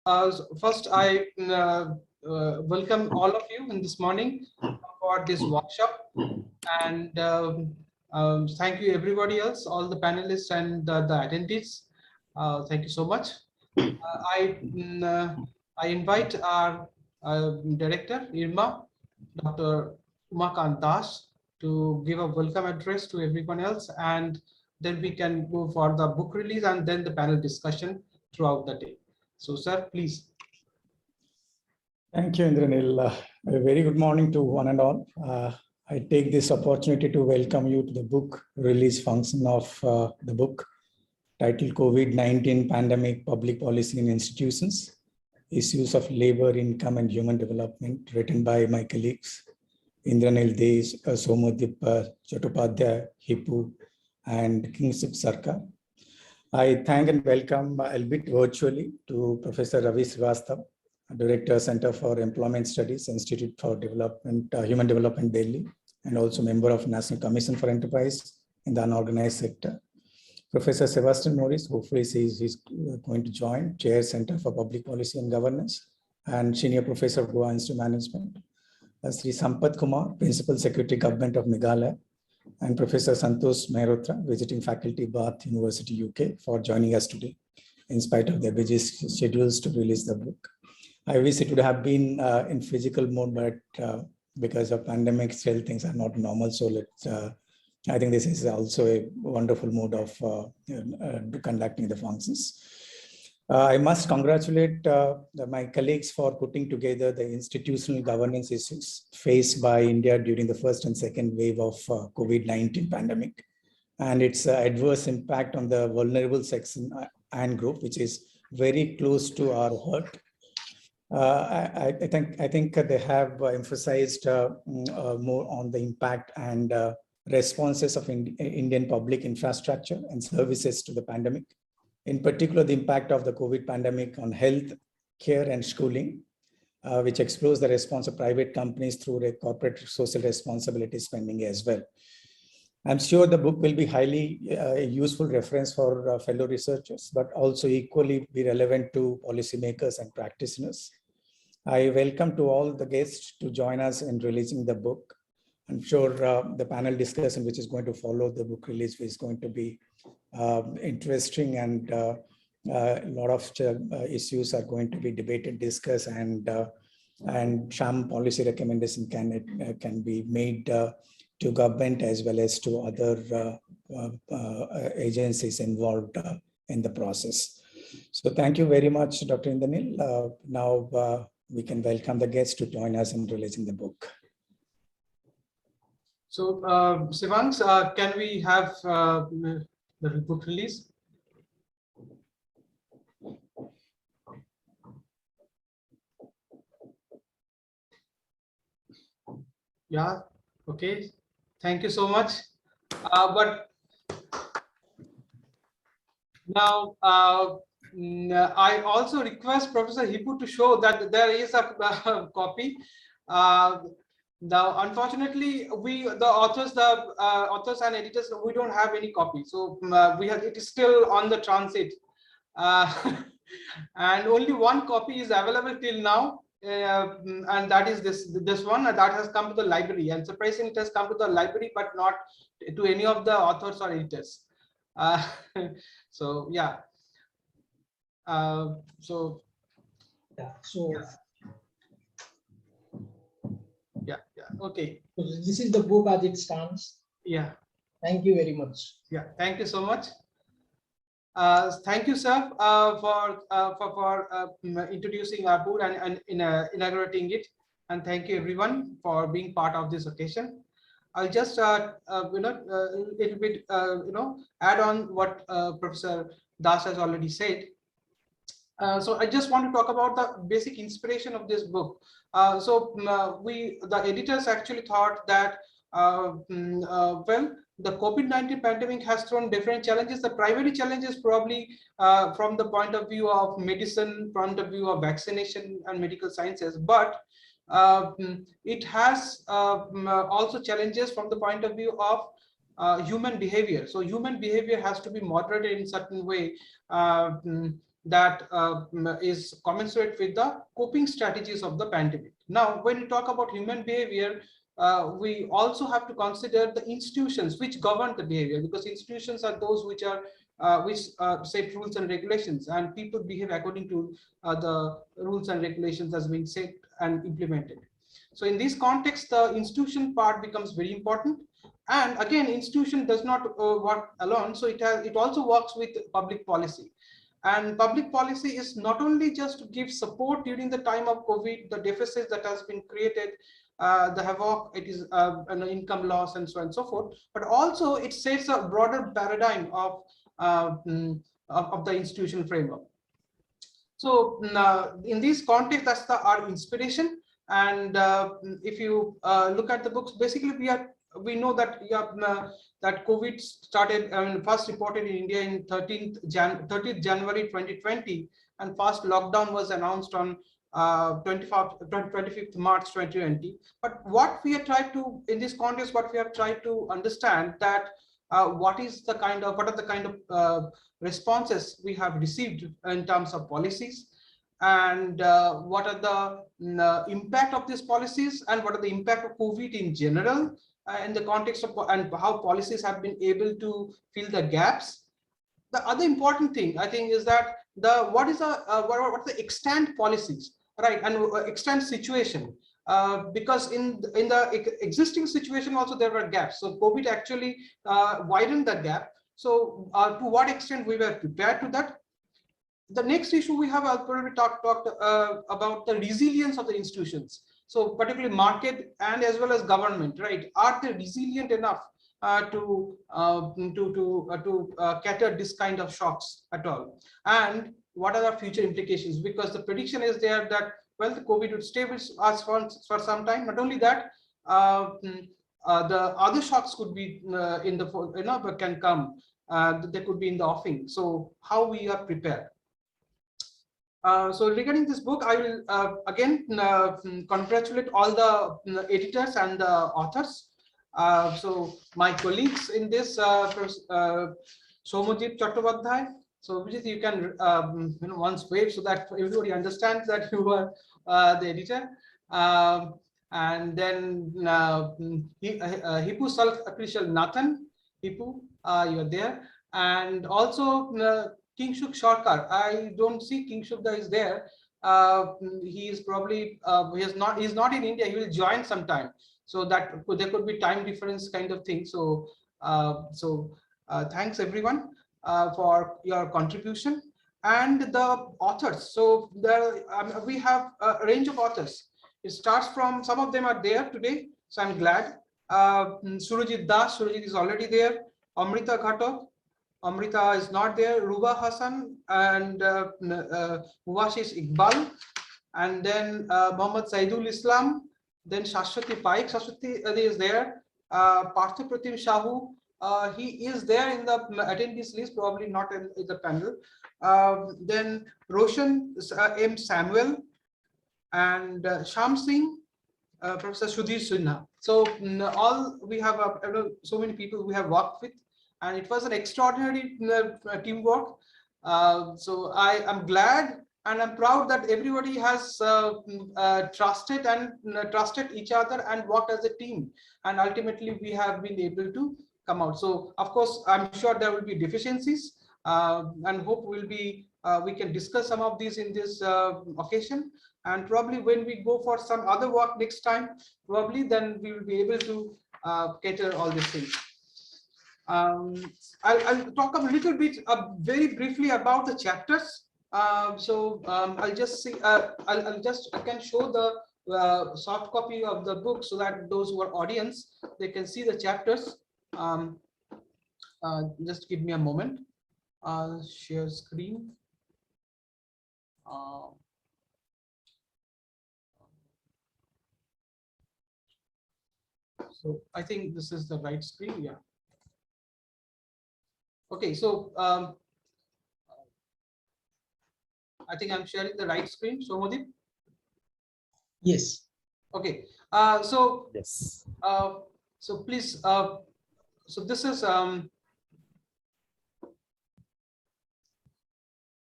First, I welcome all of you in this morning for this workshop, and thank you everybody else, all the panelists and the attendees. Thank you so much. I invite our director, IRMA, Dr. Umakant Dash, to give a welcome address to everyone else, and then we can go for the book release and then the panel discussion throughout the day. So, sir, please. Thank you, Indranil. A very good morning to one and all. I take this opportunity to welcome you to the book release function of the book titled COVID-19 Pandemic Public Policy in Institutions, Issues of Labor, Income and Human Development, written by my colleagues Indranil Desh, Somadip Chattopadhyay, Hippu, and Kingsip Sarkar. I thank and welcome, albeit virtually, to Professor Ravi Srivastava, Director, Center for Employment Studies, Institute for Development, Human Development, Delhi, and also member of National Commission for Enterprise in the unorganized sector. Professor Sebastian Morris, hopefully he's going to join, Chair, Center for Public Policy and Governance, and Senior Professor of Goa Institute Management. Sri Sampath Kumar, Principal Secretary, Government of Meghalaya, and Professor Santosh Mehrotra, Visiting Faculty, Bath University, UK, for joining us today, in spite of their busy schedules to release the book. I wish it would have been in physical mode, but because of pandemic, still things are not normal. So let's, I think this is also a wonderful mode of conducting the functions. I must congratulate my colleagues for putting together the institutional governance issues faced by India during the first and second wave of COVID-19 pandemic, and its adverse impact on the vulnerable section and group, which is very close to our heart. I think they have emphasized more on the impact and responses of Indian public infrastructure and services to the pandemic. In particular, the impact of the COVID pandemic on health, care, and schooling, which explores the response of private companies through their corporate social responsibility spending as well. I'm sure the book will be highly useful reference for fellow researchers, but also equally be relevant to policymakers and practitioners. I welcome to all the guests to join us in releasing the book. I'm sure the panel discussion, which is going to follow the book release, is going to be interesting, and a lot of issues are going to be debated, discussed, and some policy recommendation can be made to government as well as to other agencies involved in the process. So thank you very much, Dr. Indranil. Now we can welcome the guests to join us in releasing the book. So, Sivangs, can we have the book release? Yeah, okay. Thank you so much. But now, I also request Professor Hippu to show that there is a copy. Now, unfortunately, the authors and editors, we don't have any copy. So it is still on the transit, and only one copy is available till now, and that is this one that has come to the library. And surprisingly, it has come to the library, but not to any of the authors or editors. So yeah. So yeah, okay. So this is the book as it stands. Yeah. Thank you very much. Yeah, thank you so much. Thank you, sir, for introducing our book and inaugurating it, and thank you everyone for being part of this occasion. I'll just little bit add on what Professor Das has already said. So I just want to talk about the basic inspiration of this book. The editors actually thought that well, the COVID-19 pandemic has thrown different challenges. The primary challenge is probably from the point of view of medicine, point of view of vaccination and medical sciences, but it has also challenges from the point of view of human behavior. So human behavior has to be moderated in certain way that is commensurate with the coping strategies of the pandemic. Now, when we talk about human behavior, we also have to consider the institutions which govern the behavior, because institutions are those which are which set rules and regulations, and people behave according to the rules and regulations as being set and implemented. So in this context, the institution part becomes very important. And again, institution does not work alone, so it also works with public policy. And public policy is not only just to give support during the time of COVID, the deficits that has been created, the havoc, it is an income loss and so on and so forth, but also it sets a broader paradigm of the institutional framework. So in this context, that's our inspiration. And if you look at the books, basically we know that that COVID started, first reported in India in 30th January 2020, and first lockdown was announced on 25th March 2020. But what we have tried to, in this context, what we have tried to understand that what are the kind of responses we have received in terms of policies, and what are the impact of these policies, and what are the impact of COVID in general in the context of, and how policies have been able to fill the gaps. The other important thing, I think, is that what are the extant policies, right, and extant situation, because in the existing situation also there were gaps. So COVID actually widened the gap. So to what extent we were prepared to that. The next issue we have already talked about the resilience of the institutions. So particularly market and as well as government, right? Are they resilient enough to cater this kind of shocks at all? And what are the future implications? Because the prediction is there that, well, the COVID would stay with us for some time. Not only that, the other shocks could be in the can come. They could be in the offing. So how we are prepared. So regarding this book, I will again congratulate all the editors and the authors. So my colleagues in this, Somojit Chattopadhyay. So Vijit, you can once wave so that everybody understands that you are the editor. And then Hipu Salk Nathan, Hipu, you are there, and also Kingshuk Sarkar. I don't see Kingshuk is there. He is probably he's not in India. He will join sometime. So that there could be time difference kind of thing. So thanks everyone for your contribution, and the authors. So we have a range of authors. It starts from, some of them are there today, so I'm glad. Surajit Dash, Surajit is already there. Amrita Ghatak, Amrita is not there. Ruba Hassan and Mubashish Iqbal, and then Muhammad Saidul Islam, then Shashwati Paik. Shashwati is there. Partha Pratim Shahu, he is there in the attendees list, probably not in the panel. Then Roshan M. Samuel, and Sham Singh, Professor Sudhir Sinha. So all we have so many people we have worked with, and it was an extraordinary teamwork. So I am glad and I'm proud that everybody has trusted each other and worked as a team, and ultimately we have been able to come out. So of course, I'm sure there will be deficiencies, and hope we can discuss some of these in this occasion. And probably when we go for some other work next time, probably then we will be able to cater all these things. I'll talk a little bit, very briefly about the chapters. I'll just see. I can show the soft copy of the book so that those who are audience, they can see the chapters. Just give me a moment. Share screen. So I think this is the right screen. Yeah. Okay, so I think I'm sharing the right screen. So Modip? Yes. Okay. Yes. So please. So this is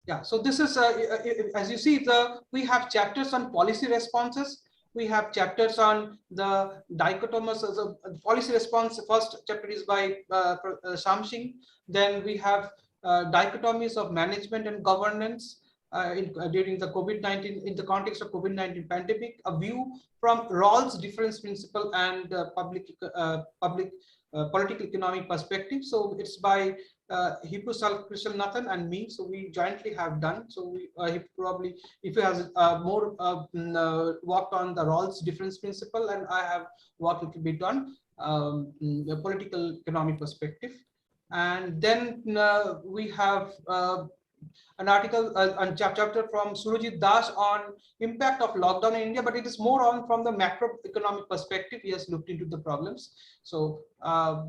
Yeah, so this is, as you see, we have chapters on policy responses. We have chapters on the dichotomous policy response. First chapter is by Shamsing. Then we have dichotomies of management and governance during the COVID-19, in the context of COVID-19 pandemic, a view from Rawls difference principle and public political economic perspective. So it's by Hippo Krishnan and me, so we jointly have done. So we he probably, if he has more worked on the Rawls difference principle, and I have worked a little bit on the political economic perspective. And then we have an article and chapter from Surajit Dash on impact of lockdown in India, but it is more on from the macroeconomic perspective. He has looked into the problems. So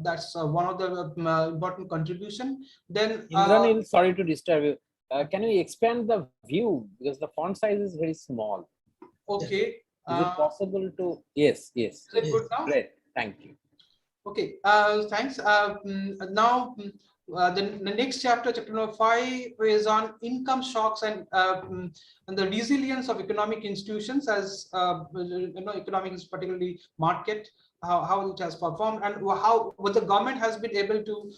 that's one of the important contribution. Then Indranil, sorry to disturb you. Can you expand the view, because the font size is very small? Okay. Is it possible to? Yes, yes. Is it good now? Great, thank you. Okay, thanks. Now, the next chapter, chapter number 5, is on income shocks and the resilience of economic institutions, as economics, particularly market, how it has performed, and how what the government has been able to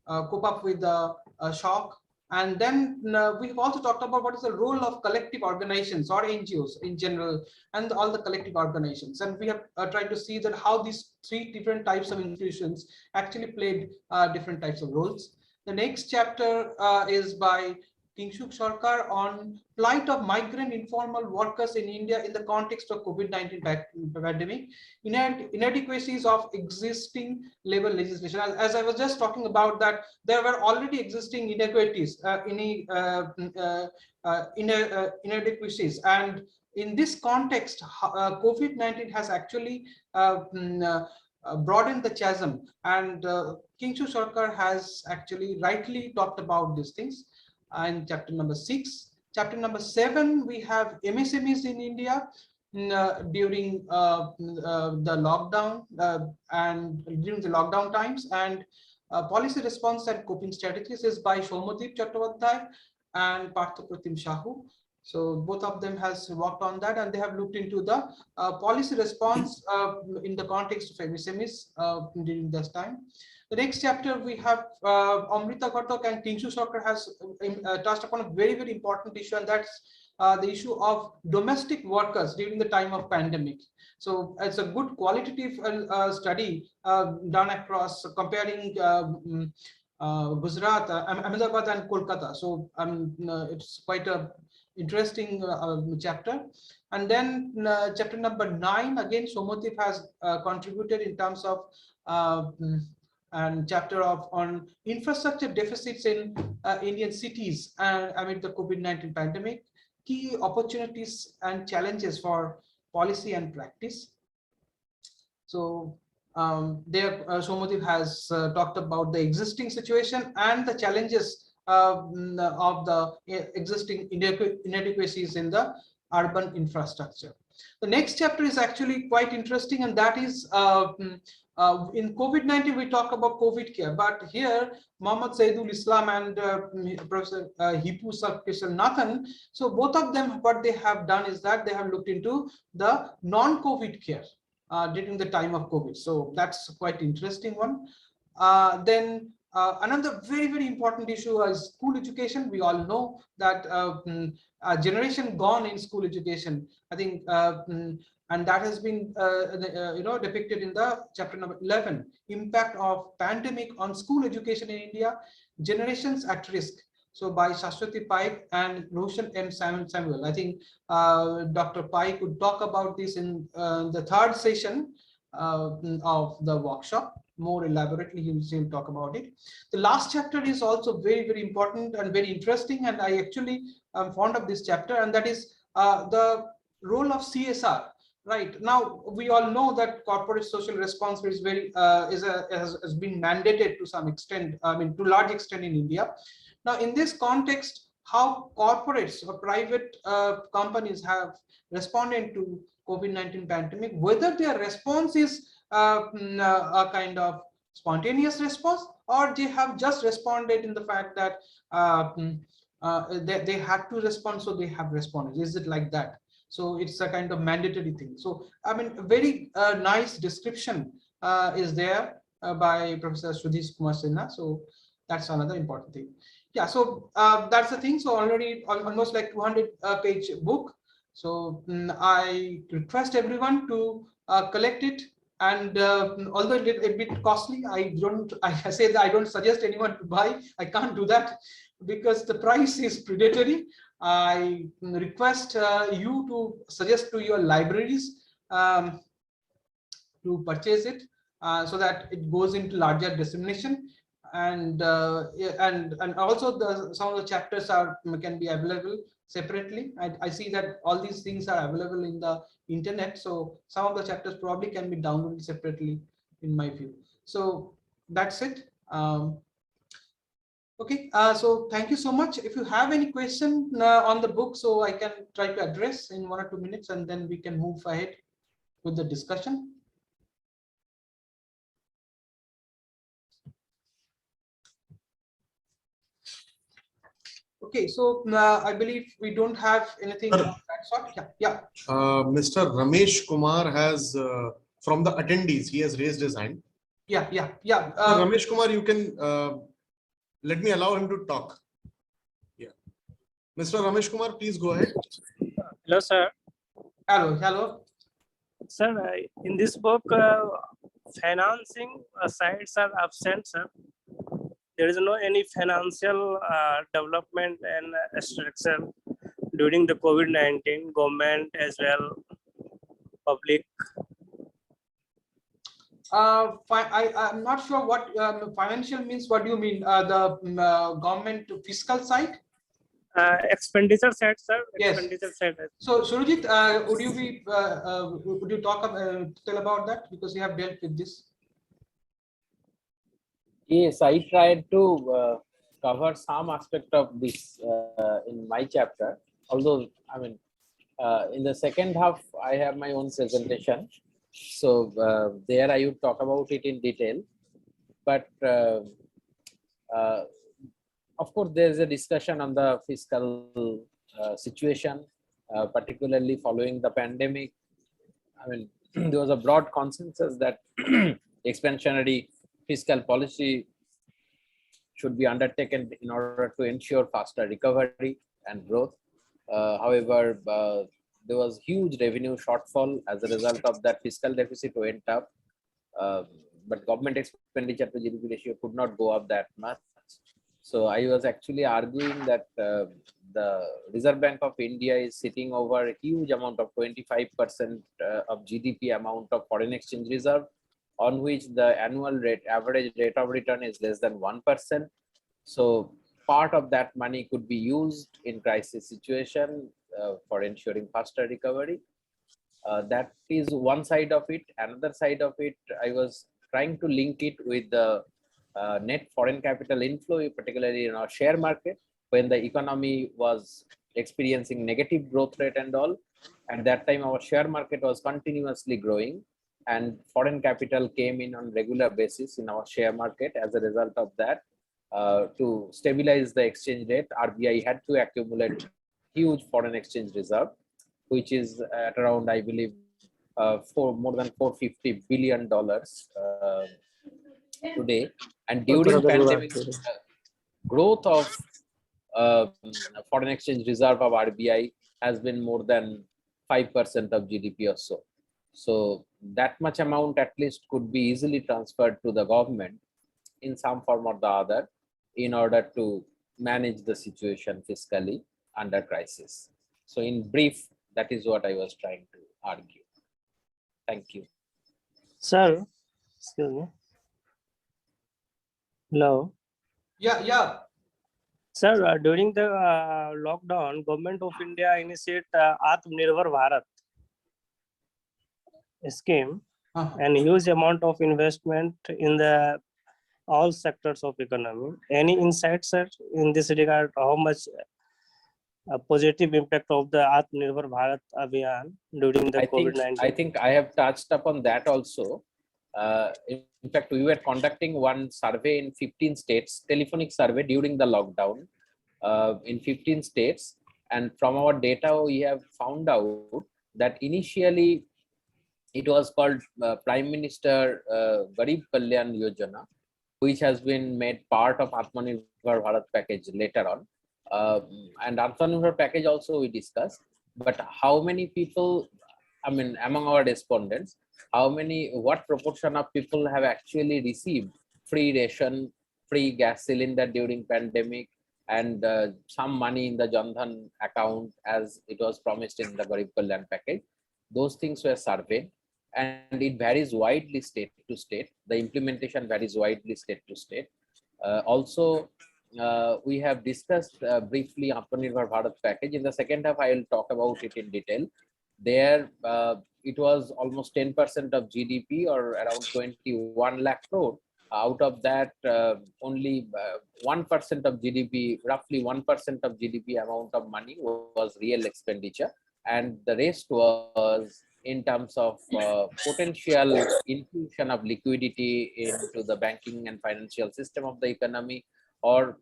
cope up with the shock. And then we've also talked about what is the role of collective organizations or NGOs in general, and all the collective organizations. And we have tried to see that how these 3 different types of institutions actually played different types of roles. The next chapter is by Kingshuk Sarkar on plight of migrant informal workers in India in the context of COVID-19 pandemic, inadequacies of existing labor legislation. As I was just talking about, that there were already existing inequities, inadequacies, and in this context, COVID-19 has actually broadened the chasm, and Kingshuk Sarkar has actually rightly talked about these things. In chapter number 6. Chapter number 7, we have MSMEs in India during the lockdown and during the lockdown times, and policy response and coping strategies is by Soumyadeep Chattopadhyay and Parthapratim Shahu. So both of them has worked on that, and they have looked into the policy response in the context of MSMEs during this time. The next chapter we have Amrita Ghatak and Kingshuk Sarkar has touched upon a very, very important issue, and that's the issue of domestic workers during the time of pandemic. So it's a good qualitative study done across comparing Gujarat, Ahmedabad and Kolkata. So it's quite a interesting chapter. And then chapter number 9, again Soumyadeep has contributed in terms of and chapter on infrastructure deficits in Indian cities and amid the COVID-19 pandemic, key opportunities and challenges for policy and practice. So there Soumyadeep has talked about the existing situation and the challenges of the existing inadequacies in the urban infrastructure. The next chapter is actually quite interesting, and that is in COVID-19 we talk about COVID care, but here Mohammad Saidul Islam and Professor Hippo Krishnan, so both of them, what they have done is that they have looked into the non-COVID care during the time of COVID. So that's quite interesting one. Then another very, very important issue is school education. We all know that a generation gone in school education, I think, and that has been depicted in the chapter number 11, impact of pandemic on school education in India, generations at risk. So by Shashwati Paik and Roshan M. Samuel. I think Dr. Paik would talk about this in the 3rd session of the workshop. More elaborately, he will talk about it. The last chapter is also very, very important and very interesting, and I actually am fond of this chapter, and that is the role of CSR. Right now, we all know that corporate social responsibility is very has been mandated to some extent. I mean, to large extent in India. Now, in this context, how corporates or private companies have responded to COVID-19 pandemic, whether their response is a kind of spontaneous response, or they have just responded in the fact that they had to respond, so they have responded. Is it like that? So it's a kind of mandatory thing. So I mean, a very nice description is there by Professor Sudhir Kumar Sinha. So that's another important thing. Yeah, so that's the thing. So already almost like 200 page book. So I request everyone to collect it. And although it's a bit costly, I say that I don't suggest anyone to buy. I can't do that because the price is predatory. I request you to suggest to your libraries to purchase it so that it goes into larger dissemination. And and also some of the chapters can be available separately. I see that all these things are available in the internet, so some of the chapters probably can be downloaded separately in my view. So that's it. Okay, so thank you so much. If you have any question on the book, so I can try to address in 1 or 2 minutes, and then we can move ahead with the discussion. Okay, so I believe we don't have anything of that sort. Yeah, yeah. Mr. Ramesh Kumar has, from the attendees, he has raised his hand. Yeah, yeah, yeah. Ramesh Kumar, you can let me allow him to talk. Yeah, Mr. Ramesh Kumar, please go ahead. Hello, sir. Hello, hello. Sir, in this book, financing sides are absent, sir. There is no any financial development and structure during the COVID-19, government as well, public. I'm not sure what financial means. What do you mean? The government fiscal side? Expenditure side, sir. Yes. Expenditure side. So, Surajit, would you tell about that, because you have dealt with this? Yes, I tried to cover some aspect of this in my chapter. Although, I mean, in the second half, I have my own presentation. So there I would talk about it in detail. But of course, there is a discussion on the fiscal situation, particularly following the pandemic. I mean, there was a broad consensus that expansionary fiscal policy should be undertaken in order to ensure faster recovery and growth. However, there was huge revenue shortfall as a result of that. Fiscal deficit went up, but government expenditure to GDP ratio could not go up that much. So I was actually arguing that the Reserve Bank of India is sitting over a huge amount of 25% of GDP amount of foreign exchange reserve, on which the annual average rate of return is less than 1%. So part of that money could be used in crisis situation for ensuring faster recovery. That is one side of it. Another side of it, I was trying to link it with the net foreign capital inflow, particularly in our share market, when the economy was experiencing negative growth rate and all. At that time, our share market was continuously growing, and foreign capital came in on regular basis in our share market. As a result of that, to stabilize the exchange rate, RBI had to accumulate huge foreign exchange reserve, which is at around, I believe, more than $450 billion today. And during pandemic, growth of foreign exchange reserve of RBI has been more than 5% of GDP or so. So that much amount at least could be easily transferred to the government in some form or the other in order to manage the situation fiscally under crisis. So in brief, that is what I was trying to argue. Thank you. Sir, excuse me. Hello. Yeah, yeah. Sir, during the lockdown, Government of India initiated Atmanirbhar Bharat scheme and huge amount of investment in the all sectors of economy. Any insights, sir, in this regard? How much positive impact of the Atmanirbhar Bharat Abhiyan during the COVID-19? I think I have touched upon that also. In fact, we were conducting one survey in 15 states, telephonic survey during the lockdown. in 15 states. And from our data, we have found out that initially it was called Prime Minister Garib Kalyan Yojana, which has been made part of Atmanirbhar Bharat package later on. And Atmanirbhar package also we discussed. But how many people, I mean, among our respondents, what proportion of people have actually received free ration, free gas cylinder during pandemic, and some money in the Jan Dhan account as it was promised in the Garib Kalyan package? Those things were surveyed, and it varies widely state to state. The implementation varies widely state to state. Also, we have discussed briefly Atmanirbhar Bharat package. In the second half, I will talk about it in detail. There, it was almost 10% of GDP, or around 21 lakh crore. Out of that, only 1% of GDP, roughly 1% of GDP amount of money was real expenditure, and the rest was in terms of potential infusion of liquidity into the banking and financial system of the economy, or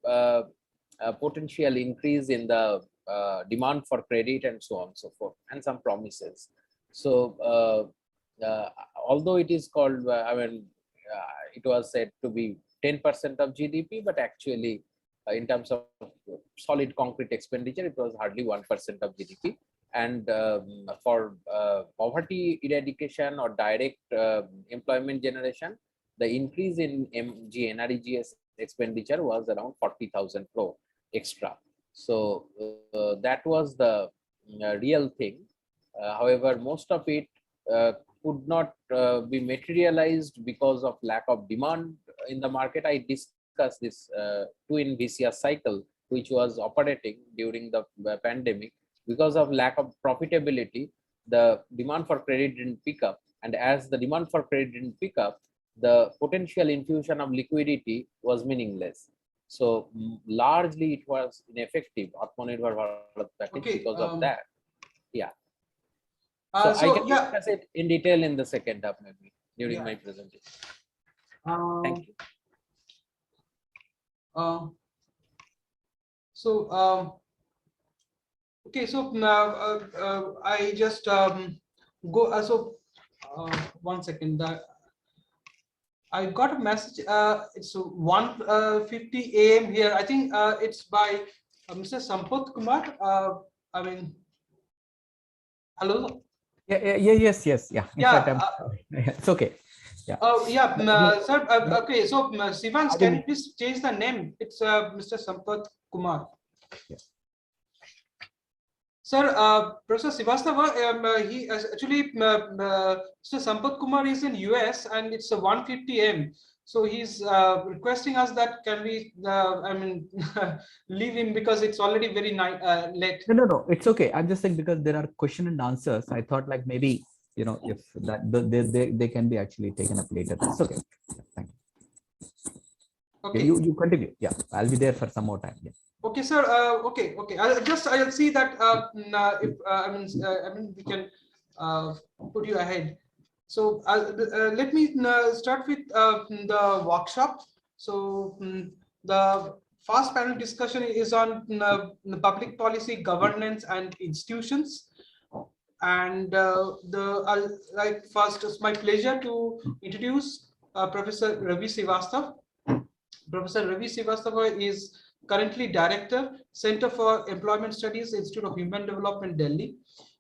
potential increase in the demand for credit, and so on and so forth, and some promises. So although it is called, it was said to be 10% of GDP, but actually in terms of solid concrete expenditure, it was hardly 1% of GDP. And for poverty eradication or direct employment generation, the increase in NREGS expenditure was around 40,000 crore extra. So that was the real thing. However, most of it could not be materialized because of lack of demand in the market. I discussed this twin vicious cycle which was operating during the pandemic. Because of lack of profitability, the demand for credit didn't pick up, and as the demand for credit didn't pick up, the potential infusion of liquidity was meaningless. So largely it was ineffective, Atmanirbhar Bharat package, because of that. Yeah. So I can discuss it in detail in the second half, maybe during my presentation. Thank you. Okay, so I just go. 1 second. I got a message. It's 1:50 a.m. here. I think it's by Mr. Sampath Kumar. Hello. Yes. Yeah. Yeah. It's okay. Yeah. Sir. Okay. So, Sivans, can you please change the name? It's Mr. Sampath Kumar. Yeah. Sir, Professor Sivastava, he actually, Mr. Sampath Kumar is in US and it's 1:50 a.m. So he's requesting us that can we, leave him because it's already very late. No, it's okay. I'm just saying because there are question and answers. I thought like maybe, if that they can be actually taken up later. It's okay. Yeah, thank you. Okay. You continue. Yeah, I'll be there for some more time. Yeah. Okay, sir. Okay. I'll see that if we can put you ahead. So let me start with the workshop. So the first panel discussion is on the public policy, governance, and institutions. And first, it's my pleasure to introduce Professor Ravi Srivastava. Professor Ravi Srivastava is currently Director, Center for Employment Studies, Institute of Human Development, Delhi.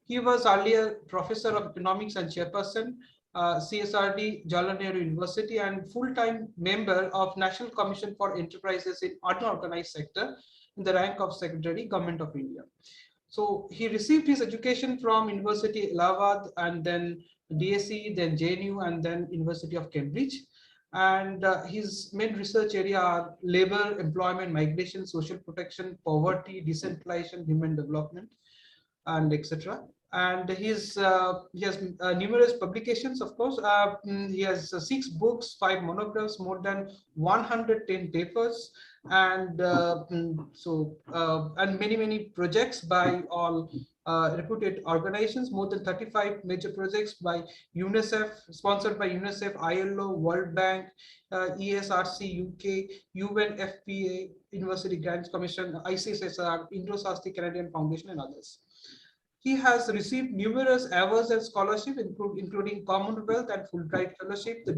He was earlier Professor of Economics and Chairperson, CSRD, Jawaharlal Nehru University, and full-time member of National Commission for Enterprises in Unorganized Sector in the rank of Secretary, Government of India. So he received his education from University Allahabad, and then DSE, then JNU, and then University of Cambridge. And his main research area are labor, employment, migration, social protection, poverty, decentralization, human development, and etc. And he has numerous publications, of course. He has 6 books, 5 monographs, more than 110 papers, and and many projects by all reputed organizations, more than 35 major projects by UNICEF, sponsored by UNICEF, ILO, World Bank, ESRC, UK, UNFPA, University Grants Commission, ICSSR, Indo-Sasti Canadian Foundation, and others. He has received numerous awards and scholarship, including Commonwealth and Fulbright Fellowship, the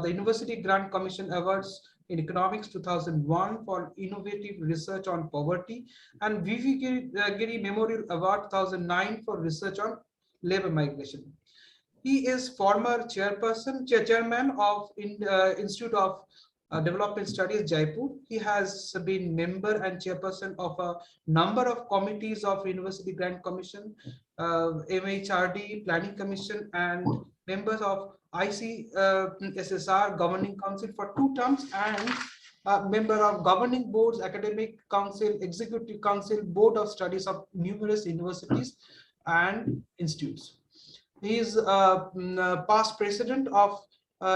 University Grant Commission Awards in Economics 2001 for innovative research on poverty, and V.V. Giri Memorial Award 2009 for research on labor migration. He is former chairman of Institute of Development Studies, Jaipur. He has been member and chairperson of a number of committees of University Grant Commission, MHRD, Planning Commission, and members of ICSSR Governing Council for 2 terms, and member of Governing Boards, Academic Council, Executive Council, Board of Studies of numerous universities and institutes. He is past president of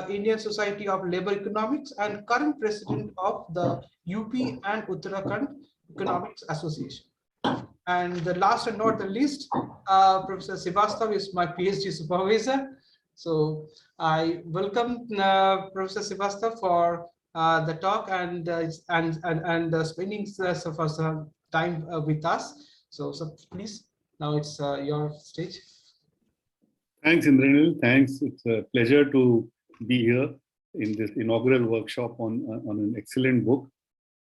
Indian Society of Labor Economics and current president of the UP and Uttarakhand Economics Association. And the last and not the least, Professor Srivastav is my PhD supervisor. So I welcome Professor Srivastav for the talk and spending some time with us. So please, now it's your stage. Thanks, Indranil. Thanks. It's a pleasure to be here in this inaugural workshop on an excellent book.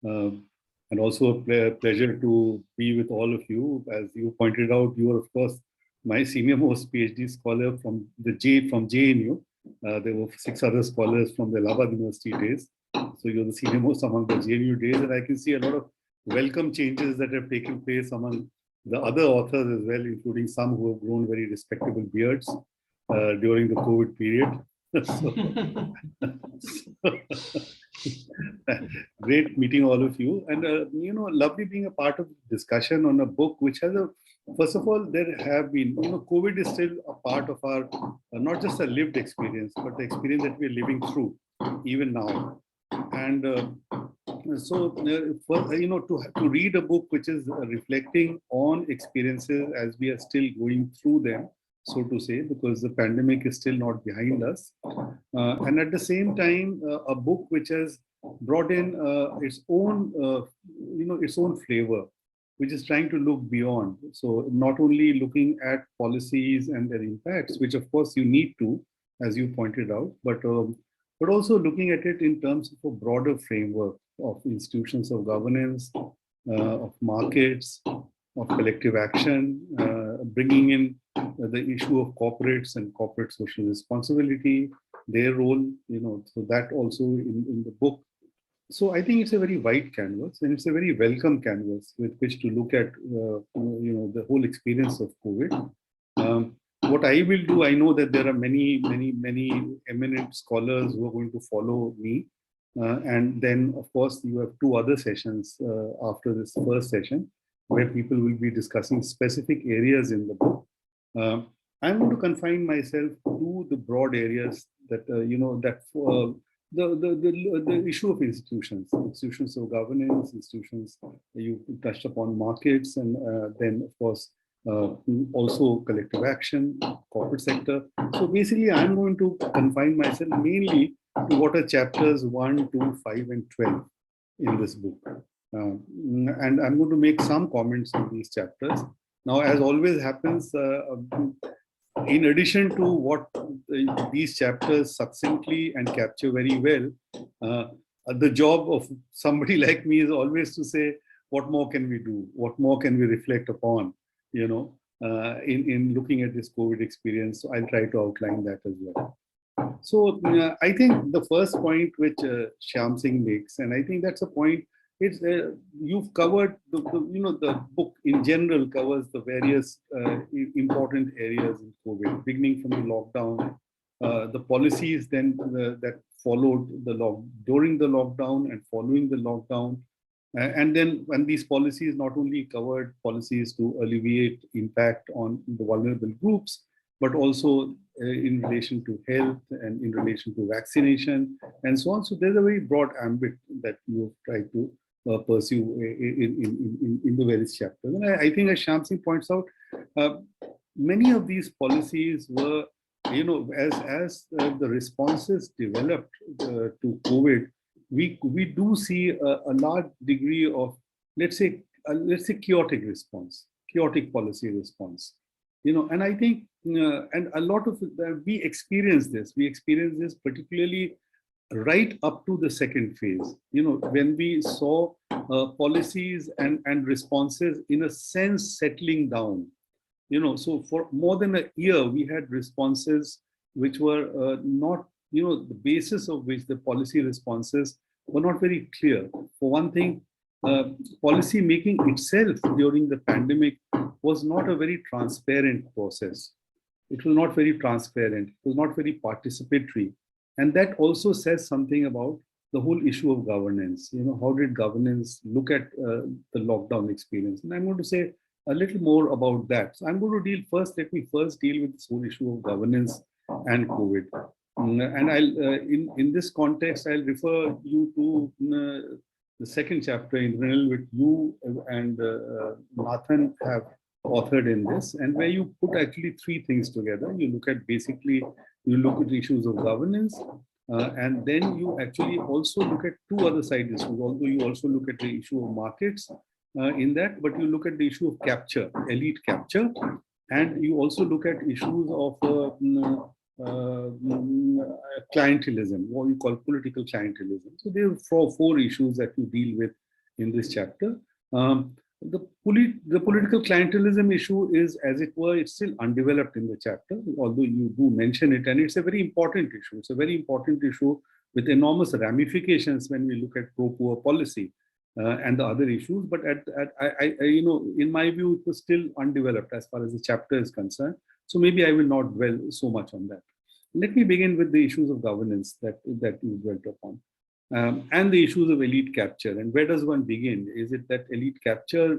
And also a pleasure to be with all of you. As you pointed out, you are, of course, my senior most PhD scholar from JNU. There were 6 other scholars from the Allahabad University days. So you're the senior most among the JNU days. And I can see a lot of welcome changes that have taken place among the other authors as well, including some who have grown very respectable beards during the COVID period. Great meeting all of you, and lovely being a part of the discussion on a book which has first of all, there have been, COVID is still a part of our, not just a lived experience, but the experience that we're living through even now. And to read a book which is reflecting on experiences as we are still going through them, so to say, because the pandemic is still not behind us. And at the same time, a book which has brought in its own flavor, which is trying to look beyond. So not only looking at policies and their impacts, which of course you need to, as you pointed out, but also looking at it in terms of a broader framework of institutions of governance, of markets, of collective action, bringing in the issue of corporates and corporate social responsibility, their role, so that also in the book. So I think it's a very wide canvas, and it's a very welcome canvas with which to look at, the whole experience of COVID. What I will do, I know that there are many eminent scholars who are going to follow me. And then, of course, you have 2 other sessions after this first session, where people will be discussing specific areas in the book. I'm going to confine myself to the broad areas that, the issue of institutions of governance, institutions, you touched upon markets, and then, of course, also collective action, corporate sector. So basically, I'm going to confine myself mainly to what are chapters 1, 2, 5, and 12 in this book. And I'm going to make some comments on these chapters. Now, as always happens, in addition to what these chapters succinctly and capture very well, the job of somebody like me is always to say, what more can we do? What more can we reflect upon, in looking at this COVID experience? So I'll try to outline that as well. So I think the first point which Shyam Singh makes, and I think that's a point, it's you've covered the book in general covers the various important areas in COVID, beginning from the lockdown, the policies then that followed during the lockdown and following the lockdown, and then when these policies not only covered policies to alleviate impact on the vulnerable groups, but also in relation to health and in relation to vaccination and so on. So there's a very broad ambit that you try to pursue in the various chapters. And I think, as Shyam Singh points out, many of these policies were, as the responses developed to COVID, we do see a large degree of, let's say chaotic response, chaotic policy response. And I think, and a lot of we experience this particularly right up to the second phase, when we saw policies and responses in a sense settling down. So for more than a year, we had responses which were not, the basis of which the policy responses were not very clear. For one thing, policy making itself during the pandemic was not a very transparent process. It was not very transparent. It was not very participatory. And that also says something about the whole issue of governance. How did governance look at the lockdown experience? And I'm going to say a little more about that. So I'm going to let me first deal with this whole issue of governance and COVID. And I'll, in this context, I'll refer you to the second chapter in Renal, which you and Nathan have authored in this, and where you put actually three things together. You look at issues of governance, and then you actually also look at two other side issues, although you also look at the issue of markets in that, but you look at the issue of capture, elite capture, and you also look at issues of clientelism, what you call political clientelism. So there are four issues that you deal with in this chapter. The political clientelism issue is, as it were, it's still undeveloped in the chapter, although you do mention it, and it's a very important issue. It's a very important issue with enormous ramifications when we look at pro-poor policy and the other issues. But in my view, it was still undeveloped as far as the chapter is concerned. So maybe I will not dwell so much on that. Let me begin with the issues of governance that you dwelt upon. And the issues of elite capture. And where does one begin? Is it that elite capture,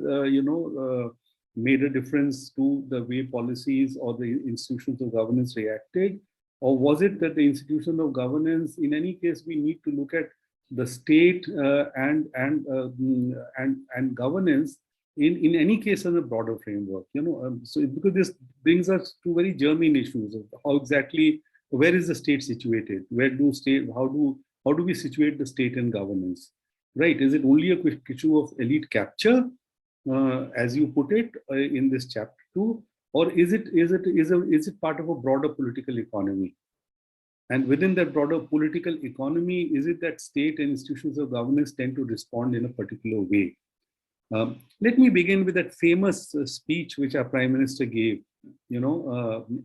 made a difference to the way policies or the institutions of governance reacted? Or was it that the institution of governance, in any case, we need to look at the state and governance in any case as a broader framework? So because this brings us to very germane issues of how exactly, where is the state situated? How do we situate the state in governance, right? Is it only a quick issue of elite capture, as you put it in this chapter 2, or is it part of a broader political economy? And within that broader political economy, is it that state and institutions of governance tend to respond in a particular way? Let me begin with that famous speech which our Prime Minister gave,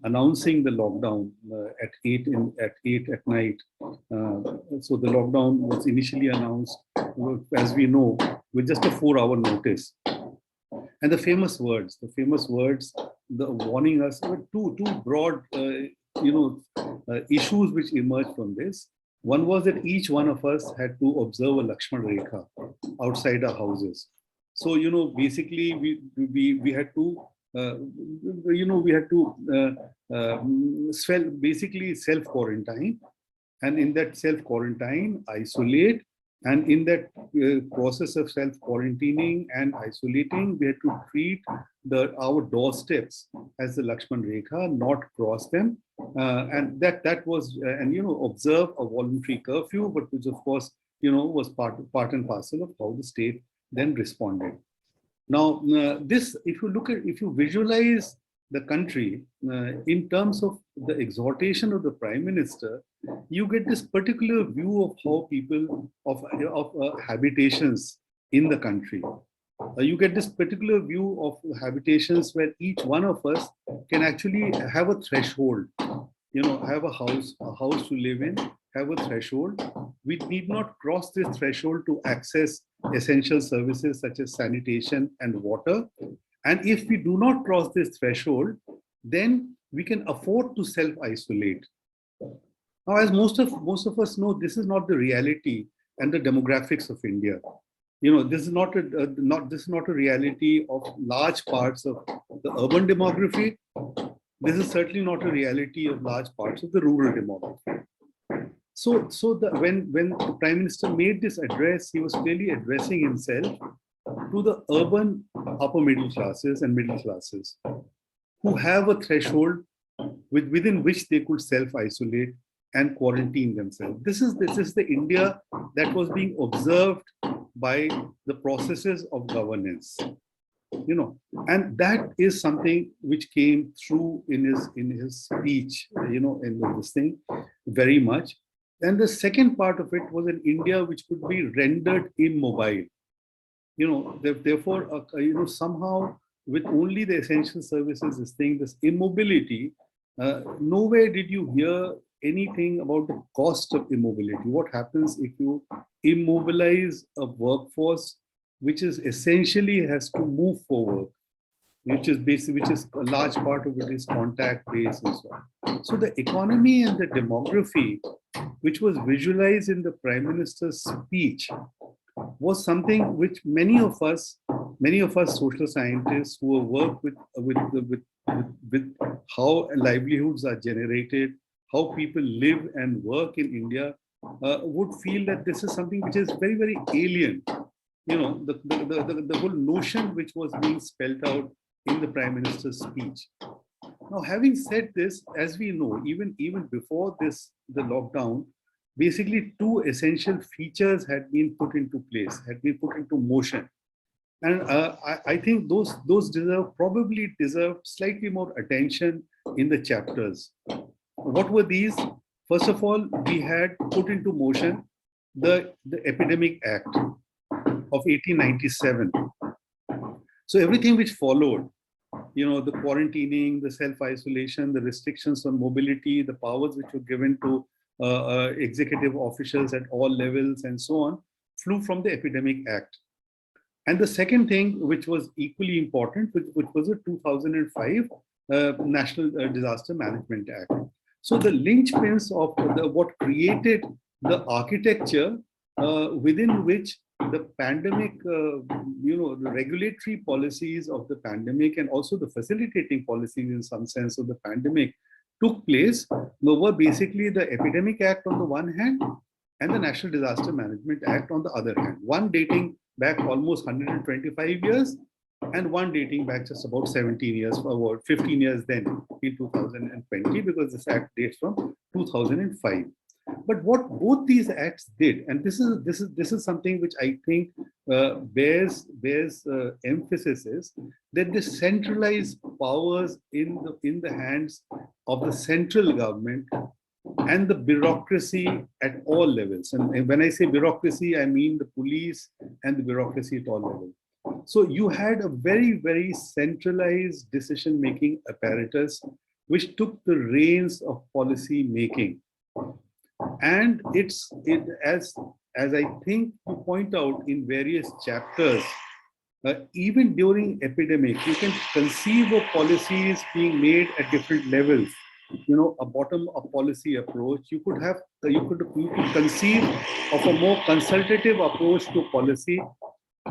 announcing the lockdown at 8 at night. So the lockdown was initially announced, as we know, with just a 4-hour notice. And the famous words, the warning us, were two broad, issues which emerged from this. One was that each one of us had to observe a Lakshman Rekha outside our houses. So, basically we had to, self-quarantine, and in that self-quarantine, isolate, and in that process of self-quarantining and isolating, we had to treat our doorsteps as the Lakshman Rekha, not cross them, and that was, observe a voluntary curfew, but which of course, was part and parcel of how the state then responded. Now, if you visualize the country in terms of the exhortation of the Prime Minister, you get this particular view of how people of habitations in the country. You get this particular view of habitations where each one of us can actually have a threshold, have a house to live in, have a threshold. We need not cross this threshold to access essential services such as sanitation and water. And if we do not cross this threshold, then we can afford to self-isolate. Now, as most of us know, this is not the reality and the demographics of India. This is not a reality of large parts of the urban demography. This is certainly not a reality of large parts of the rural demography. When the Prime Minister made this address, he was clearly addressing himself to the urban upper middle classes and middle classes who have a threshold within which they could self-isolate and quarantine themselves. This is the India that was being observed by the processes of governance, and that is something which came through in his speech, in this thing very much. And the second part of it was an India which could be rendered immobile. Therefore, somehow with only the essential services, this immobility, nowhere did you hear anything about the cost of immobility. What happens if you immobilize a workforce which is essentially has to move forward, which is a large part of it is contact based and so on. So the economy and the demography, which was visualized in the Prime Minister's speech, was something which many of us social scientists who have worked with how livelihoods are generated, how people live and work in India, would feel that this is something which is very, very alien. The whole notion which was being spelled out in the Prime Minister's speech. Now, having said this, as we know, even before the lockdown, basically two essential features had been put into place, had been put into motion. And I think those probably deserve slightly more attention in the chapters. What were these? First of all, we had put into motion the Epidemic Act of 1897. So everything which followed, the quarantining, the self-isolation, the restrictions on mobility, the powers which were given to executive officials at all levels and so on, flew from the Epidemic Act. And the second thing, which was equally important, which was the 2005 National Disaster Management Act. So the linchpins of what created the architecture within which the pandemic, the regulatory policies of the pandemic and also the facilitating policies in some sense of the pandemic took place were basically the Epidemic Act on the one hand and the National Disaster Management Act on the other hand. One dating back almost 125 years and one dating back just about 17 years, about 15 years then in 2020, because this act dates from 2005. But what both these acts did, and this is something which I think bears emphasis, is that the centralized powers in the hands of the central government and the bureaucracy at all levels. And when I say bureaucracy, I mean the police and the bureaucracy at all levels. So you had a very, very centralized decision-making apparatus which took the reins of policy making. And as I think you point out in various chapters, even during epidemic, you can conceive of policies being made at different levels. A bottom-up policy approach. You could conceive of a more consultative approach to policy,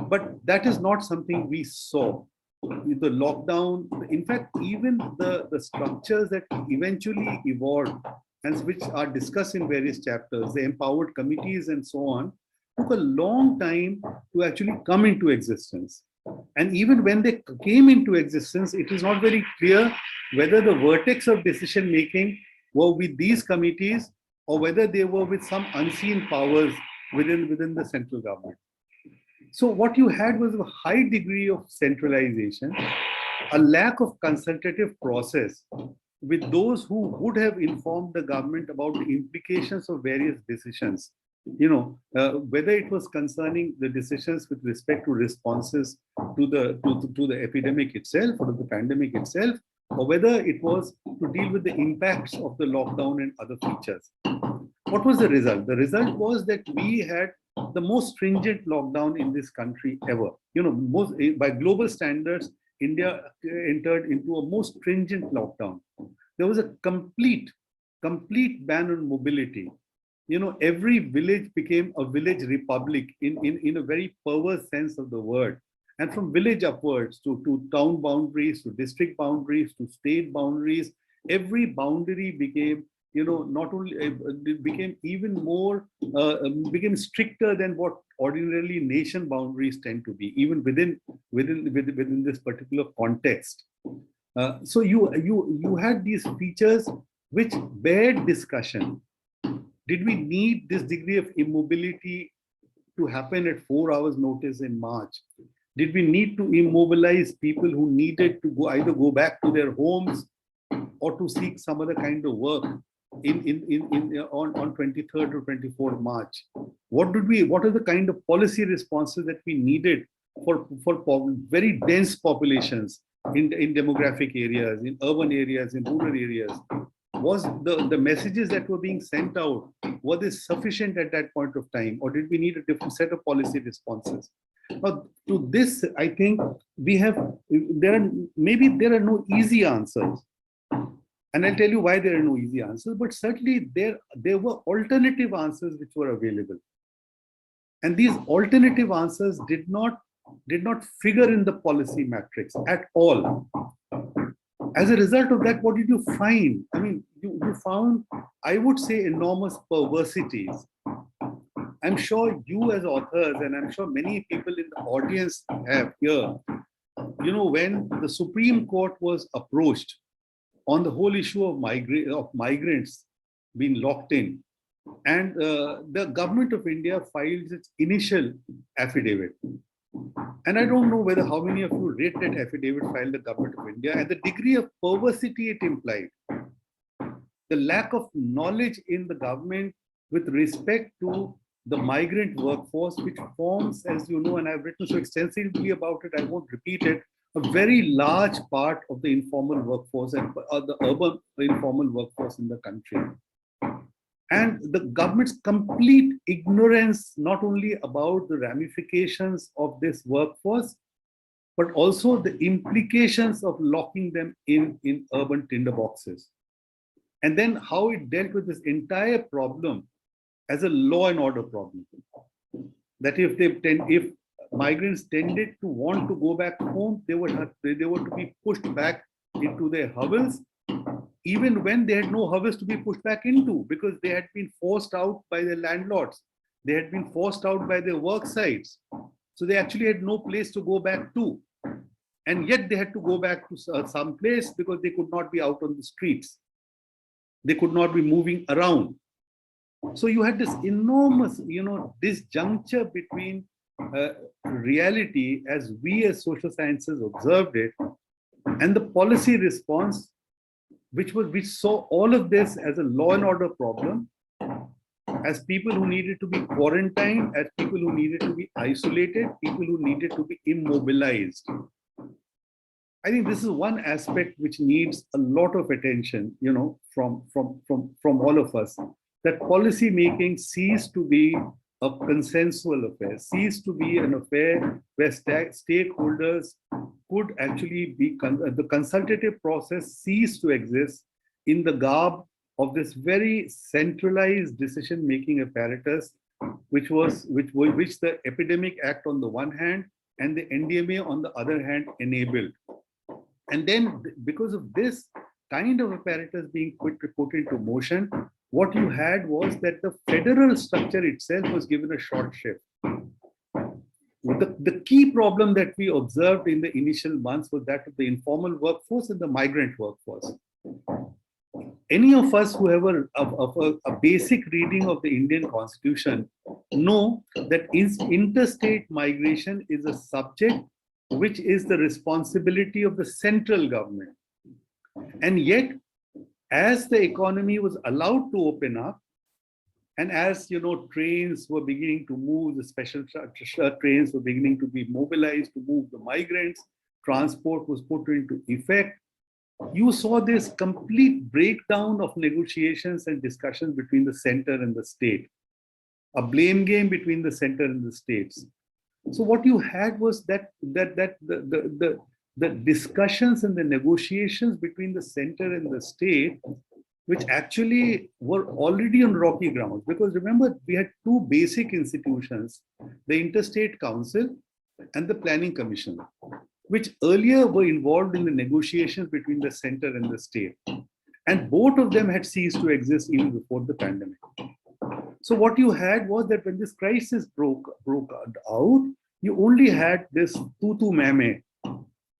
but that is not something we saw. The lockdown, in fact, even the structures that eventually evolved and which are discussed in various chapters, the empowered committees and so on, took a long time to actually come into existence. And even when they came into existence, it is not very clear whether the vertex of decision making were with these committees or whether they were with some unseen powers within the central government. So what you had was a high degree of centralization, a lack of consultative process with those who would have informed the government about the implications of various decisions. Whether it was concerning the decisions with respect to responses to the epidemic itself or to the pandemic itself, or whether it was to deal with the impacts of the lockdown and other features. What was the result? The result was that we had the most stringent lockdown in this country ever. By global standards, India entered into a most stringent lockdown. There was a complete ban on mobility. Every village became a village republic in a very perverse sense of the word. And from village upwards to town boundaries, to district boundaries, to state boundaries, every boundary became not only it became even more, became stricter than what ordinarily nation boundaries tend to be, even within this particular context. So you had these features which bared discussion. Did we need this degree of immobility to happen at 4 hours notice in March? Did we need to immobilize people who needed to either go back to their homes or to seek some other kind of work on 23rd or 24th March? What are the kind of policy responses that we needed for very dense populations in demographic areas, in urban areas, in rural areas? Was the messages that were being sent out, were they sufficient at that point of time, or did we need a different set of policy responses? To this, I think there are no easy answers. And I'll tell you why there are no easy answers, but certainly there were alternative answers which were available. And these alternative answers did not figure in the policy matrix at all. As a result of that, what did you find? I mean, you found, I would say, enormous perversities. I'm sure you as authors, and I'm sure many people in the audience have here, when the Supreme Court was approached on the whole issue of migrants being locked in, and the government of India filed its initial affidavit. And I don't know how many of you read that affidavit filed the government of India, and the degree of perversity it implied. The lack of knowledge in the government with respect to the migrant workforce, which forms, as you know, and I've written so extensively about it, I won't repeat it, a very large part of the informal workforce and the urban informal workforce in the country. And the government's complete ignorance, not only about the ramifications of this workforce, but also the implications of locking them in urban tinderboxes. And then how it dealt with this entire problem as a law and order problem. That if migrants tended to want to go back home, they were to be pushed back into their hovels, even when they had no hovels to be pushed back into, because they had been forced out by their landlords. They had been forced out by their work sites. So they actually had no place to go back to. And yet they had to go back to some place because they could not be out on the streets. They could not be moving around. So you had this enormous, disjuncture between reality as we as social sciences observed it, and the policy response, which saw all of this as a law and order problem, as people who needed to be quarantined, as people who needed to be isolated, people who needed to be immobilized. I think this is one aspect which needs a lot of attention, from all of us. That policy making ceased to be a consensual affair, ceased to be an affair where stakeholders could actually be, the consultative process ceased to exist in the garb of this very centralized decision-making apparatus, which the Epidemic Act on the one hand and the NDMA on the other hand enabled. And then because of this kind of apparatus being put into motion, what you had was that the federal structure itself was given a short shrift. The key problem that we observed in the initial months was that of the informal workforce and the migrant workforce. Any of us who have a basic reading of the Indian Constitution know that interstate migration is a subject which is the responsibility of the central government. And yet, as the economy was allowed to open up, and as trains were beginning to move, the special trains were beginning to be mobilized to move the migrants, transport was put into effect, you saw this complete breakdown of negotiations and discussions between the center and the state, a blame game between the center and the states. So what you had was that the discussions and the negotiations between the center and the state, which actually were already on rocky ground, because remember, we had two basic institutions, the Interstate Council and the Planning Commission, which earlier were involved in the negotiations between the center and the state. And both of them had ceased to exist even before the pandemic. So what you had was that when this crisis broke out, you only had this tutu meme,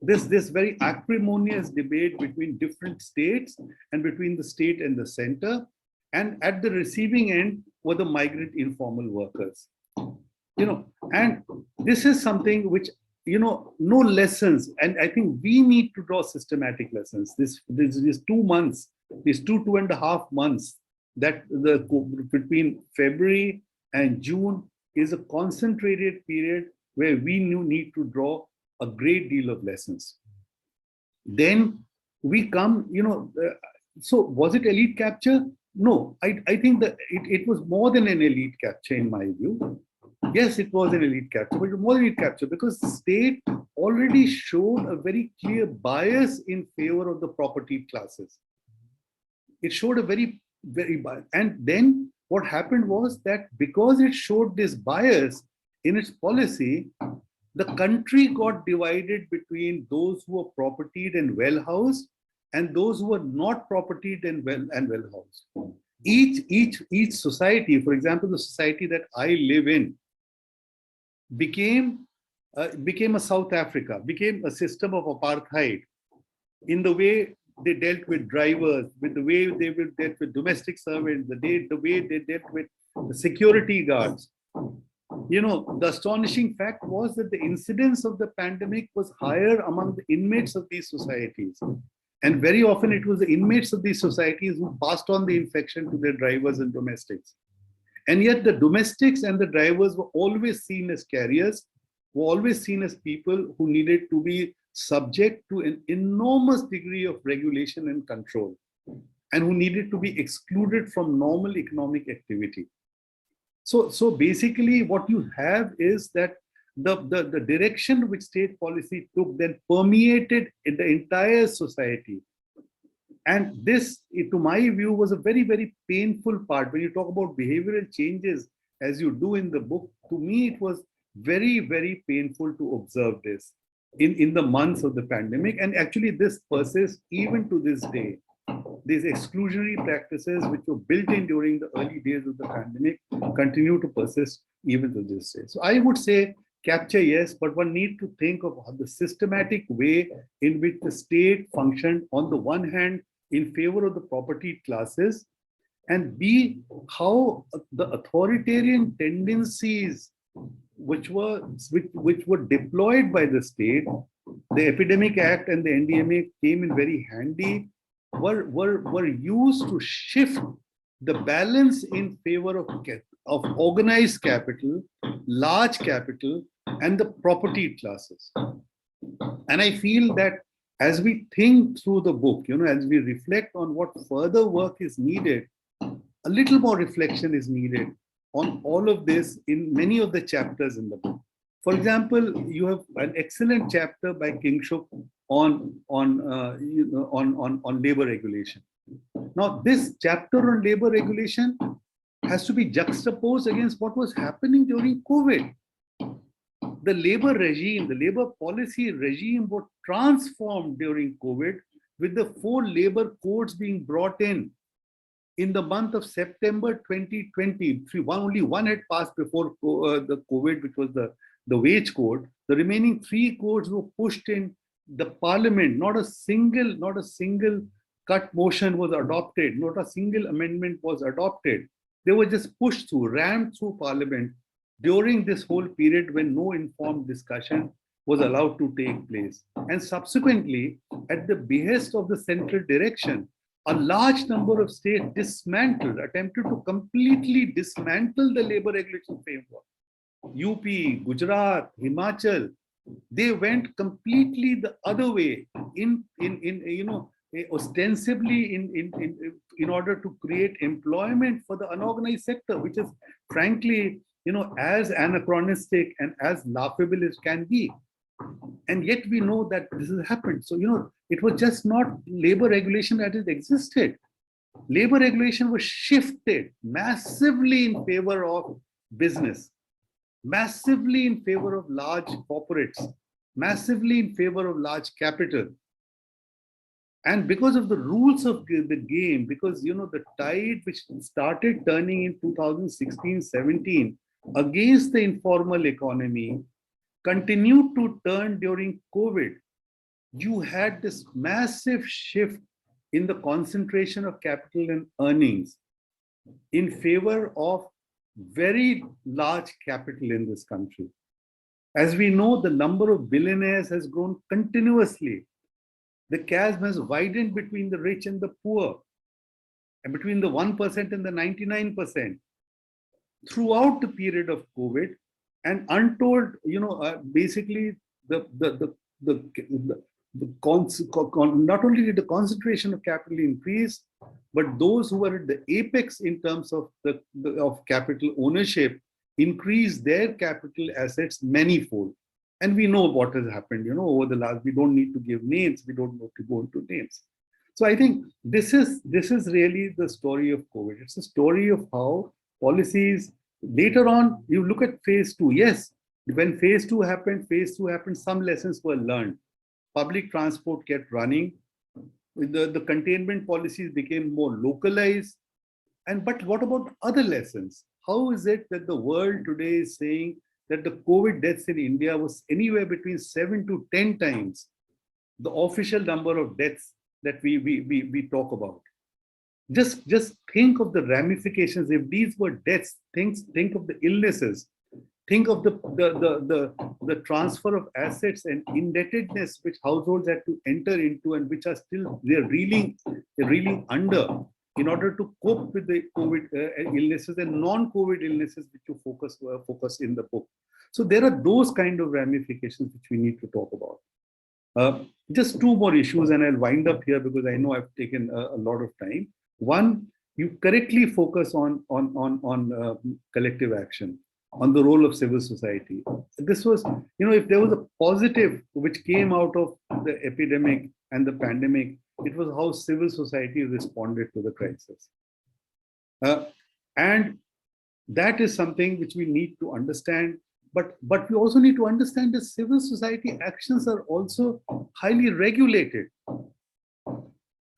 this very acrimonious debate between different states and between the state and the center. And at the receiving end were the migrant informal workers. And this is something which, no lessons. And I think we need to draw systematic lessons. These 2 months, these 2.5 months that between February and June is a concentrated period where we need to draw a great deal of lessons. Then we come, so was it elite capture? No, I think that it was more than an elite capture in my view. Yes, it was an elite capture, but it was more than elite capture because the state already showed a very clear bias in favor of the property classes. It showed a very bias. And then what happened was that because it showed this bias in its policy, the country got divided between those who were propertied and well-housed and those who were not propertied and well-housed. Each society, for example, the society that I live in, became a South Africa, became a system of apartheid in the way they dealt with drivers, with the way they dealt with domestic servants, the way they dealt with the security guards. The astonishing fact was that the incidence of the pandemic was higher among the inmates of these societies. And very often it was the inmates of these societies who passed on the infection to their drivers and domestics. And yet the domestics and the drivers were always seen as carriers, were always seen as people who needed to be subject to an enormous degree of regulation and control, and who needed to be excluded from normal economic activity. So basically what you have is that the direction which state policy took then permeated in the entire society. And this, to my view, was a very, very painful part. When you talk about behavioral changes, as you do in the book, to me, it was very, very painful to observe this in the months of the pandemic. And actually, this persists even to this day. These exclusionary practices, which were built in during the early days of the pandemic, continue to persist even to this day. So I would say capture, yes, but one needs to think of the systematic way in which the state functioned, on the one hand, in favor of the property classes, and B, how the authoritarian tendencies which were deployed by the state, the Epidemic Act and the NDMA came in very handy, were used to shift the balance in favor of organized capital, large capital, and the property classes. And I feel that as we think through the book, as we reflect on what further work is needed, a little more reflection is needed on all of this in many of the chapters in the book. For example, you have an excellent chapter by Kingshuk on labor regulation. Now, this chapter on labor regulation has to be juxtaposed against what was happening during COVID. The labor regime, the labor policy regime was transformed during COVID, with the 4 labor codes being brought in the month of September 2020. Only one had passed before the COVID, which was the wage code. The remaining 3 codes were pushed in the parliament. Not a single cut motion was adopted. Not a single amendment was adopted. They were just pushed through, rammed through parliament during this whole period when no informed discussion was allowed to take place. And subsequently, at the behest of the central direction, a large number of states attempted to completely dismantle the labor regulation framework. UP, Gujarat, Himachal, they went completely the other way ostensibly in order to create employment for the unorganized sector, which is frankly, as anachronistic and as laughable as can be. And yet we know that this has happened. So, it was just not labor regulation that has existed. Labor regulation was shifted massively in favor of business, massively in favor of large corporates, massively in favor of large capital. And because of the rules of the game, because the tide which started turning in 2016-17 against the informal economy continued to turn during COVID. You had this massive shift in the concentration of capital and earnings in favor of very large capital in this country. As we know, the number of billionaires has grown continuously. The chasm has widened between the rich and the poor, and between the 1% and the 99% throughout the period of COVID. And untold, basically not only did the concentration of capital increase, but those who were at the apex in terms of of capital ownership increased their capital assets manyfold. And we know what has happened, over the last. We don't need to give names. We don't need to go into names. So I think this is really the story of COVID. It's a story of how policies. Later on, you look at phase 2. Yes, when phase 2 happened, some lessons were learned. Public transport kept running. The containment policies became more localized. But what about other lessons? How is it that the world today is saying that the COVID deaths in India was anywhere between 7 to 10 times the official number of deaths that we talk about? Just think of the ramifications. If these were deaths, think of the illnesses. Think of the transfer of assets and indebtedness which households had to enter into, and which are still they're reeling under in order to cope with the COVID illnesses and non-COVID illnesses which you focus in the book. So there are those kind of ramifications which we need to talk about. Just two more issues, and I'll wind up here because I know I've taken a lot of time. One, you correctly focus on collective action, on the role of civil society. This was, if there was a positive which came out of the epidemic and the pandemic, it was how civil society responded to the crisis. And that is something which we need to understand. But we also need to understand that civil society actions are also highly regulated.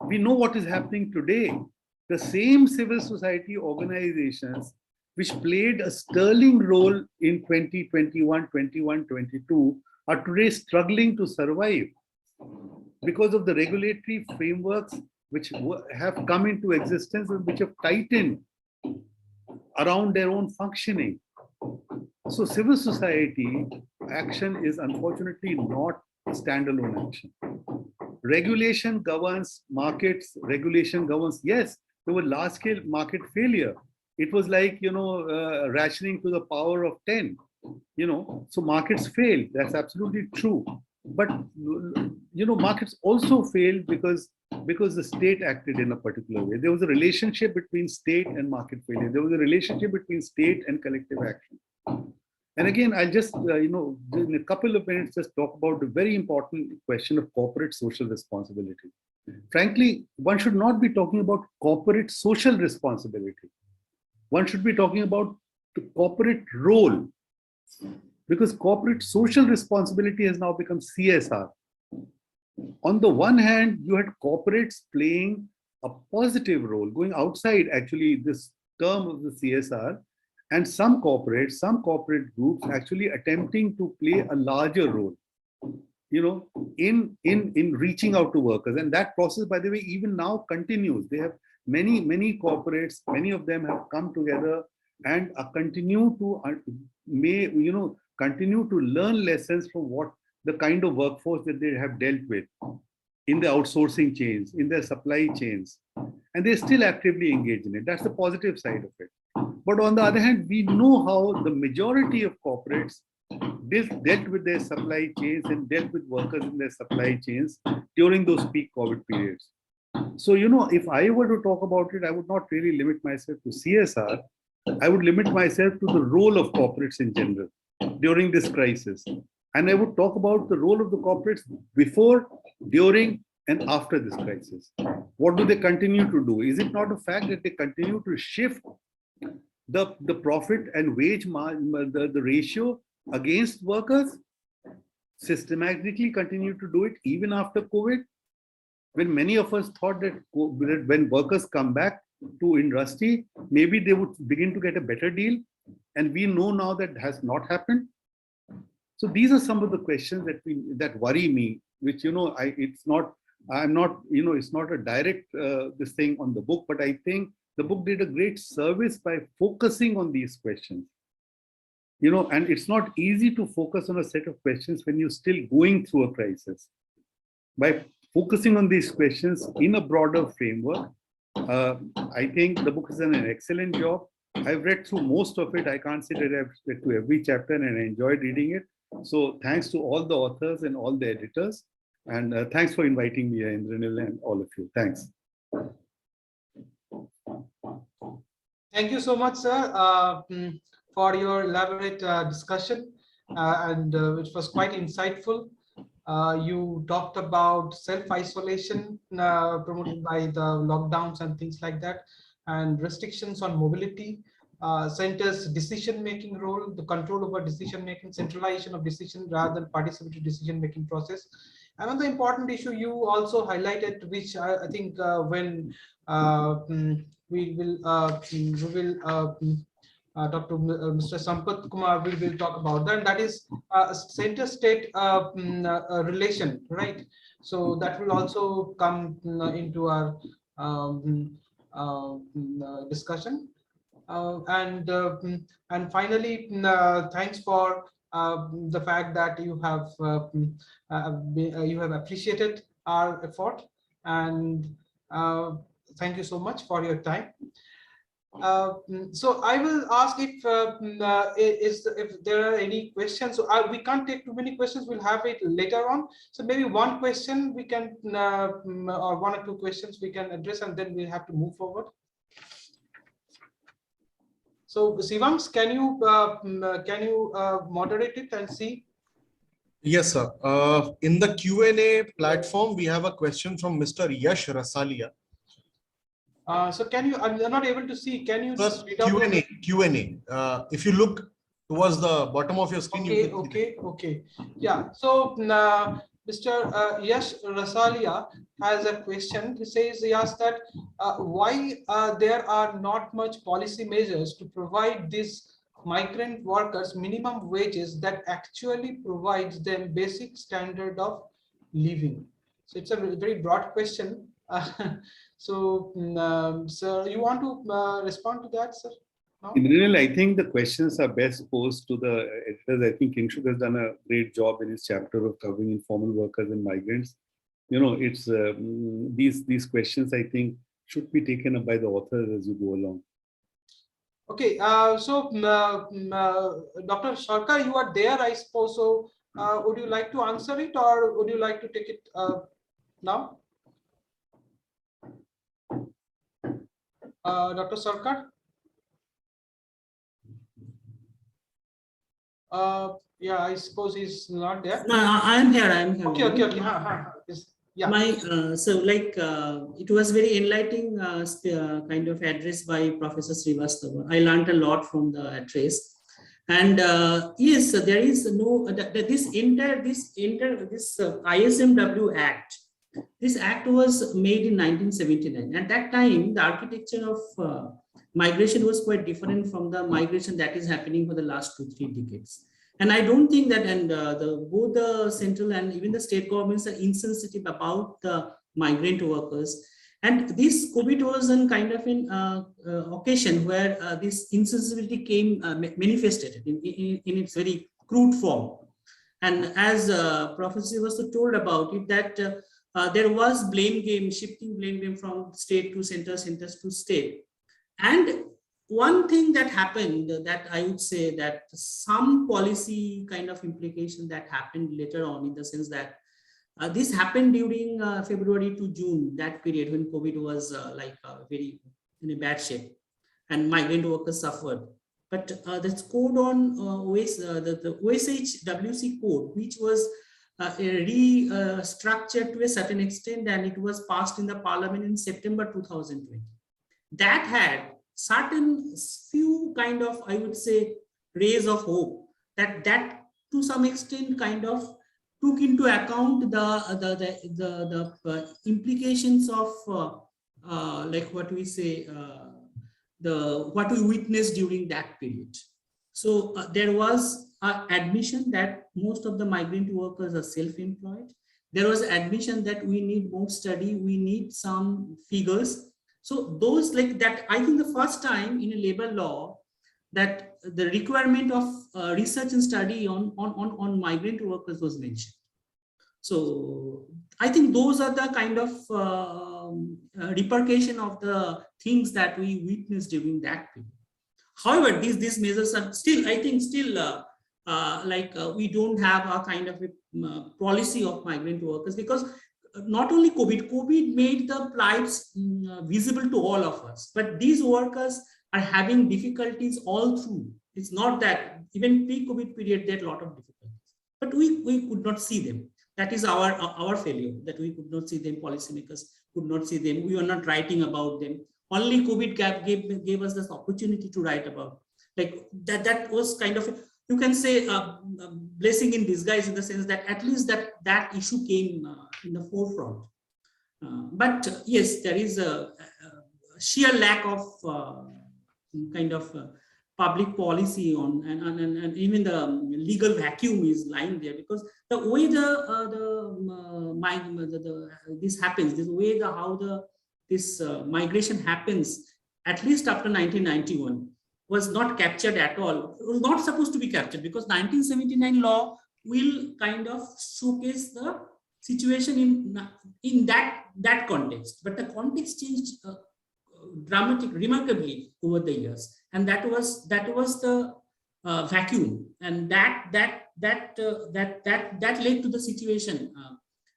We know what is happening today. The same civil society organizations which played a sterling role in 2021, 22 are today struggling to survive because of the regulatory frameworks which have come into existence and which have tightened around their own functioning. So civil society action is unfortunately not standalone action. Regulation governs markets, regulation governs, yes, there was large-scale market failure. It was like, rationing to the power of 10, so markets failed. That's absolutely true. But, markets also failed because the state acted in a particular way. There was a relationship between state and market failure. There was a relationship between state and collective action. And again, I'll just, in a couple of minutes, just talk about the very important question of corporate social responsibility. Frankly, one should not be talking about corporate social responsibility. One should be talking about the corporate role, because corporate social responsibility has now become CSR. On the one hand, you had corporates playing a positive role, going outside actually this term of the CSR, and some corporate groups actually attempting to play a larger role, in reaching out to workers. And that process, by the way, even now continues. They have many corporates, many of them have come together and continue to learn lessons from what the kind of workforce that they have dealt with in the outsourcing chains, in their supply chains, and they're still actively engaged in it. That's the positive side of it. But on the other hand, we know how the majority of corporates dealt with their supply chains and dealt with workers in their supply chains during those peak COVID periods. So, if I were to talk about it, I would not really limit myself to CSR. I would limit myself to the role of corporates in general during this crisis. And I would talk about the role of the corporates before, during, and after this crisis. What do they continue to do? Is it not a fact that they continue to shift the profit and wage the ratio against workers? Systematically continue to do it even after COVID? when many of us thought that when workers come back to industry, maybe they would begin to get a better deal. And we know now that has not happened. So these are some of the questions that worry me, which, it's not a direct this thing on the book, but I think the book did a great service by focusing on these questions. And it's not easy to focus on a set of questions when you're still going through a crisis. By focusing on these questions in a broader framework, I think the book has done an excellent job. I've read through most of it. I can't say that I've read through every chapter, and I enjoyed reading it. So thanks to all the authors and all the editors. And thanks for inviting me, Indranil, and all of you. Thanks. Thank you so much, sir, for your elaborate discussion, and which was quite insightful. You talked about self-isolation promoted by the lockdowns and things like that, and restrictions on mobility, centers' decision-making role, the control over decision-making, centralization of decision rather than participatory decision-making process. Another important issue you also highlighted, which I think when we will talk to Mr. Sampath Kumar, we will talk about that. And that is center-state relation, right? So that will also come into our discussion. And finally, thanks for the fact that you have appreciated our effort, and thank you so much for your time. So I will ask if there are any questions. So we can't take too many questions. We'll have it later on. So maybe one question we can, or one or two questions we can address, and then we'll have to move forward. So Sivams, can you moderate it and see? Yes, sir. In the Q&A platform, we have a question from Mr. Yash Rasalia. So can you? I'm not able to see. Can you? Q&A. If you look towards the bottom of your screen. Okay. Okay. Yeah. So Mr. Yash Rasalia has a question. He asks that why there are not much policy measures to provide these migrant workers minimum wages that actually provides them basic standard of living. So it's a very broad question. So, sir, you want to respond to that, sir? No? Really, I think the questions are best posed to the editors. I think Kingshuk has done a great job in his chapter of covering informal workers and migrants. It's these questions, I think, should be taken up by the authors as you go along. Okay, so Dr. Sarkar, you are there, I suppose. So, would you like to answer it, or would you like to take it now? Dr. Sarkar? Yeah, I suppose he's not there. No, I am here. I am here. Okay. Yes. Yeah. It was very enlightening kind of address by Professor Srivastava. I learned a lot from the address, and yes, there is no this ISMW Act. This act was made in 1979. At that time, the architecture of migration was quite different from the migration that is happening for the last 2-3 decades. And I don't think that, both the central and even the state governments are insensitive about the migrant workers. And this COVID was a kind of an occasion where this insensibility came manifested in its very crude form. And as Professor was told about it, that there was blame game, shifting blame game from state to center, centers to state. And one thing that happened, that I would say that some policy kind of implication that happened later on, in the sense that this happened during February to June, that period when COVID was very in a bad shape and migrant workers suffered. But this code on the OSHWC code, which was restructured to a certain extent, and it was passed in the parliament in September 2020. That had certain few kind of, I would say, rays of hope that to some extent kind of took into account the implications of like what we say, what we witnessed during that period. So there was an admission that most of the migrant workers are self-employed. There was admission that we need more study, we need some figures. So those like that, I think the first time in a labor law that the requirement of research and study on migrant workers was mentioned. So I think those are the kind of repercussion of the things that we witnessed during that period. However, these measures are still, I think, still we don't have a kind of a policy of migrant workers, because not only COVID made the plights visible to all of us, but these workers are having difficulties all through. It's not that even pre-COVID period, there are a lot of difficulties, but we could not see them. That is our failure, that we could not see them, policymakers could not see them. We were not writing about them. Only COVID gave us this opportunity to write about. Like that was kind of, you can say, a blessing in disguise, in the sense that at least that issue came in the forefront. But yes, there is a sheer lack of kind of public policy on, and even the legal vacuum is lying there, because the way this happens, this way this migration happens, at least after 1991, was not captured at all. It was not supposed to be captured, because 1979 law will kind of showcase the situation in that context. But the context changed remarkably over the years, and that was the vacuum, and that led to the situation.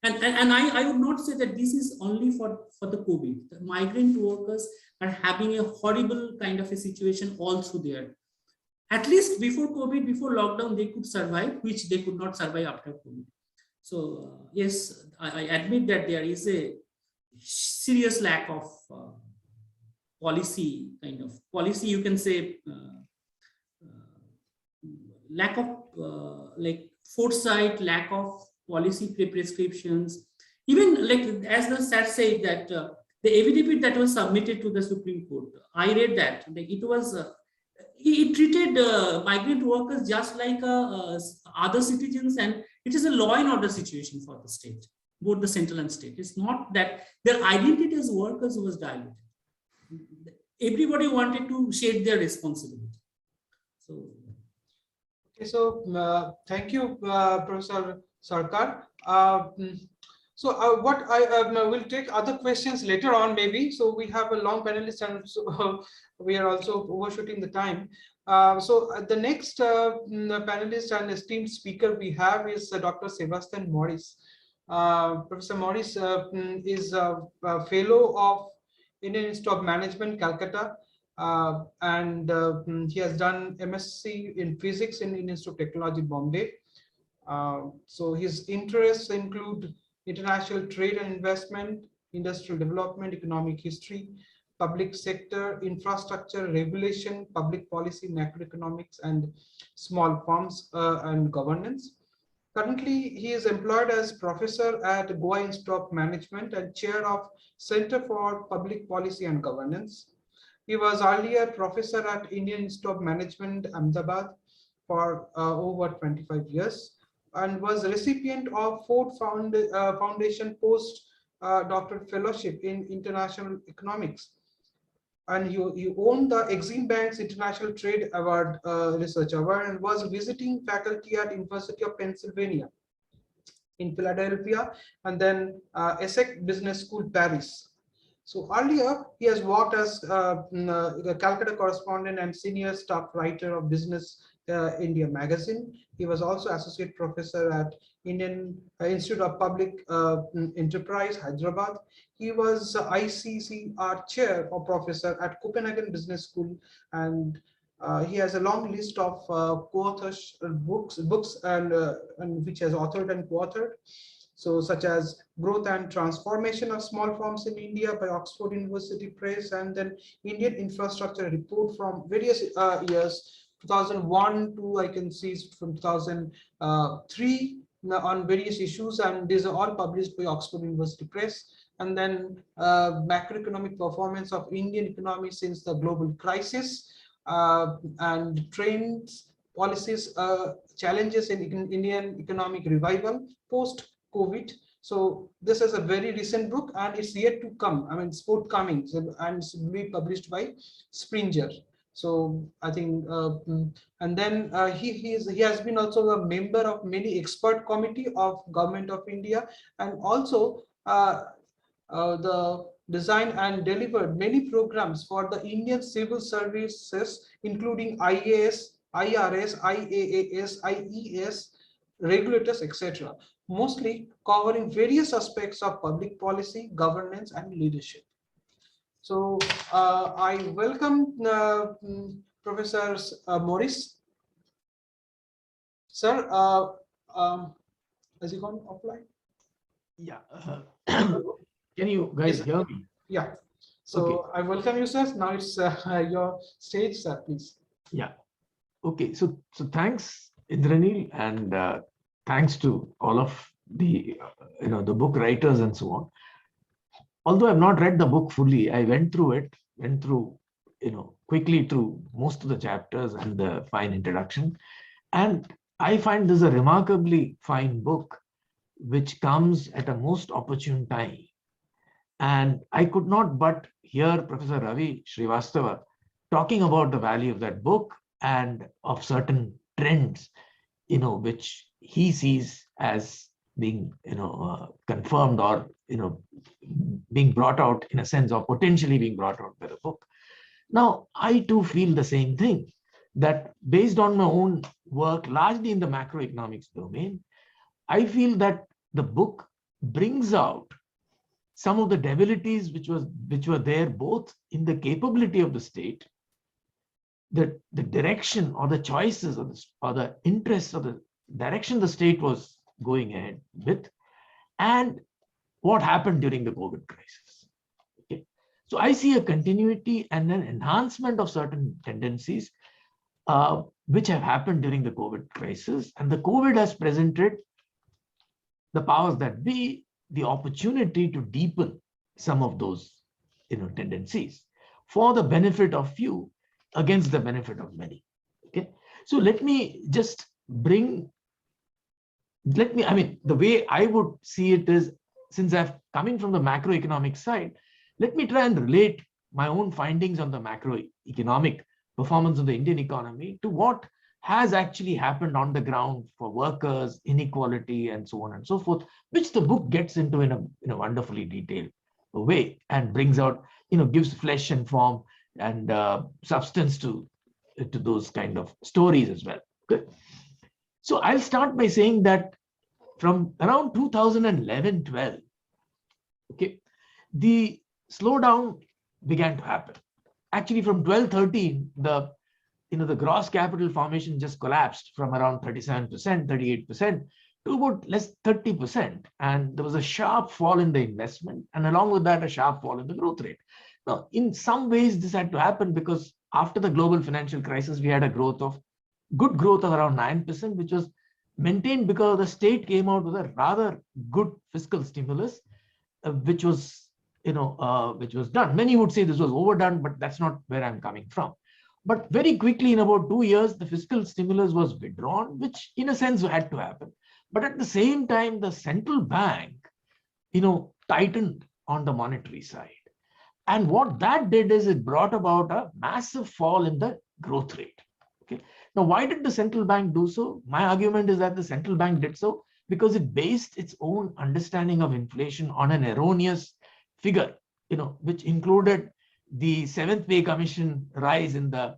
And I would not say that this is only for the COVID. The migrant workers are having a horrible kind of a situation all through there. At least before COVID, before lockdown, they could survive, which they could not survive after COVID. So yes, I admit that there is a serious lack of policy, you can say, lack of like foresight, lack of policy prescriptions. Even like as the sir said that the evidence that was submitted to the Supreme Court, I read that like it was it treated migrant workers just like other citizens, and it is a law and order situation for the state, both the central and state. It's not that their identity as workers was diluted. Everybody wanted to share their responsibility. So, okay, so thank you, Professor Sarkar. What I will take other questions later on, maybe. So we have a long panelist, and so we are also overshooting the time. The next panelist and esteemed speaker we have is Dr. Sebastian Morris. Professor Morris is a fellow of Indian Institute of Management, Calcutta, and he has done MSc in Physics in Indian Institute of Technology, Bombay. So his interests include international trade and investment, industrial development, economic history, public sector, infrastructure, regulation, public policy, macroeconomics, and small firms and governance. Currently, he is employed as professor at Goa Institute of Management and chair of Center for Public Policy and Governance. He was earlier professor at Indian Institute of Management, Ahmedabad, for over 25 years, and was a recipient of Ford Foundation post-doctoral fellowship in international economics. And you owned the Exim Bank's International Trade Award, Research Award, and was visiting faculty at University of Pennsylvania in Philadelphia, and then ESSEC Business School, Paris. So earlier, he has worked as the Calcutta correspondent and senior staff writer of Business India magazine. He was also associate professor at Indian Institute of Public Enterprise, Hyderabad. He was ICCR chair or professor at Copenhagen Business School, and he has a long list of co-authors books and which has authored and co-authored. So such as Growth and Transformation of Small Firms in India by Oxford University Press, and then Indian Infrastructure Report from various years, 2001 to I can see from 2003 on various issues, and these are all published by Oxford University Press. And then macroeconomic performance of Indian economy since the global crisis, and trends, policies, challenges in Indian economic revival post COVID. So this is a very recent book, and it's yet to come. I mean, it's forthcoming, and it's will be published by Springer. So I think, and then he has been also a member of many expert committee of Government of India, and also the design and delivered many programs for the Indian civil services, including IAS, IRS, IAAS, IES, regulators, etc., mostly covering various aspects of public policy, governance, and leadership. So I welcome Professor Morris. Sir, has he gone offline? Yeah. Can you guys hear me? Yeah. So okay. I welcome you, sir. Now it's your stage, sir, please. Yeah. Okay. So thanks, Indranil, and thanks to all of the the book writers and so on. Although I've not read the book fully, I went through quickly through most of the chapters and the fine introduction, and I find this a remarkably fine book, which comes at a most opportune time. And I could not but hear Professor Ravi Srivastava talking about the value of that book and of certain trends, which he sees as being, confirmed or, being brought out in a sense, or potentially being brought out by the book. Now, I too feel the same thing, that based on my own work, largely in the macroeconomics domain, I feel that the book brings out some of the debilities which were there both in the capability of the state, the direction or the choices or the interests or the direction the state was going ahead with, and what happened during the COVID crisis. Okay. So I see a continuity and an enhancement of certain tendencies which have happened during the COVID crisis, and the COVID has presented the powers that be the opportunity to deepen some of those tendencies for the benefit of few against the benefit of many. Okay, so let me just the way I would see it is, since I've coming from the macroeconomic side, let me try and relate my own findings on the macroeconomic performance of the Indian economy to what has actually happened on the ground for workers, inequality, and so on and so forth, which the book gets into in a wonderfully detailed way and brings out, gives flesh and form and substance to those kind of stories as well. Okay. So I'll start by saying that from around 2011-12, okay, the slowdown began to happen. Actually, from 12-13, the gross capital formation just collapsed from around 37%, 38% to about less 30%. And there was a sharp fall in the investment, and along with that, a sharp fall in the growth rate. Now, in some ways, this had to happen because after the global financial crisis, we had a good growth of around 9%, which was maintained because the state came out with a rather good fiscal stimulus, which was done. Many would say this was overdone, but that's not where I'm coming from. But very quickly, in about 2 years, the fiscal stimulus was withdrawn, which in a sense had to happen. But at the same time, the central bank, tightened on the monetary side. And what that did is it brought about a massive fall in the growth rate. Okay. Now, why did the central bank do so? My argument is that the central bank did so because it based its own understanding of inflation on an erroneous figure, which included the seventh pay commission rise in the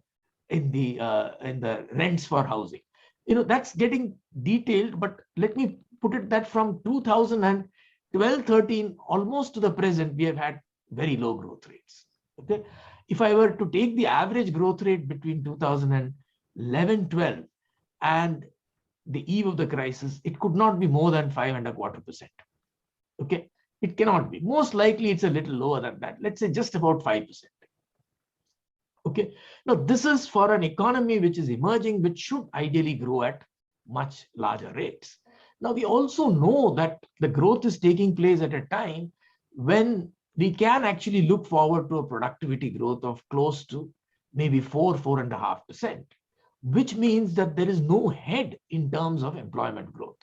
rents for housing. That's getting detailed, but let me put it that from 2012-13 almost to the present, we have had very low growth rates. Okay, if I were to take the average growth rate between 2011-12 and the eve of the crisis, it could not be more than 5.25%. Okay, it cannot be. Most likely, it's a little lower than that. Let's say just about 5%. Okay. Now, this is for an economy which is emerging, which should ideally grow at much larger rates. Now, we also know that the growth is taking place at a time when we can actually look forward to a productivity growth of close to maybe 4.5%, which means that there is no head in terms of employment growth.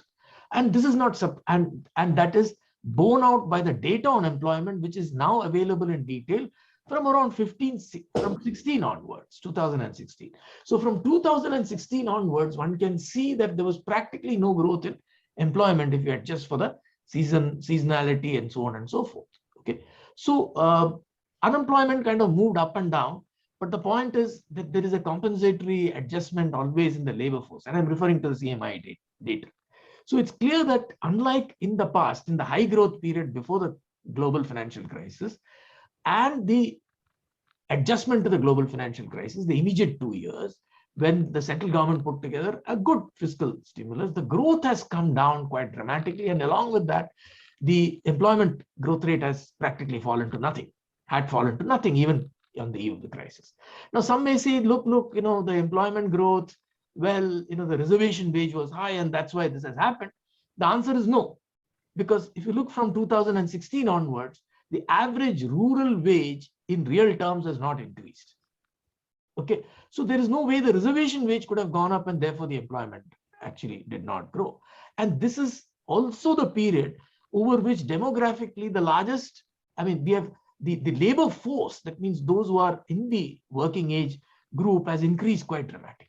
And this is not, and that is borne out by the data on employment, which is now available in detail from around 16 onwards, 2016. So from 2016 onwards, one can see that there was practically no growth in employment if you adjust for the seasonality and so on and so forth. Okay, so unemployment kind of moved up and down, but the point is that there is a compensatory adjustment always in the labor force, and I'm referring to the CMI data. So it's clear that unlike in the past, in the high growth period before the global financial crisis and the adjustment to the global financial crisis, the immediate 2 years, when the central government put together a good fiscal stimulus, the growth has come down quite dramatically. And along with that, the employment growth rate has practically fallen to nothing, had fallen to nothing even on the eve of the crisis. Now, some may say, look, the employment growth, well, the reservation wage was high and that's why this has happened. The answer is no, because if you look from 2016 onwards, the average rural wage in real terms has not increased. Okay, so there is no way the reservation wage could have gone up and therefore the employment actually did not grow. And this is also the period over which demographically the largest, we have the labor force, that means those who are in the working age group, has increased quite dramatically.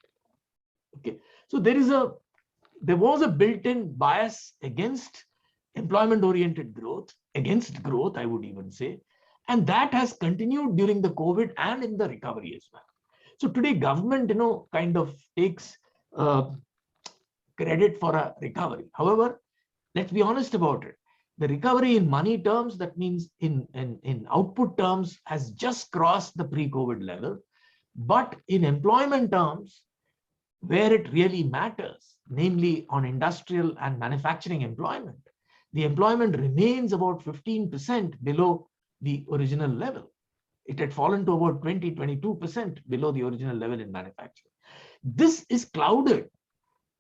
Okay, so there was a built-in bias against employment-oriented growth, against growth, I would even say, and that has continued during the COVID and in the recovery as well. So today, government, kind of takes credit for a recovery. However, let's be honest about it. The recovery in money terms, that means in output terms, has just crossed the pre-COVID level. But in employment terms, where it really matters, namely on industrial and manufacturing employment, the employment remains about 15% below the original level. It had fallen to about 22% below the original level in manufacturing. This is clouded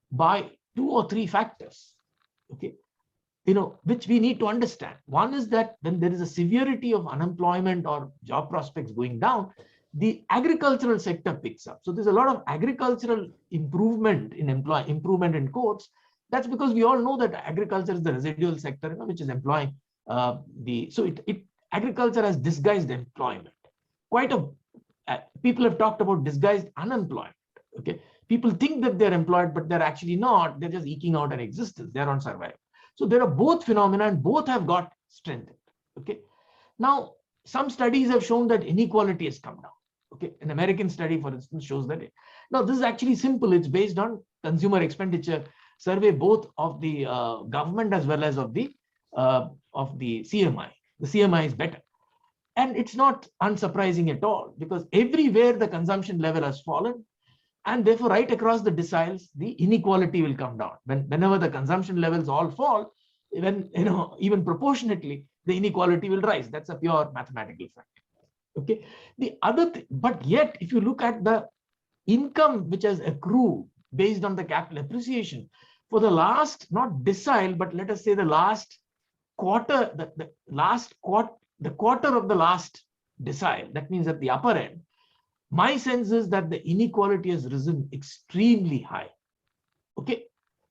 by 2 or 3 factors, okay, which we need to understand. One is that when there is a severity of unemployment or job prospects going down, the agricultural sector picks up. So there's a lot of agricultural improvement in quotes. That's because we all know that agriculture is the residual sector, which is employing agriculture has disguised employment. People have talked about disguised unemployment. Okay, people think that they're employed, but they're actually not. They're just eking out an existence. They're on survival. So there are both phenomena, and both have got strengthened. Okay, now some studies have shown that inequality has come down. Okay, an American study, for instance, shows that. Now this is actually simple. It's based on consumer expenditure survey, both of the government as well as of the CMI. The CMI is better. And it's not unsurprising at all, because everywhere the consumption level has fallen, and therefore right across the deciles, the inequality will come down. Whenever the consumption levels all fall, even proportionately, the inequality will rise. That's a pure mathematical fact. Okay. The other thing, but yet, if you look at the income which has accrued based on the capital appreciation for the last, not decile, but let us say the last quarter, the quarter of the last decile, that means at the upper end, my sense is that the inequality has risen extremely high. Okay,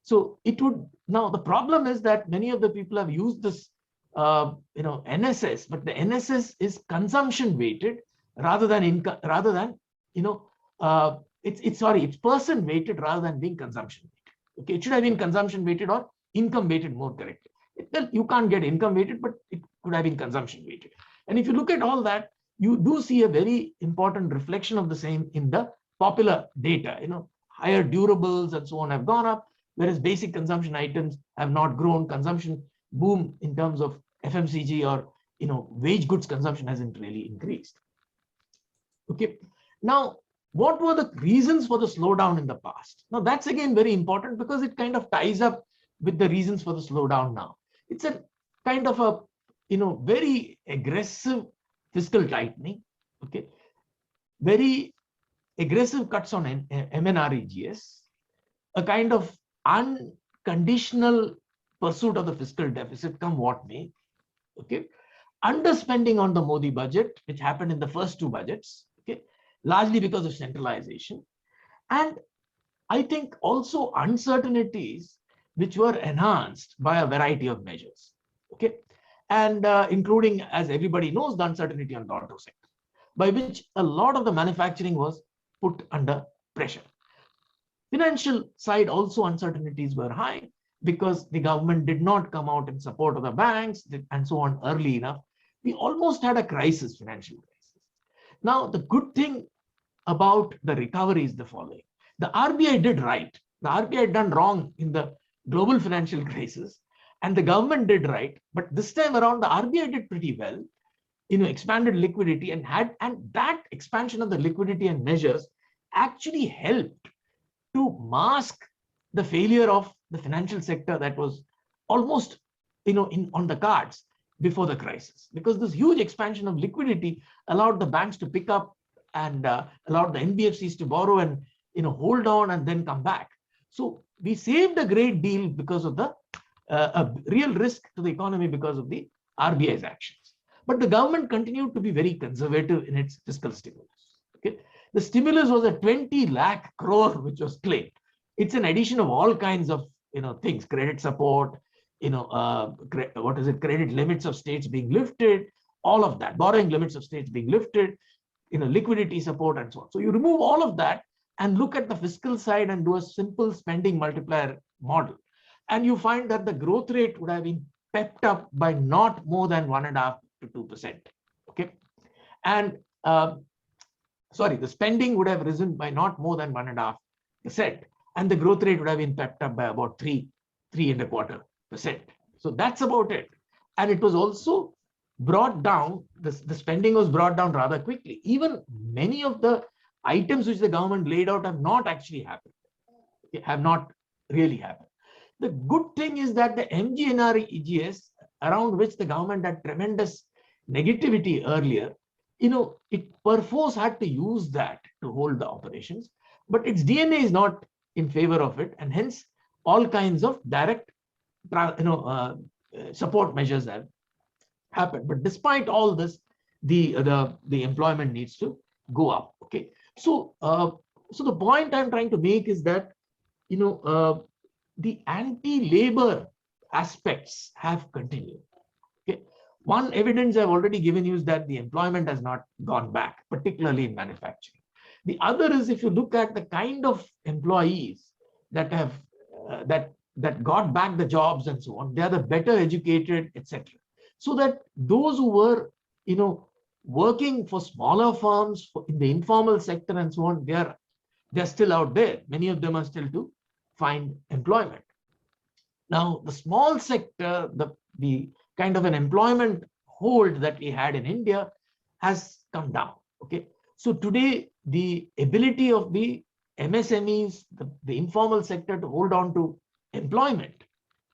so it would, now the problem is that many of the people have used this NSS, but the NSS is consumption weighted rather than income, rather than it's person weighted rather than being consumption weighted. Okay, it should have been consumption weighted or income weighted more correctly. Well, you can't get income weighted, but it could have been consumption weighted. And if you look at all that, you do see a very important reflection of the same in the popular data. Higher durables and so on have gone up, whereas basic consumption items have not grown. Consumption boom in terms of FMCG or wage goods consumption hasn't really increased. Okay, now what were the reasons for the slowdown in the past? Now that's again very important, because it kind of ties up with the reasons for the slowdown now. It's a kind of a very aggressive fiscal tightening, okay, very aggressive cuts on MNREGS, a kind of unconditional pursuit of the fiscal deficit, come what may. Okay, underspending on the Modi budget, which happened in the first two budgets, okay, largely because of centralization, and I think also uncertainties which were enhanced by a variety of measures. Okay, and including, as everybody knows, the uncertainty on the auto sector, by which a lot of the manufacturing was put under pressure. Financial side also uncertainties were high because the government did not come out in support of the banks and so on early enough. We almost had a crisis, financial crisis. Now, the good thing about the recovery is the following. The RBI did right. The RBI had done wrong in the global financial crisis, and the government did right. But this time around, the RBI did pretty well, expanded liquidity and that expansion of the liquidity and measures actually helped to mask the failure of the financial sector that was almost on the cards before the crisis, because this huge expansion of liquidity allowed the banks to pick up and allowed the NBFCs to borrow and hold on and then come back. So we saved a great deal because of the a real risk to the economy because of the RBI's actions. But the government continued to be very conservative in its fiscal stimulus. Okay, the stimulus was a 20 lakh crore which was claimed. It's an addition of all kinds of things: credit support, credit limits of states being lifted, all of that, borrowing limits of states being lifted, liquidity support and so on. So you remove all of that and look at the fiscal side and do a simple spending multiplier model, and you find that the growth rate would have been pepped up by not more than 1.5 to 2%. Okay, and the spending would have risen by not more than 1.5%, and the growth rate would have been pepped up by about 3.25%. So that's about it. And it was also brought down, the spending was brought down rather quickly. Even many of the items which the government laid out have not actually happened, have not really happened. The good thing is that the MGNREGS, around which the government had tremendous negativity earlier, it perforce had to use that to hold the operations, but its DNA is not in favor of it, and hence all kinds of direct support measures have happened. But despite all this, the employment needs to go up. Okay, so the point I'm trying to make is that the anti-labor aspects have continued. Okay, one evidence I've already given you is that the employment has not gone back, particularly in manufacturing. The other is, if you look at the kind of employees that have that got back the jobs and so on, they are the better educated, etc. So that those who were working for smaller firms in the informal sector and so on, they're still out there. Many of them are still to find employment. Now, the small sector, the kind of an employment hold that we had in India has come down. Okay, so today the ability of the MSMEs, the informal sector, to hold on to employment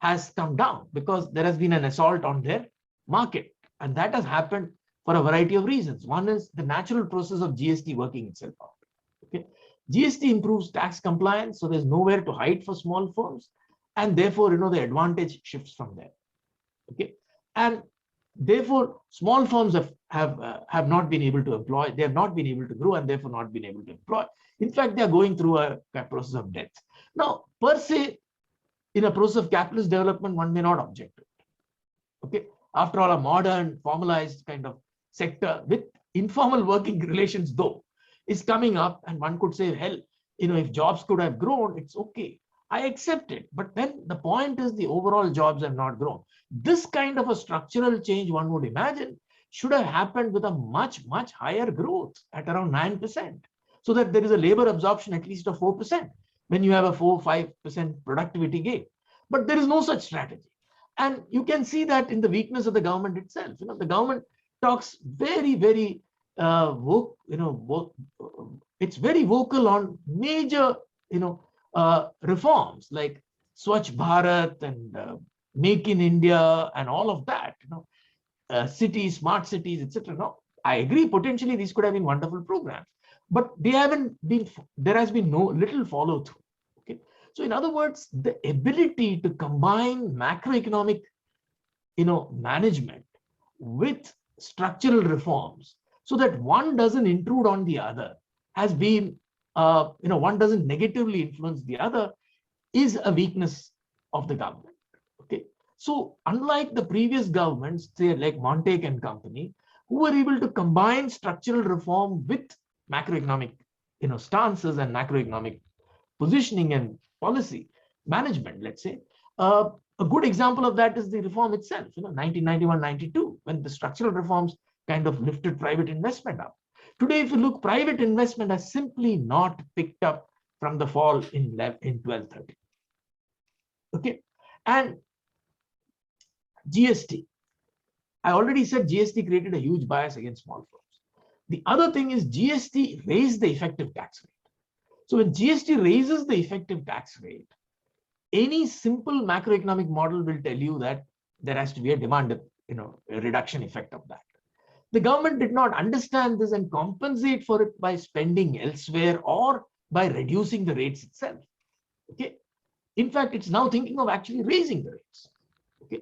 has come down because there has been an assault on their market, and that has happened for a variety of reasons. One is the natural process of GST working itself out. Okay, GST improves tax compliance, so there's nowhere to hide for small firms, and therefore the advantage shifts from there. Okay, and therefore small firms have not been able to employ, they have not been able to grow, and therefore not been able to employ. In fact, they are going through a process of death. Now, per se, in a process of capitalist development, one may not object to it. Okay, after all, a modern, formalized kind of sector with informal working relations, though, is coming up, and one could say, hell, if jobs could have grown, it's okay. I accept it. But then the point is, the overall jobs have not grown. This kind of a structural change, one would imagine, should have happened with a much, much higher growth at around 9%, so that there is a labor absorption at least of 4% when you have a 4-5% productivity gain. But there is no such strategy. And you can see that in the weakness of the government itself. The government talks very, very it's very vocal on major reforms like Swachh Bharat and Make in India and all of that, cities, smart cities, etc. Now, I agree, potentially these could have been wonderful programs, but they haven't been, there has been little follow through. Okay, So in other words, the ability to combine macroeconomic, management with structural reforms so that one doesn't intrude on the other has been, one doesn't negatively influence the other, is a weakness of the government. Okay. So unlike the previous governments, say like Montague and company, who were able to combine structural reform with macroeconomic, stances and macroeconomic positioning and policy management, let's say, a good example of that is the reform itself, 1991-92, when the structural reforms kind of lifted private investment up. Today, if you look, private investment has simply not picked up from the fall in 12-13. Okay. And GST. I already said GST created a huge bias against small firms. The other thing is GST raised the effective tax rate. So when GST raises the effective tax rate, any simple macroeconomic model will tell you that there has to be a demand, a reduction effect of that. The government did not understand this and compensate for it by spending elsewhere or by reducing the rates itself. Okay. In fact, it's now thinking of actually raising the rates. Okay.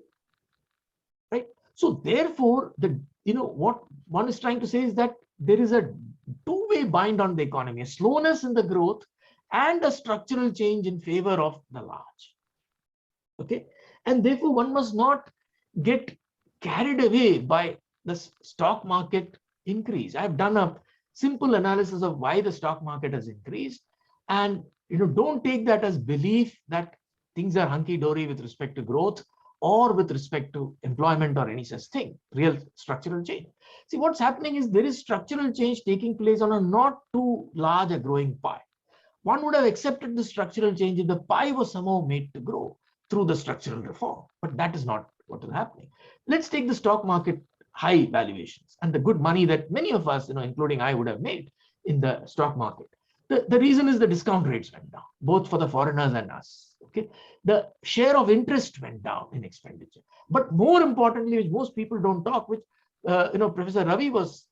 Right. So therefore, what one is trying to say is that there is a two-way bind on the economy, a slowness in the growth and a structural change in favor of the large. Okay. And therefore, one must not get carried away by the stock market increase. I've done a simple analysis of why the stock market has increased. And don't take that as belief that things are hunky-dory with respect to growth or with respect to employment or any such thing, real structural change. See, what's happening is there is structural change taking place on a not too large a growing pie. One would have accepted the structural change if the pie was somehow made to grow through the structural reform, but that is not what is happening. Let's take the stock market high valuations and the good money that many of us, including I, would have made in the stock market. The reason is the discount rates went down, both for the foreigners and us. Okay, the share of interest went down in expenditure. But more importantly, which most people don't talk, which Professor Ravi was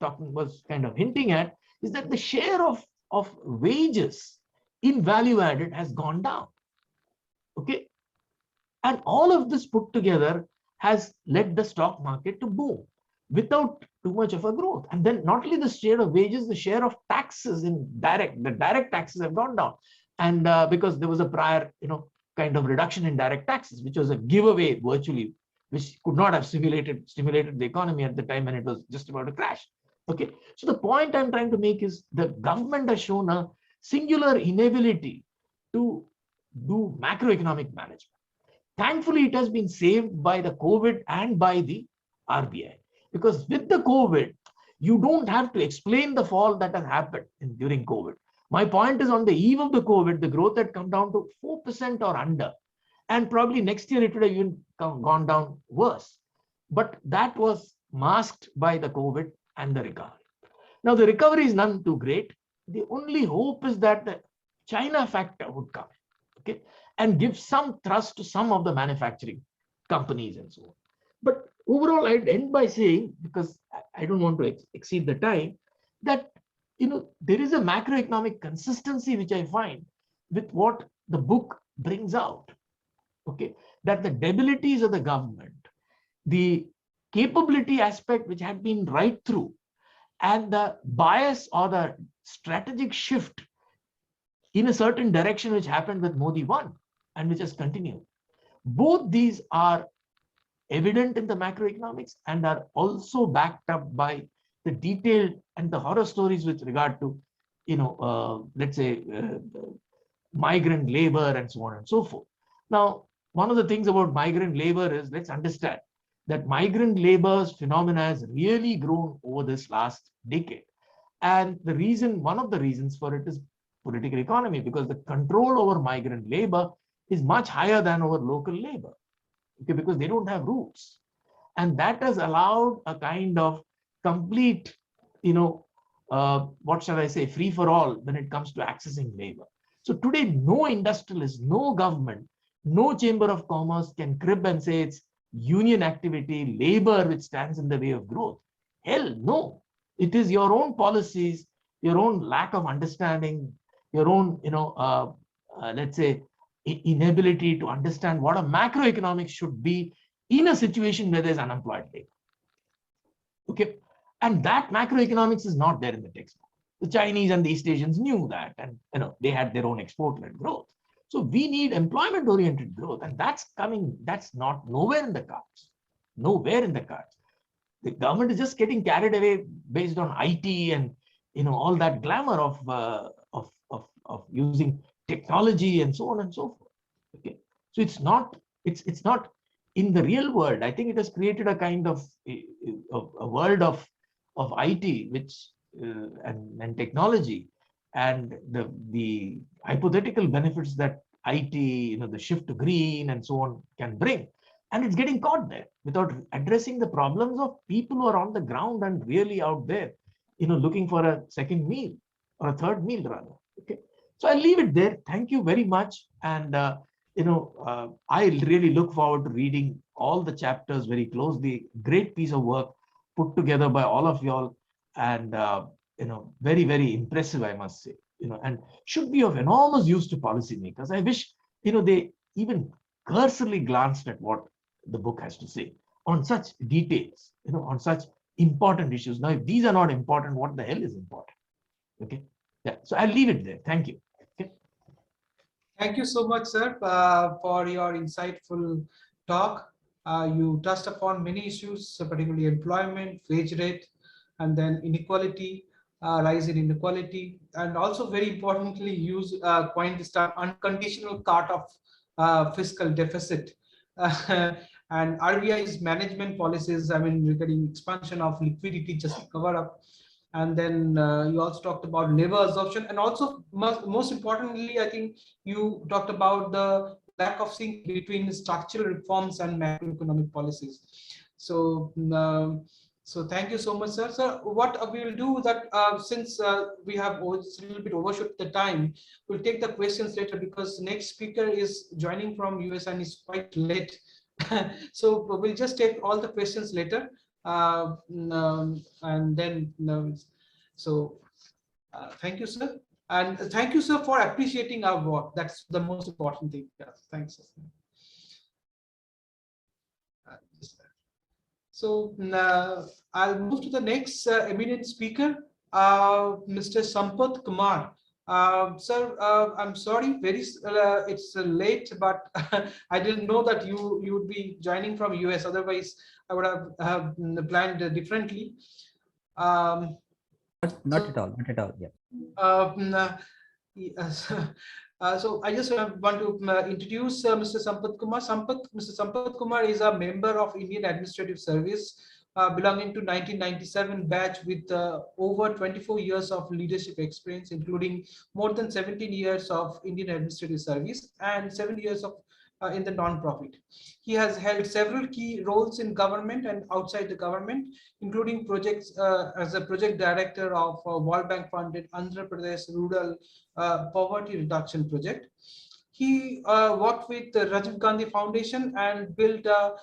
kind of hinting at, is that the share of wages in value added has gone down. Okay, and all of this put together has led the stock market to boom without too much of a growth. And then not only the share of wages, the share of taxes the direct taxes have gone down. And because there was a prior, kind of reduction in direct taxes, which was a giveaway virtually, which could not have stimulated the economy at the time when it was just about to crash. Okay, so the point I'm trying to make is the government has shown a singular inability to do macroeconomic management. Thankfully, it has been saved by the COVID and by the RBI. Because with the COVID, you don't have to explain the fall that has happened during COVID. My point is, on the eve of the COVID, the growth had come down to 4% or under. And probably next year it would have even gone down worse. But that was masked by the COVID and the recovery. Now, the recovery is none too great. The only hope is that the China factor would come, okay, and give some thrust to some of the manufacturing companies and so on. But overall, I'd end by saying, because I don't want to exceed the time, that there is a macroeconomic consistency which I find with what the book brings out. Okay, that the debilities of the government, the capability aspect which had been right through, and the bias or the strategic shift in a certain direction which happened with Modi 1 and which has continued. Both these are evident in the macroeconomics and are also backed up by the detailed and the horror stories with regard to, let's say, migrant labor and so on and so forth. Now, one of the things about migrant labor is, let's understand that migrant labor's phenomena has really grown over this last decade. And one of the reasons for it is political economy, because the control over migrant labor is much higher than over local labor, okay, because they don't have roots. And that has allowed a kind of complete, what shall I say, free for all when it comes to accessing labor. So today, no industrialist, no government, no chamber of commerce can crib and say it's union activity, labor which stands in the way of growth. Hell no. It is your own policies, your own lack of understanding, your own, let's say, inability to understand what a macroeconomics should be in a situation where there's unemployed labor. Okay, and that macroeconomics is not there in the textbook. The Chinese and the East Asians knew that, and they had their own export-led growth. So we need employment-oriented growth, and that's coming. That's not nowhere in the cards. Nowhere in the cards. The government is just getting carried away based on IT and all that glamour of using technology and so on and so forth. Okay, so it's not in the real world. I think it has created a kind of a world of IT, which and technology, and the hypothetical benefits that IT, the shift to green and so on can bring. And it's getting caught there without addressing the problems of people who are on the ground and really out there, looking for a second meal or a third meal rather. Okay, so I'll leave it there. Thank you very much. And I really look forward to reading all the chapters very closely. Great piece of work put together by all of y'all, and very, very impressive, I must say. And should be of enormous use to policymakers. I wish they even cursorily glanced at what the book has to say on such details, on such important issues. Now, if these are not important, what the hell is important? Okay, yeah. So I'll leave it there. Thank you. Okay. Thank you so much, sir, for your insightful talk. You touched upon many issues, particularly employment, wage rate, and then inequality, rise in inequality, and also very importantly, coined this term unconditional cut of fiscal deficit. And RBI's management policies, regarding expansion of liquidity just to cover up. And then you also talked about labor absorption, and also most importantly, I think you talked about the lack of sync between structural reforms and macroeconomic policies. So, so thank you so much, sir. So what we will do that since we have a little bit overshot the time, we'll take the questions later because next speaker is joining from US and is quite late. So we'll just take all the questions later. And then thank you, sir, and thank you, sir, for appreciating our work. That's the most important thing. Yes, thanks, sir. So I'll move to the next eminent speaker, Mr. Sampath Kumar. Sir, I'm sorry, it's late, but I didn't know that you would be joining from US. Otherwise, I would have planned differently. Not at all. Not at all. Yeah. Yes. So I just want to introduce Mr. Sampath Kumar. Mr. Sampath Kumar is a member of Indian Administrative Service, belonging to 1997 batch with over 24 years of leadership experience, including more than 17 years of Indian Administrative Service and 7 years of in the non-profit. He has held several key roles in government and outside the government, including projects as a project director of World Bank funded Andhra Pradesh Rural Poverty Reduction Project. He worked with the Rajiv Gandhi Foundation and built a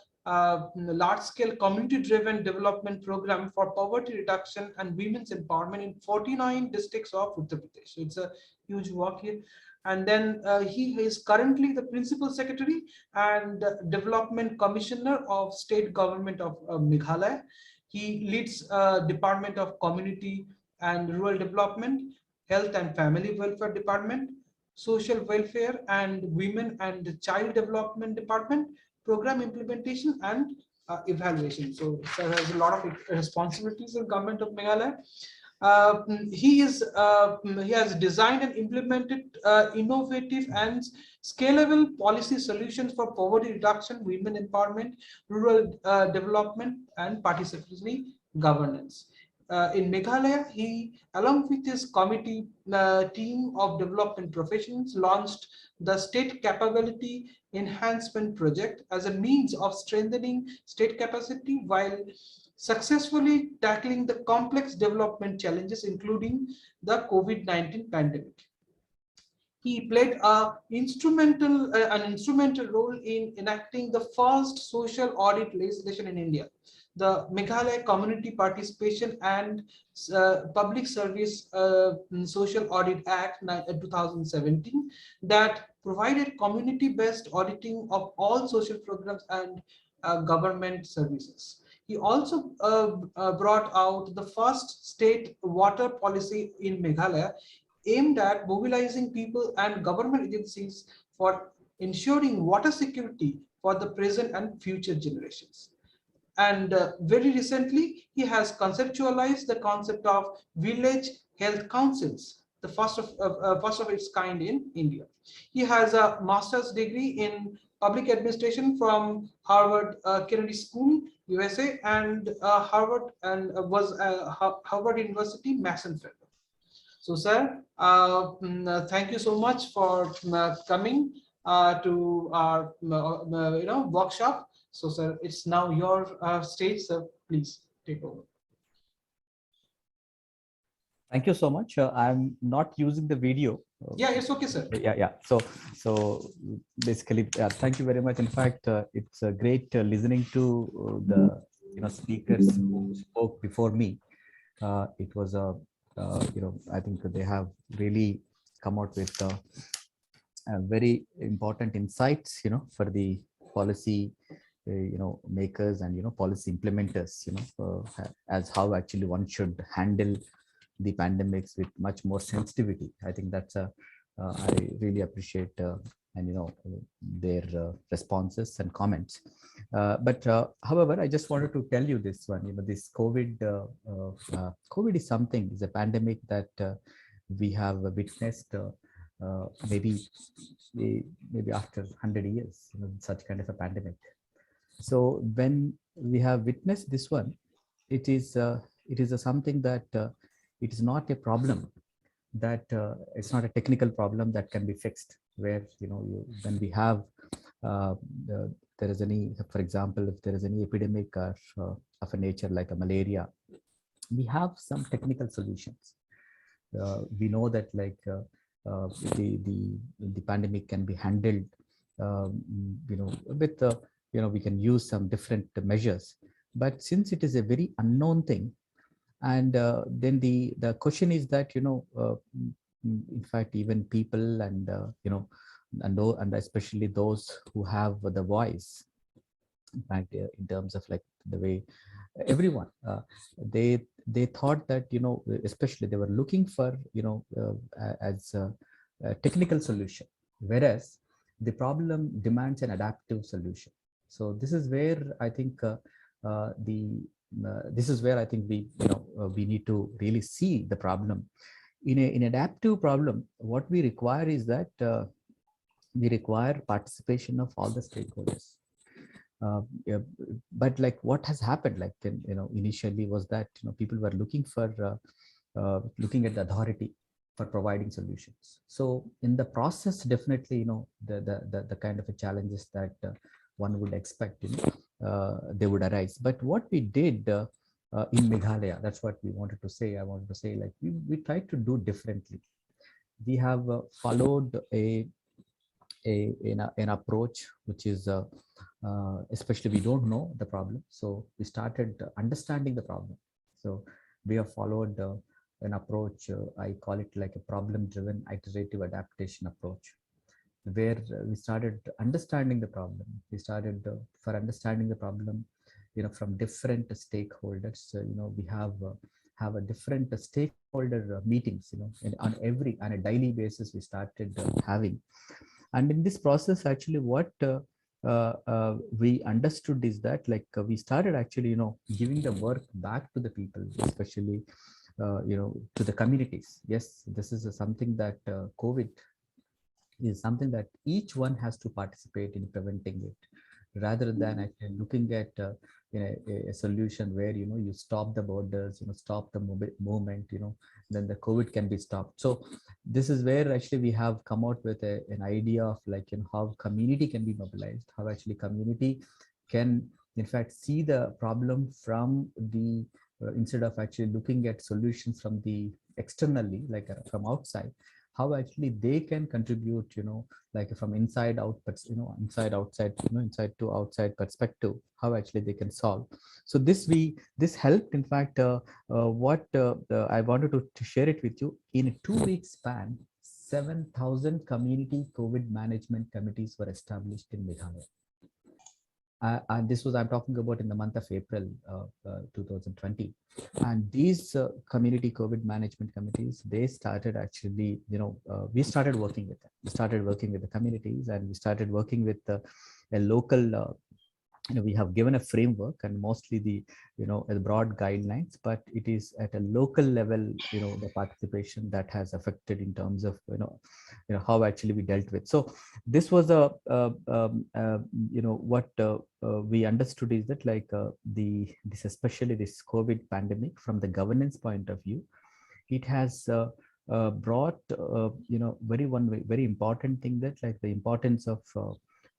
large-scale community-driven development program for poverty reduction and women's empowerment in 49 districts of Uttar Pradesh. So it's a huge work here. And then he is currently the Principal Secretary and Development Commissioner of State Government of Meghalaya. He leads Department of Community and Rural Development, Health and Family Welfare Department, Social Welfare and Women and Child Development Department, Program Implementation and Evaluation. So sir has a lot of responsibilities in Government of Meghalaya. He has designed and implemented innovative and scalable policy solutions for poverty reduction, women empowerment, rural development, and participatory governance. In Meghalaya, he, along with his committee team of development professionals, launched the State Capability Enhancement Project as a means of strengthening state capacity while successfully tackling the complex development challenges, including the COVID-19 pandemic. He played an instrumental role in enacting the first social audit legislation in India. the Meghalaya Community Participation and Public Service Social Audit Act 2017 that provided community-based auditing of all social programs and government services. He also brought out the first state water policy in Meghalaya, aimed at mobilizing people and government agencies for ensuring water security for the present and future generations. And very recently, he has conceptualized the concept of village health councils, the first of its kind in India. He has a master's degree in public administration from Harvard Kennedy School, USA, and Harvard and was Harvard University Mason Fellow. So, sir, thank you so much for coming to our workshop. So, sir, it's now your stage, sir. Please take over. Thank you so much. I'm not using the video. Yeah, it's okay, sir. Yeah. So basically, thank you very much. In fact, it's great listening to the speakers who spoke before me. It was a I think they have really come out with very important insights, for the policy, makers and policy implementers, as how actually one should handle the pandemics with much more sensitivity. I think that's I really appreciate and their responses and comments. But however, I just wanted to tell you this one. This COVID is something, is a pandemic that we have witnessed maybe after 100 years, such kind of a pandemic. So when we have witnessed this one, it is something that it is not a problem that it's not a technical problem that can be fixed, where when we have there is any, for example, if there is any epidemic of a nature like a malaria, we have some technical solutions. We know that like the pandemic can be handled with we can use some different measures. But since it is a very unknown thing, and then the question is that in fact even people and and especially those who have the voice, in fact in terms of like the way everyone they thought that especially they were looking for as a technical solution, whereas the problem demands an adaptive solution. So this is where I think this is where I think we need to really see the problem. In an adaptive problem, what we require is that we require participation of all the stakeholders. Yeah, but like what has happened, like initially was that people were looking for looking at the authority for providing solutions. So in the process, definitely the kind of challenges that one would expect they would arise. But what we did in Meghalaya, that's what we wanted to say. I wanted to say like we tried to do differently. We have followed an approach which is especially we don't know the problem, so we started understanding the problem. So we have followed an approach, I call it like a problem driven iterative adaptation approach, where we started understanding the problem. We started for understanding the problem from different stakeholders. We have a different stakeholder meetings on a daily basis we started having. And in this process, actually, what we understood is that like we started actually giving the work back to the people, especially to the communities. Yes, this is something that COVID is something that each one has to participate in preventing it, rather than actually looking at a solution where you stop the borders, stop the movement, then the COVID can be stopped. So this is where actually we have come out with an idea of like how community can be mobilized, how actually community can in fact see the problem from the instead of actually looking at solutions from the externally, like from outside, how actually they can contribute, like from inside out, but inside outside, inside to outside perspective, how actually they can solve. So this helped, in fact, what I wanted to share it with you. In a 2 week span, 7,000 community COVID management committees were established in Meghalaya. And this was, I'm talking about in the month of April 2020. And these community COVID management committees, they started actually, we started working with them. We started working with the communities, and we started working with a local we have given a framework and mostly the the broad guidelines, but it is at a local level, the participation that has affected in terms of how actually we dealt with. So this was what we understood is that, like, this especially this COVID pandemic, from the governance point of view, it has brought very important thing, that, like, the importance of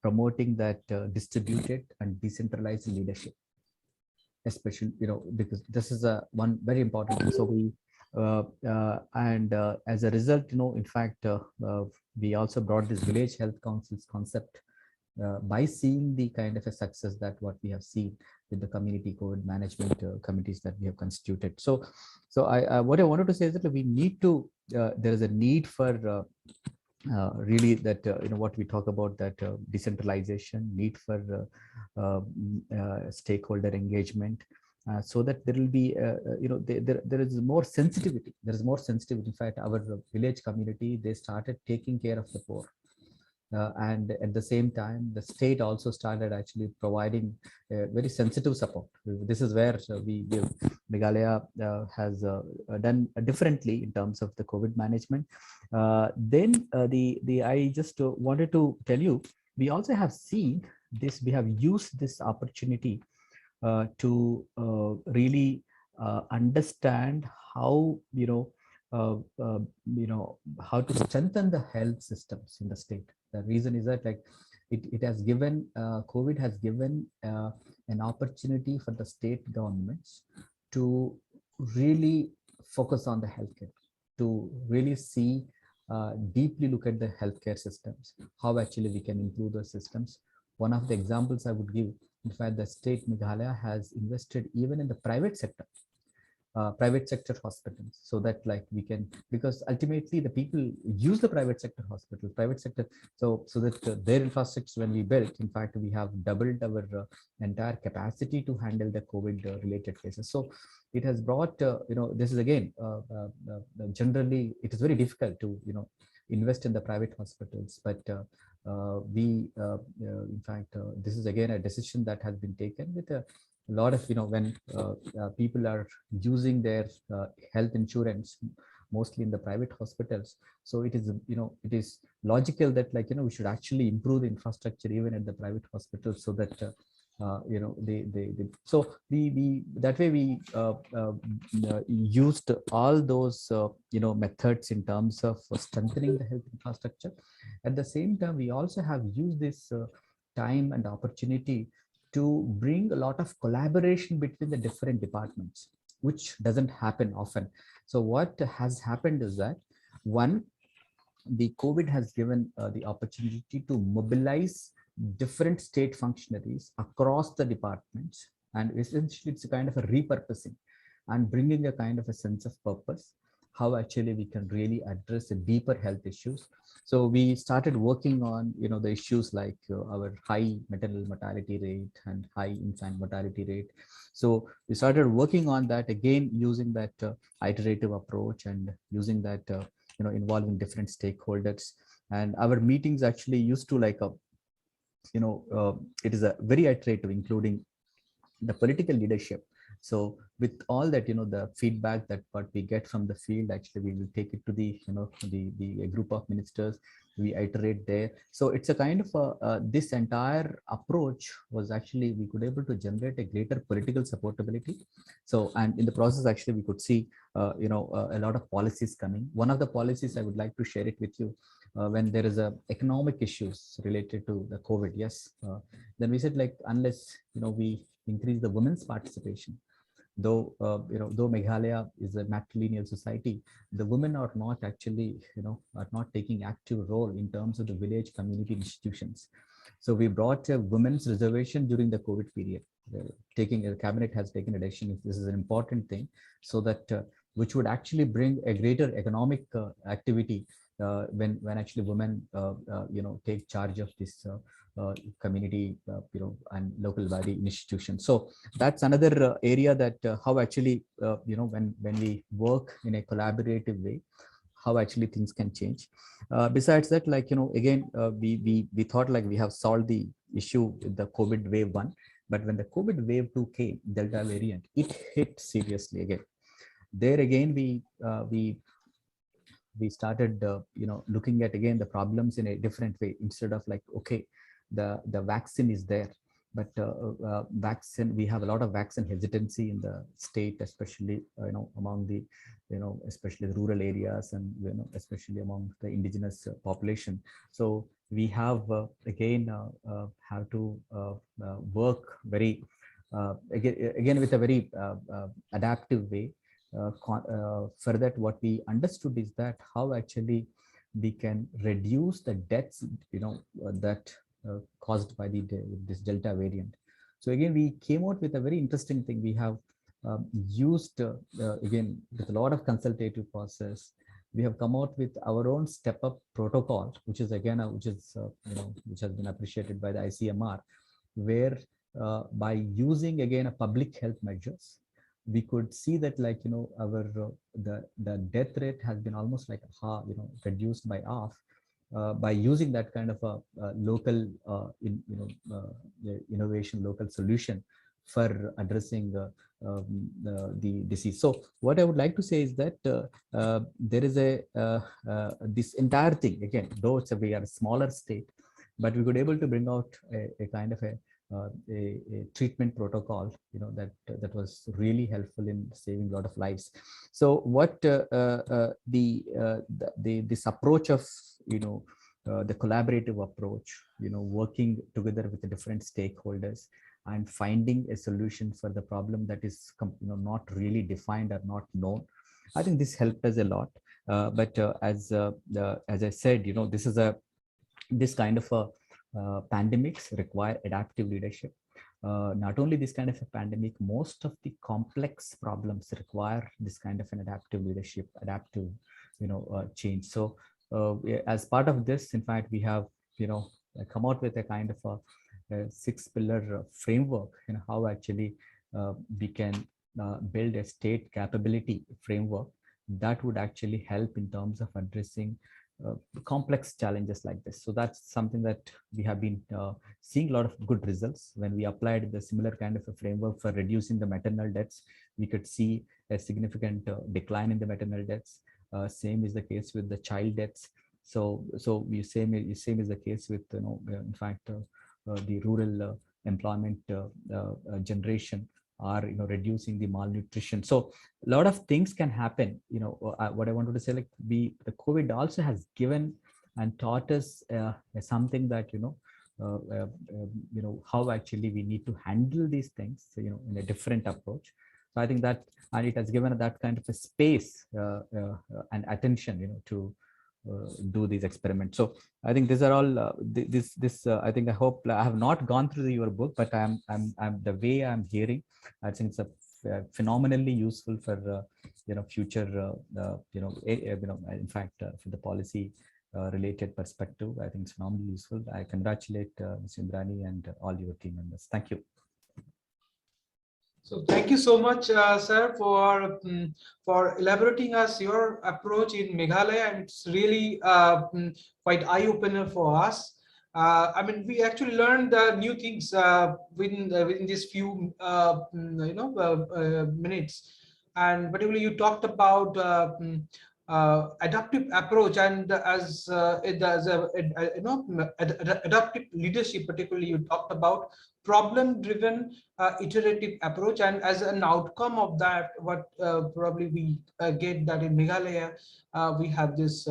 promoting that distributed and decentralized leadership, especially because this is a one very important thing. So we as a result, in fact, we also brought this village health councils concept by seeing the kind of a success that what we have seen with the community COVID management committees that we have constituted. So what I wanted to say is that we need to there is a need for really that what we talk about, that decentralization, need for stakeholder engagement, so that there will be there is more sensitivity. There is more sensitivity. In fact, our village community, they started taking care of the poor. And at the same time, the state also started actually providing very sensitive support. This is where Meghalaya has done differently in terms of the COVID management. Then I just wanted to tell you, we also have seen this. We have used this opportunity to really understand how how to strengthen the health systems in the state. The reason is that, like, it has given COVID has given an opportunity for the state governments to really focus on the healthcare, to really see deeply look at the healthcare systems, how actually we can improve those systems. One of the examples I would give, in fact, the state Meghalaya has invested even in the private sector. Private sector hospitals, so that, like, we can, because ultimately the people use the private sector hospitals, private sector, so that their infrastructure, when we built, in fact, we have doubled our entire capacity to handle the COVID related cases. So it has brought this is again generally it is very difficult to invest in the private hospitals, but we in fact this is again a decision that has been taken with a lot of when people are using their health insurance mostly in the private hospitals. So it is it is logical that, like, we should actually improve the infrastructure even at the private hospitals, so that so we that way we used all those methods in terms of strengthening the health infrastructure. At the same time, we also have used this time and opportunity to bring a lot of collaboration between the different departments, which doesn't happen often. So what has happened is that, one, the COVID has given the opportunity to mobilize different state functionaries across the departments, and essentially it's a kind of a repurposing and bringing a kind of a sense of purpose, how actually we can really address the deeper health issues. So we started working on the issues like our high maternal mortality rate and high infant mortality rate. So we started working on that again, using that iterative approach and using that involving different stakeholders. And our meetings actually used to, like, it is a very iterative, including the political leadership. So with all that, the feedback that what we get from the field, actually we will take it to the the group of ministers, we iterate there. So it's a kind of this entire approach was actually, we could able to generate a greater political supportability. So, and in the process, actually we could see a lot of policies coming. One of the policies I would like to share it with you, when there is a economic issues related to the COVID, yes, then we said, like, unless we increase the women's participation, though Meghalaya is a matrilineal society, the women are not actually, are not taking active role in terms of the village community institutions. So we brought a women's reservation during the COVID period. The cabinet has taken a decision. This is an important thing, so that which would actually bring a greater economic activity when actually women take charge of this community and local body institutions. So that's another area that how actually when we work in a collaborative way, how actually things can change. Besides that, again, we thought like we have solved the issue with the COVID wave 1, but when the COVID wave 2 came, Delta variant, it hit seriously again. There again, we started looking at again the problems in a different way. Instead of like, okay, the vaccine is there, but vaccine, we have a lot of vaccine hesitancy in the state, especially among the especially the rural areas, and especially among the indigenous population. So we have again have to work very again with a very adaptive way. For that, what we understood is that how actually we can reduce the deaths that caused by this Delta variant. So again, we came out with a very interesting thing. We have used again with a lot of consultative process, we have come out with our own step-up protocol, which is again which has been appreciated by the ICMR, where by using again a public health measures, we could see that our the death rate has been almost like reduced by half by using that kind of a local innovation, local solution for addressing the disease. So what I would like to say is that there is this entire thing, again, though we are a smaller state, but we could able to bring out a kind of a treatment protocol, that was really helpful in saving a lot of lives. So what this approach of the collaborative approach, working together with the different stakeholders and finding a solution for the problem that is not really defined or not known, I think this helped us a lot. But as I said, this kind of pandemics require adaptive leadership. Not only this kind of a pandemic, most of the complex problems require this kind of an adaptive leadership, adaptive change. So as part of this, in fact, we have come out with a kind of a 6-pillar framework, how actually we can build a state capability framework that would actually help in terms of addressing complex challenges like this. So that's something that we have been seeing a lot of good results. When we applied the similar kind of a framework for reducing the maternal deaths, we could see a significant decline in the maternal deaths. Same is the case with the child deaths. So same is the case with in fact the rural employment generation are reducing the malnutrition. So a lot of things can happen. What I wanted to say, like the COVID also has given and taught us something that how actually we need to handle these things in a different approach. So I think that, and it has given that kind of a space and attention to do these experiments. So I think these are all I think I hope I have not gone through your book, but I'm the way I'm hearing, I think it's a phenomenally useful for future in fact for the policy related perspective. I think it's phenomenally useful. I congratulate Ms. Indrani and all your team members. Thank you. So thank you so much, sir, for elaborating us your approach in Meghalaya, and it's really quite eye-opener for us. I mean, we actually learned new things within these few minutes, and particularly you talked about adaptive approach, and as adaptive leadership. Particularly, you talked about problem-driven iterative approach, and as an outcome of that, what probably we get that in Meghalaya, we have this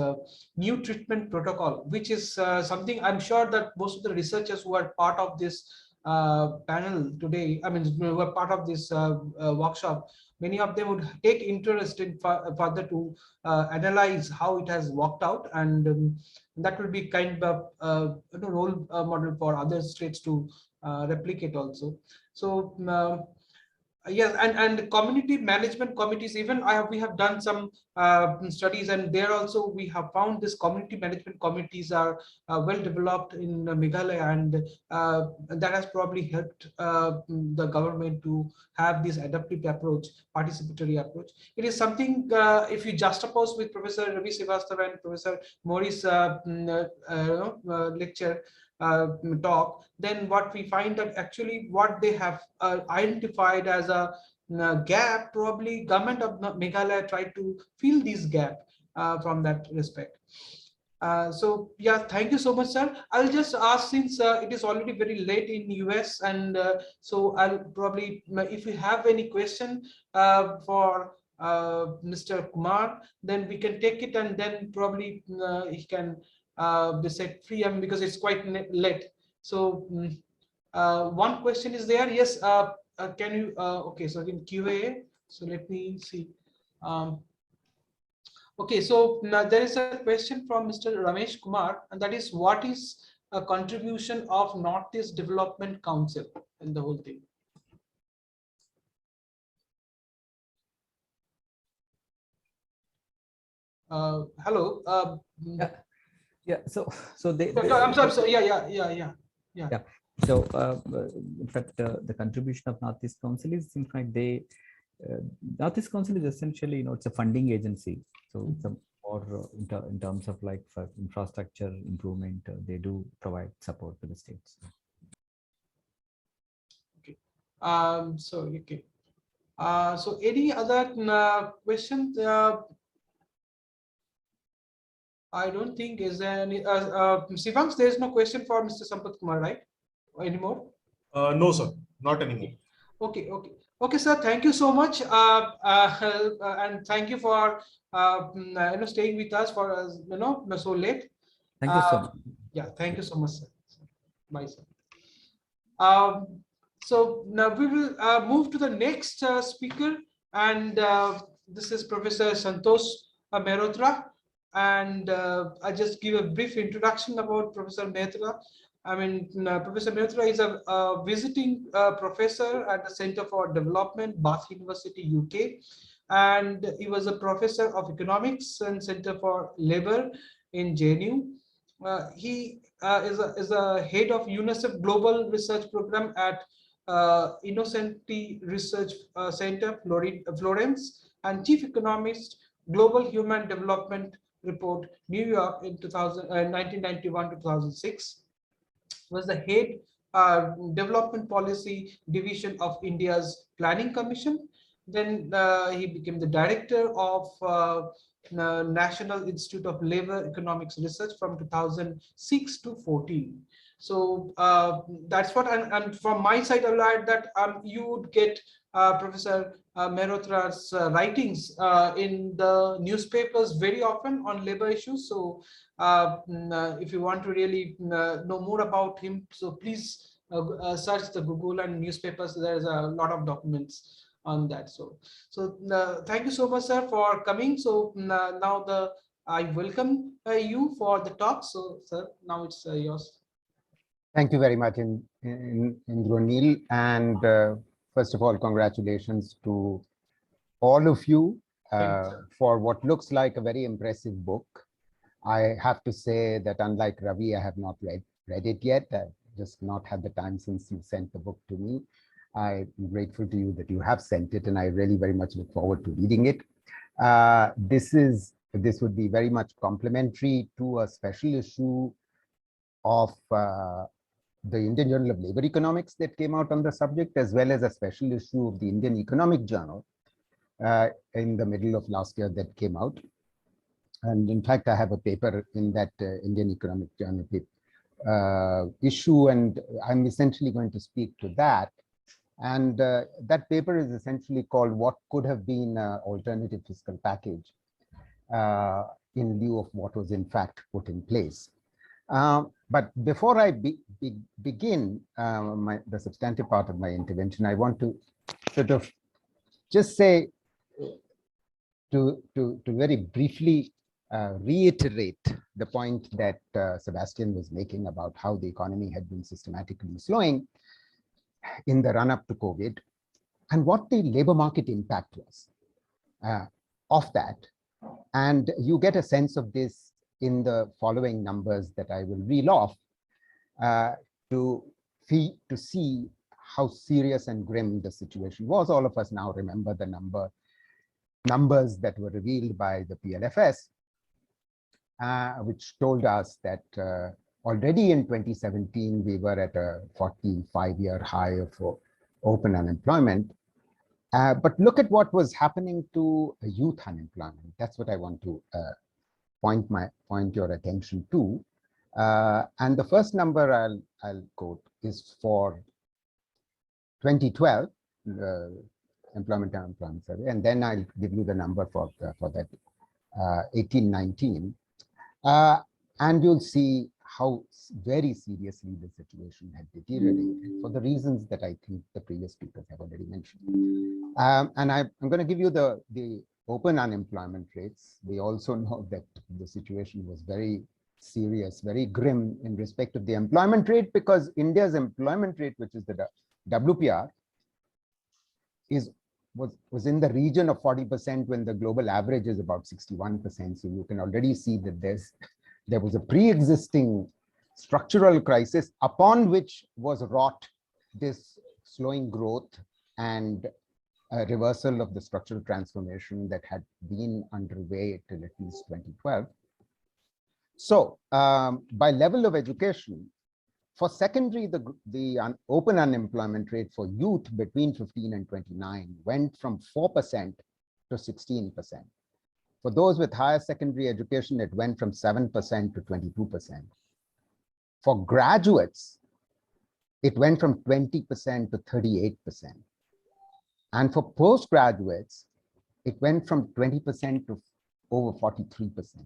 new treatment protocol, which is something I'm sure that most of the researchers who are part of this panel today, I mean, who were part of this workshop, many of them would take interest in further to analyze how it has worked out, and that will be kind of role model for other states to replicate also. So yes, and community management committees, even we have done some studies, and there also we have found this community management committees are well developed in Meghalaya, and that has probably helped the government to have this adaptive approach, participatory approach. It is something, if you juxtapose with Professor Ravi Srivastava and Professor Mori's lecture, talk, then what we find that actually what they have identified as a gap, probably government of Meghalaya tried to fill this gap from that respect. So yeah, thank you so much, sir. I'll just ask, since it is already very late in US, and so I'll probably, if you have any question for Mr. Kumar, then we can take it, and then probably he can be set free, because it's quite late. So one question is there. Yes, can you, okay, so in QA, so let me see. Okay, so now there is a question from Mr. Ramesh Kumar, and that is, what is a contribution of Northeast Development Council in the whole thing? Hello. Yeah. So they. I'm sorry. So yeah. So in fact, the contribution of Northeast Council is, in fact, Northeast Council is essentially, it's a funding agency. So it's a more in terms of like for infrastructure improvement, they do provide support to the states. Okay. So okay. So any other questions? I don't think is there any. Sivansh, there is no question for Mr. Sampath Kumar, right? Anymore? No, sir, not anymore. Okay, sir. Thank you so much, and thank you for staying with us for so late. Thank you so much. Yeah, thank you so much, sir. Bye, sir. So now we will move to the next speaker, and this is Professor Santosh Mehrotra. And I just give a brief introduction about Professor Mehrotra. I mean, Professor Mehrotra is a visiting professor at the Center for Development, Bath University, UK. And he was a professor of economics and Center for Labor in JNU. He is a head of UNICEF Global Research Program at Innocenti Research Center, Florence, and chief economist, Global Human Development Report, New York in 1991 to 2006. Was the head development policy division of India's Planning Commission. Then he became the director of National Institute of Labor Economics Research from 2006 to 14. So that's what, and from my side, I will add that you would get Professor Mehrotra's writings in the newspapers very often on labor issues. So if you want to really know more about him, so please search the Google and newspapers. There's a lot of documents on that. So thank you so much, sir, for coming. So now I welcome you for the talk. So sir, now it's yours. Thank you very much, Indranil, and first of all, congratulations to all of you for what looks like a very impressive book. I have to say that unlike Ravi, I have not read it yet. I've just not had the time since you sent the book to me. I'm grateful to you that you have sent it, and I really very much look forward to reading it. This would be very much complementary to a special issue of the Indian Journal of Labor Economics that came out on the subject, as well as a special issue of the Indian Economic Journal in the middle of last year that came out. And in fact, I have a paper in that Indian Economic Journal issue, and I'm essentially going to speak to that. And that paper is essentially called "What Could Have Been an Alternative Fiscal Package in lieu of what was in fact put in place." But before I begin the substantive part of my intervention, I want to sort of just say to very briefly reiterate the point that Sebastian was making about how the economy had been systematically slowing in the run-up to COVID, and what the labor market impact was of that. And you get a sense of this in the following numbers that I will reel off to see how serious and grim the situation was. All of us now remember the numbers that were revealed by the PLFS, which told us that already in 2017, we were at a 45-year high of open unemployment. But look at what was happening to youth unemployment. That's what I want to point your attention to. And the first number I'll quote is for 2012 employment and unemployment survey, and then I'll give you the number for that 18-19, and you'll see how very seriously the situation had deteriorated for the reasons that I think the previous speakers have already mentioned. And I'm going to give you the open unemployment rates. We also know that the situation was very serious, very grim in respect of the employment rate, because India's employment rate, which is the WPR, was in the region of 40% when the global average is about 61%. So you can already see that there was a pre-existing structural crisis upon which was wrought this slowing growth and a reversal of the structural transformation that had been underway till at least 2012. So by level of education, for secondary, the open unemployment rate for youth between 15 and 29 went from 4% to 16%. For those with higher secondary education, it went from 7% to 22%. For graduates, it went from 20% to 38%. And for postgraduates, it went from 20% to over 43%.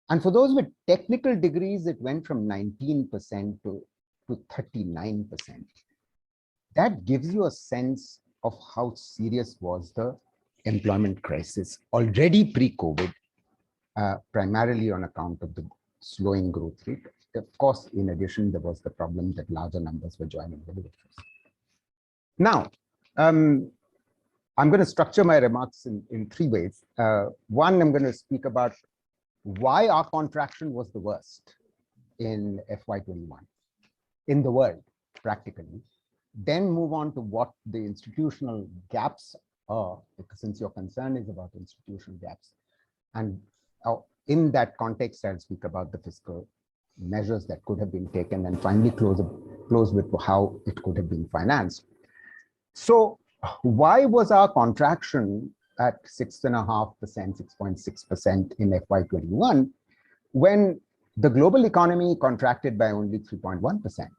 And for those with technical degrees, it went from 19% to 39%. That gives you a sense of how serious was the employment crisis already pre-COVID, primarily on account of the slowing growth rate. Of course, in addition, there was the problem that larger numbers were joining the workforce. Now, I'm going to structure my remarks in three ways. One, I'm going to speak about why our contraction was the worst in FY21 in the world, practically. Then move on to what the institutional gaps are, because since your concern is about institutional gaps. And in that context, I'll speak about the fiscal measures that could have been taken, and finally close with how it could have been financed. So why was our contraction at 6.5%, 6.6% in FY21, when the global economy contracted by only 3.1%?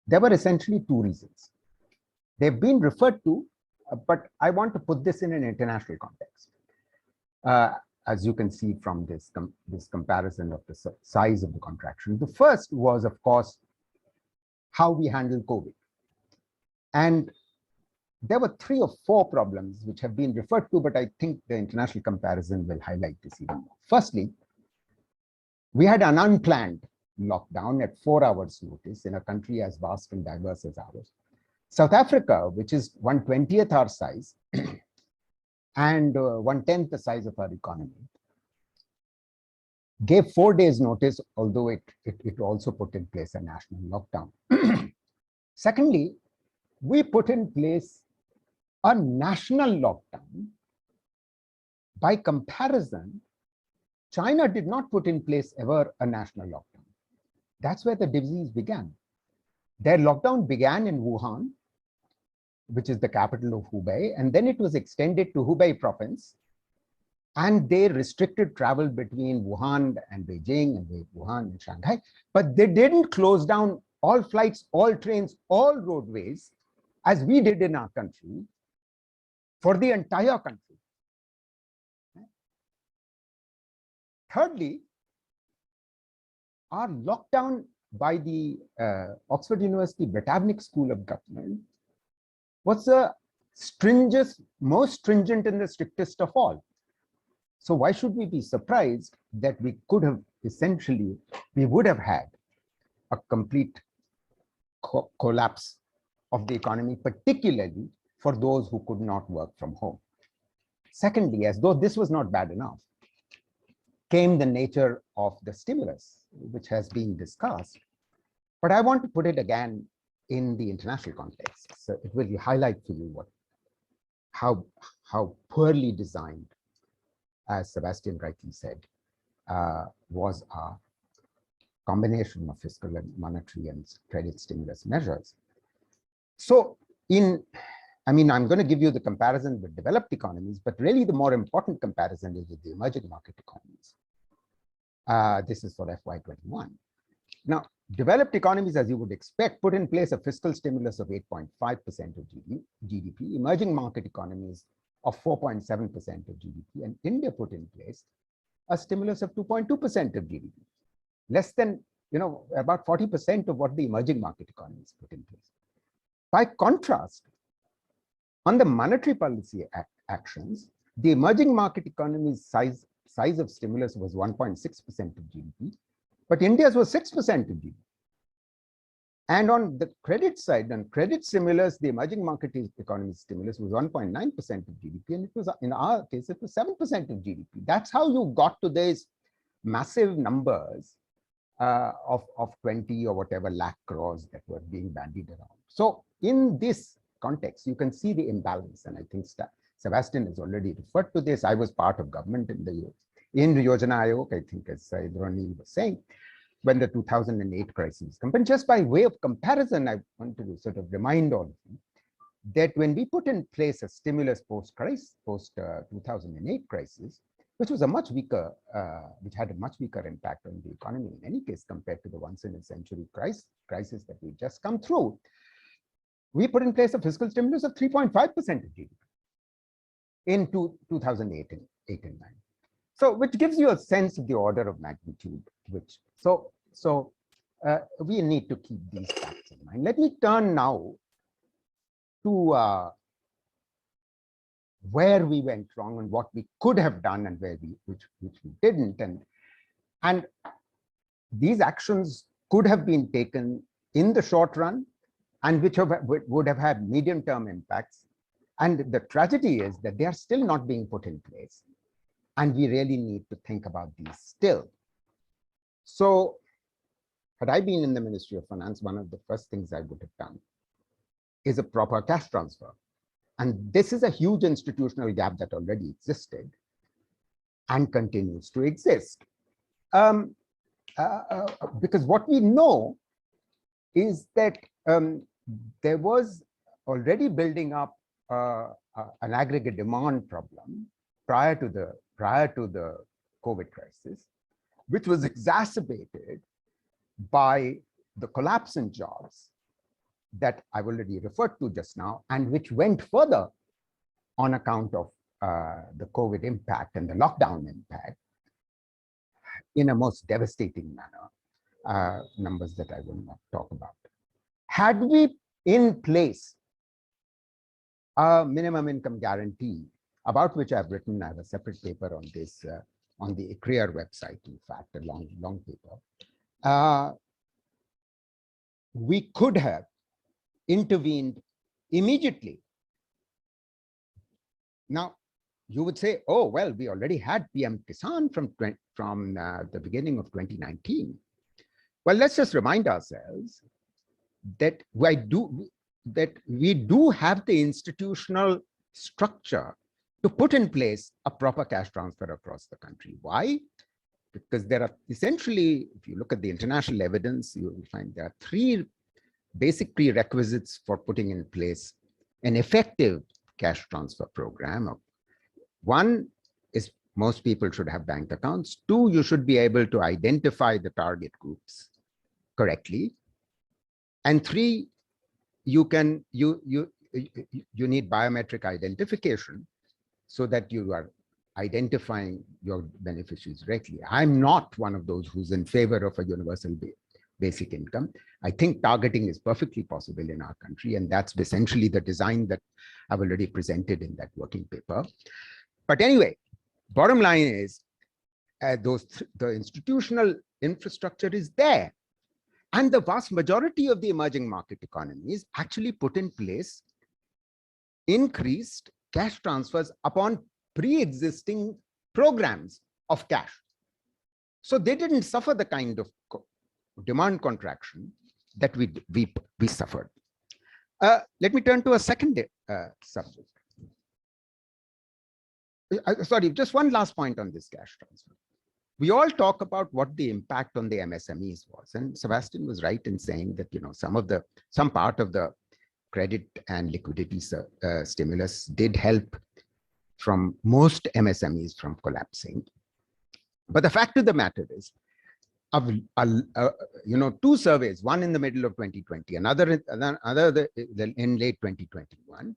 There were essentially two reasons. They've been referred to, but I want to put this in an international context. As you can see from this comparison of the size of the contraction. The first was, of course, how we handled COVID. And there were 3 or 4 problems which have been referred to, but I think the international comparison will highlight this even more. Firstly, we had an unplanned lockdown at 4 hours notice in a country as vast and diverse as ours. South Africa, which is 1/20th our size and 1/10th the size of our economy, gave 4 days notice, although it also put in place a national lockdown. Secondly, we put in place a national lockdown. By comparison, China did not put in place ever a national lockdown. That's where the disease began. Their lockdown began in Wuhan, which is the capital of Hubei, and then it was extended to Hubei province, and they restricted travel between Wuhan and Beijing and Wuhan and Shanghai, but they didn't close down all flights, all trains, all roadways, as we did in our country, for the entire country. Thirdly, our lockdown by the Oxford University Britannic School of Government was the most stringent and the strictest of all. So why should we be surprised that we could have essentially, we would have had a complete collapse of the economy, particularly for those who could not work from home. Secondly, as though this was not bad enough, came the nature of the stimulus, which has been discussed. But I want to put it again in the international context. So it will highlight for you how poorly designed, as Sebastian rightly said, was a combination of fiscal and monetary and credit stimulus measures. So I'm going to give you the comparison with developed economies, but really the more important comparison is with the emerging market economies. This is for FY21. Now, developed economies, as you would expect, put in place a fiscal stimulus of 8.5% of GDP, emerging market economies of 4.7% of GDP, and India put in place a stimulus of 2.2% of GDP, less than, about 40% of what the emerging market economies put in place. By contrast, on the monetary policy actions, the emerging market economies size of stimulus was 1.6% of GDP, but India's was 6% of GDP. And on the credit side, on credit stimulus, the emerging market economy stimulus was 1.9% of GDP, and it was, in our case, it was 7% of GDP. That's how you got to these massive numbers of 20 or whatever lakh crores that were being bandied around. So in this context, you can see the imbalance, and I think Sebastian has already referred to this. I was part of government in Yojana Ayog, I think, as Indranil was saying, when the 2008 crisis came. But just by way of comparison, I want to sort of remind all of you that when we put in place a stimulus post-2008 crisis, which was a much weaker, which had a much weaker impact on the economy in any case compared to the once-in-a-century crisis that we just come through, we put in place a fiscal stimulus of 3.5% of GDP in 2008 and 9. So, which gives you a sense of the order of magnitude, we need to keep these facts in mind. Let me turn now to where we went wrong and what we could have done and which we didn't. And these actions could have been taken in the short run and which would have had medium-term impacts. And the tragedy is that they are still not being put in place. And we really need to think about these still. So had I been in the Ministry of Finance, one of the first things I would have done is a proper cash transfer. And this is a huge institutional gap that already existed and continues to exist. Because what we know is that there was already building up an aggregate demand problem prior to the COVID crisis, which was exacerbated by the collapse in jobs that I've already referred to just now, and which went further on account of the COVID impact and the lockdown impact in a most devastating manner, numbers that I will not talk about. Had we in place a minimum income guarantee, about which I've written, I have a separate paper on this, on the ICRIER website, in fact, a long paper, we could have intervened immediately. Now, you would say, oh, well, we already had PM Kisan from the beginning of 2019. Well, let's just remind ourselves that we do have the institutional structure to put in place a proper cash transfer across the country. Why? Because there are essentially, if you look at the international evidence, you will find there are three basic prerequisites for putting in place an effective cash transfer program. One is most people should have bank accounts. Two, you should be able to identify the target groups correctly. And three, you need biometric identification so that you are identifying your beneficiaries directly. I'm not one of those who's in favor of a universal basic income. I think targeting is perfectly possible in our country, and that's essentially the design that I've already presented in that working paper. But anyway, bottom line is the institutional infrastructure is there. And the vast majority of the emerging market economies actually put in place increased cash transfers upon pre-existing programs of cash. So they didn't suffer the kind of demand contraction that we suffered. Let me turn to a second subject. Sorry, just one last point on this cash transfer. We all talk about what the impact on the MSMEs was, and Sebastian was right in saying that some part of the credit and liquidity stimulus did help from most MSMEs from collapsing. But the fact of the matter is, two surveys, one in the middle of 2020, another in late 2021,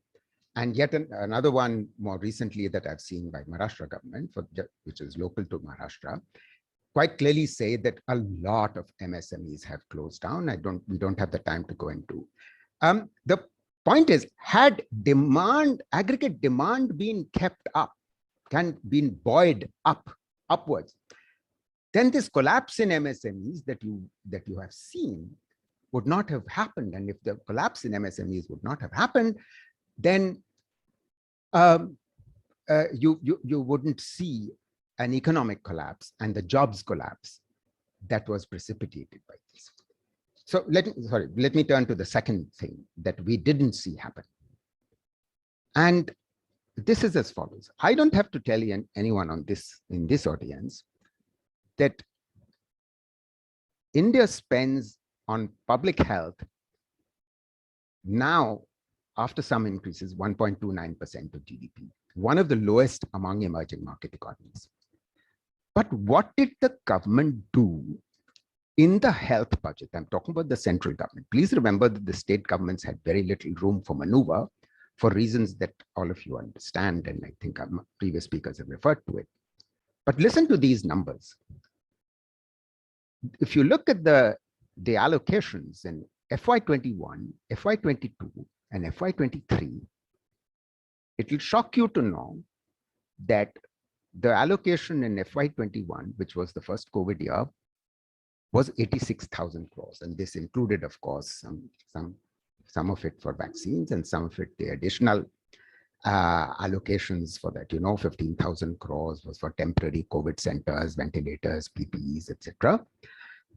and yet another one more recently that I've seen by Maharashtra government, which is local to Maharashtra, quite clearly say that a lot of MSMEs have closed down. We don't have the time to go into. The point is, had aggregate demand been kept up, been buoyed upwards, then this collapse in MSMEs that you have seen would not have happened. And if the collapse in MSMEs would not have happened, then you wouldn't see an economic collapse and the jobs collapse that was precipitated by this. So let me turn to the second thing that we didn't see happen. And this is as follows. I don't have to tell anyone in this audience that India spends on public health now, after some increases, 1.29% of GDP, one of the lowest among emerging market economies. But what did the government do in the health budget? I'm talking about the central government. Please remember that the state governments had very little room for maneuver for reasons that all of you understand, and I think previous speakers have referred to it. But listen to these numbers. If you look at the allocations in FY21, FY22, and FY23, it will shock you to know that the allocation in FY21, which was the first COVID year, was 86,000 crores. And this included, of course, some of it for vaccines and some of it the additional allocations for that. 15,000 crores was for temporary COVID centers, ventilators, PPEs, etc.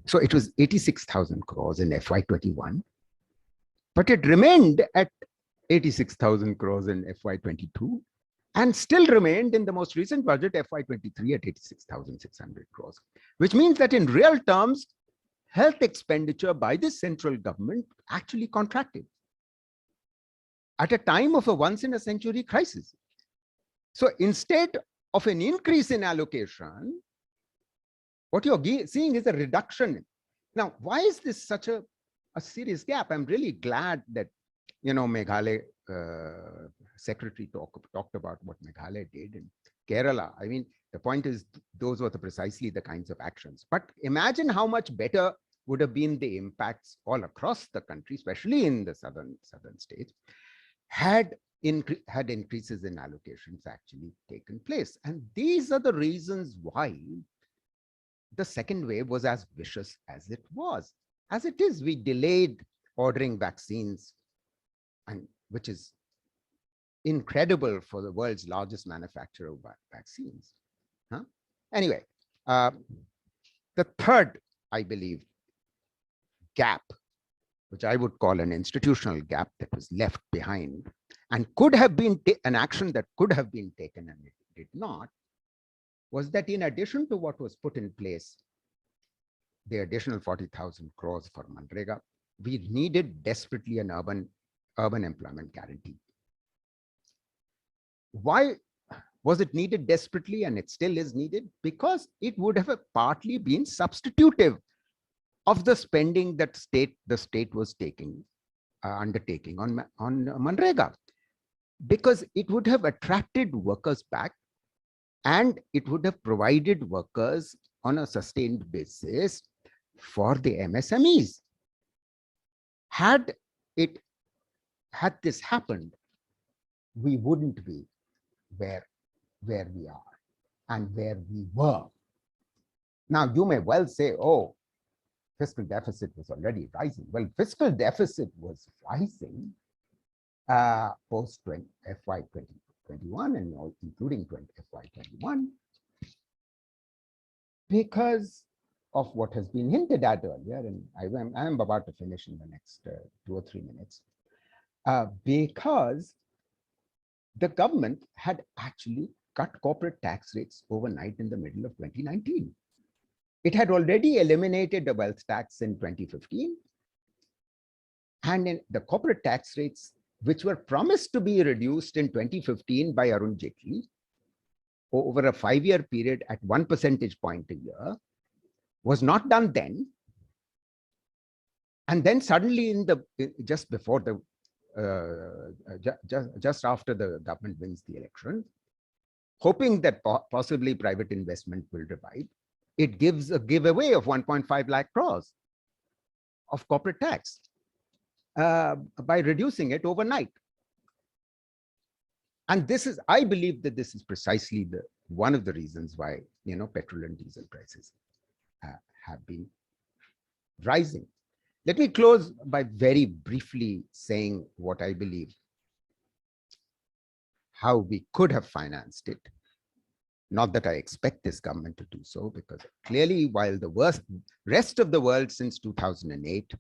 So it was 86,000 crores in FY21, but it remained at 86,000 crores in FY22 and still remained in the most recent budget FY23 at 86,600 crores, which means that in real terms, health expenditure by the central government actually contracted at a time of a once-in-a-century crisis. So instead of an increase in allocation, what you're seeing is a reduction. Now, why is this such a serious gap? I'm really glad that, Meghalaya secretary talked about what Meghalaya did in Kerala. I mean, the point is, those were precisely the kinds of actions. But imagine how much better would have been the impacts all across the country, especially in the southern states, had increases in allocations actually taken place. And these are the reasons why the second wave was as vicious as it was. As it is, we delayed ordering vaccines, and which is incredible for the world's largest manufacturer of vaccines. Anyway, the third, I believe, gap, which I would call an institutional gap that was left behind and could have been an action that could have been taken and it did not, was that in addition to what was put in place, the additional 40,000 crores for Manrega, we needed desperately an urban employment guarantee. Why was it needed desperately, and it still is needed? Because it would have partly been substitutive of the spending that the state was undertaking on Manrega, because it would have attracted workers back and it would have provided workers on a sustained basis for the MSMEs. Had this happened, we wouldn't be where we are and where we were. Now, you may well say, oh, fiscal deficit was already rising. Well, fiscal deficit was rising post FY 2021 and including FY 21 because of what has been hinted at earlier, and I am about to finish in the next 2 or 3 minutes, because the government had actually cut corporate tax rates overnight in the middle of 2019. It had already eliminated the wealth tax in 2015. And in the corporate tax rates, which were promised to be reduced in 2015 by Arun Jaitley over a 5-year period at 1 percentage point a year, was not done then. And then suddenly just before just after the government wins the election, hoping that possibly private investment will revive, it gives a giveaway of 1.5 lakh crores of corporate tax by reducing it overnight. And I believe that this is precisely one of the reasons why, petrol and diesel prices have been rising. Let me close by very briefly saying what I believe, how we could have financed it. Not that I expect this government to do so, because clearly, while the rest of the world since 2008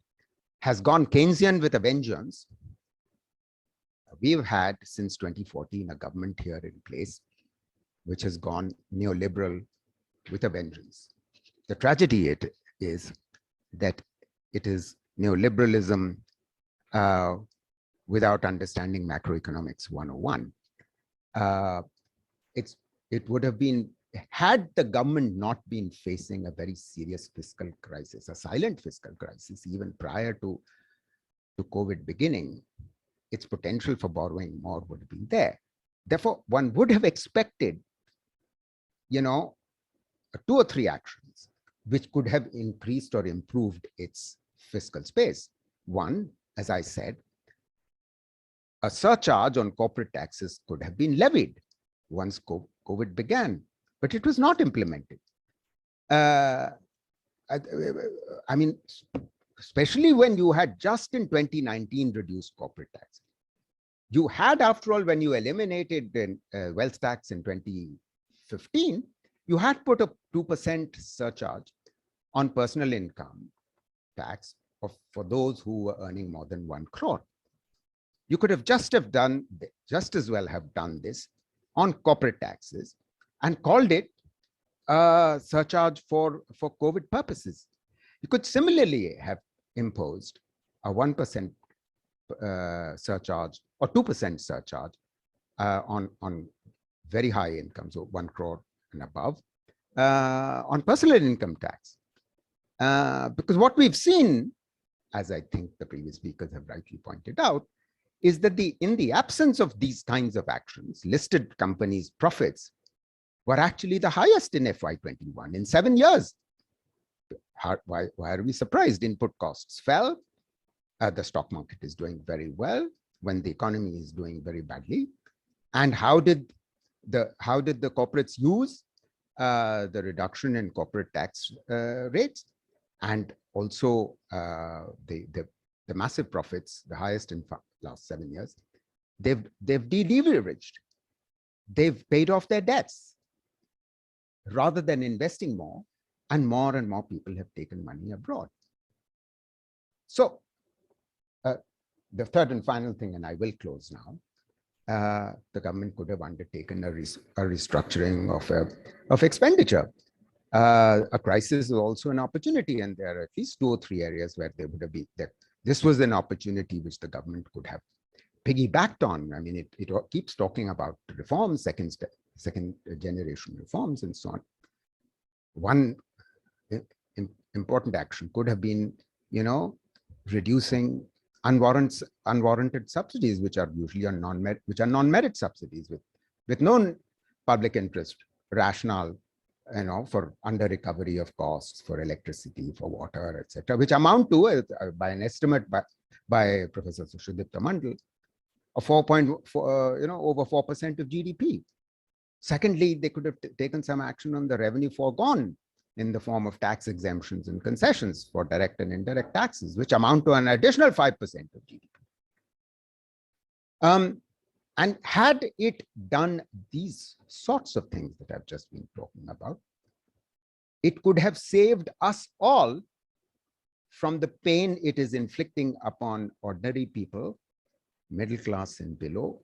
has gone Keynesian with a vengeance, we've had since 2014 a government here in place which has gone neoliberal with a vengeance. The tragedy is that it is neoliberalism without understanding macroeconomics 101. It would have been, had the government not been facing a very serious fiscal crisis, a silent fiscal crisis, even prior to COVID beginning, its potential for borrowing more would have been there. Therefore, one would have expected, 2 or 3 actions which could have increased or improved its fiscal space. One, as I said, a surcharge on corporate taxes could have been levied once COVID began, but it was not implemented. I mean, especially when you had just in 2019 reduced corporate tax. You had, after all, when you eliminated the wealth tax in 2015, you had put a 2% surcharge on personal income tax for those who were earning more than 1 crore. You could have just as well have done this on corporate taxes and called it a surcharge for COVID purposes. You could similarly have imposed a 1% surcharge or 2% surcharge on very high incomes, so 1 crore and above, on personal income tax. Because what we've seen, as I think the previous speakers have rightly pointed out, is that in the absence of these kinds of actions, listed companies' profits were actually the highest in FY21 in 7 years. Why are we surprised? Input costs fell. The stock market is doing very well when the economy is doing very badly. And how did the corporates use the reduction in corporate tax rates, and also the massive profits, the highest in last 7 years? They've de-leveraged. They've paid off their debts rather than investing more, and more people have taken money abroad. So the third and final thing, and I will close now, the government could have undertaken a restructuring of expenditure. A crisis is also an opportunity, and there are at least 2 or 3 areas where they would have been that. This was an opportunity which the government could have piggybacked on. I mean, it keeps talking about reforms, second generation reforms, and so on. One important action could have been, reducing unwarranted subsidies, which are usually non-merit subsidies with no public interest rationale, for under recovery of costs for electricity, for water, etc., which amount to, by an estimate by Professor Sushadipta Mandal, a 4.4, over 4% of GDP. Secondly, they could have taken some action on the revenue foregone in the form of tax exemptions and concessions for direct and indirect taxes, which amount to an additional 5% of GDP. And had it done these sorts of things that I've just been talking about, it could have saved us all from the pain it is inflicting upon ordinary people, middle class and below,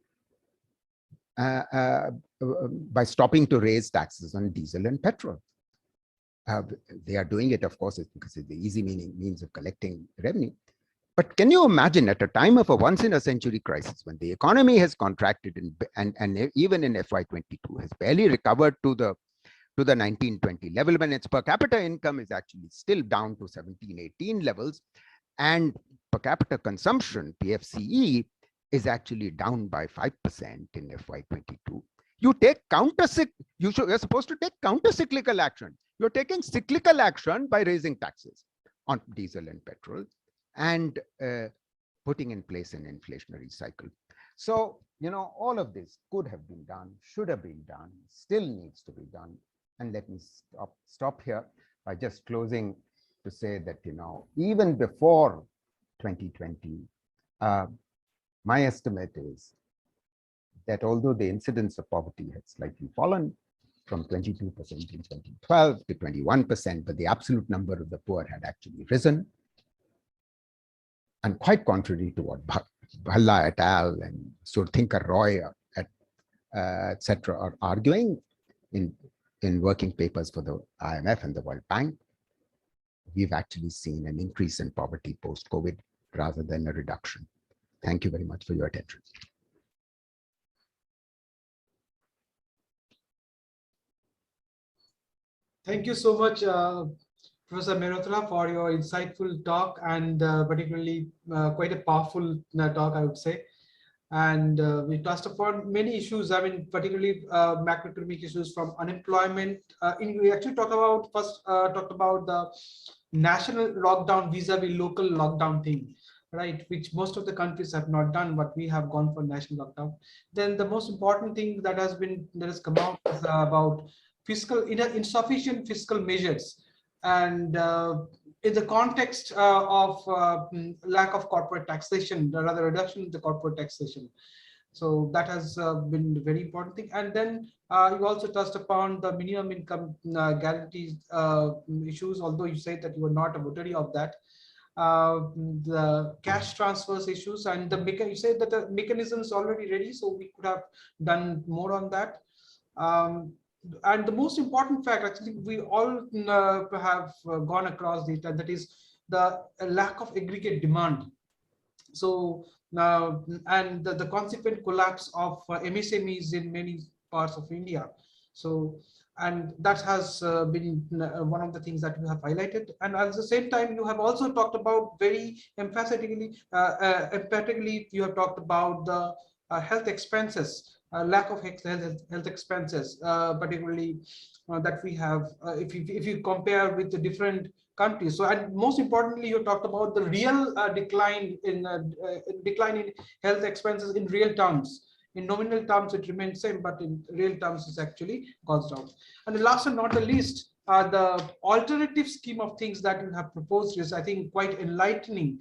by stopping to raise taxes on diesel and petrol. They are doing it, of course, because it's the easy means of collecting revenue. But can you imagine, at a time of a once-in-a-century crisis, when the economy has contracted and even in FY22 has barely recovered to the 1920 level, when its per capita income is actually still down to 17-18 levels, and per capita consumption, PFCE, is actually down by 5% in FY22. You take you're supposed to take counter-cyclical action. You're taking cyclical action by raising taxes on diesel and petrol and putting in place an inflationary cycle. So, all of this could have been done, should have been done, still needs to be done. And let me stop here by just closing to say that, even before 2020, my estimate is that although the incidence of poverty had slightly fallen from 22% in 2012 to 21%, but the absolute number of the poor had actually risen. And quite contrary to what Bhalla et al. And Surthinkar Roy, etc., are arguing in working papers for the IMF and the World Bank, we've actually seen an increase in poverty post-COVID rather than a reduction. Thank you very much for your attention. Thank you so much, Professor Mehrotra, for your insightful talk and particularly quite a powerful talk, I would say. And we touched upon many issues, particularly macroeconomic issues from unemployment. We actually talked about the national lockdown vis-a-vis local lockdown thing, right? Which most of the countries have not done, but we have gone for national lockdown. Then the most important thing that has come out is about insufficient fiscal measures, and in the context of lack of corporate taxation, or rather reduction in the corporate taxation. So that has been a very important thing. And then you also touched upon the minimum income guarantee issues, although you said that you were not a votary of that. The cash transfers issues, and you said that the mechanism is already ready, so we could have done more on that. And the most important fact, actually, we all have gone across it, and that is the lack of aggregate demand. So and the consequent collapse of MSMEs in many parts of India. So, and that has been one of the things that you have highlighted. And at the same time, you have also talked about very emphatically, you have talked about the health expenses. Lack of health expenses, particularly that we have, if you compare with the different countries. So, and most importantly, you talked about the real decline in health expenses in real terms. In nominal terms, it remains same, but in real terms, it's actually goes down. And the last and not the least, the alternative scheme of things that you have proposed is, I think, quite enlightening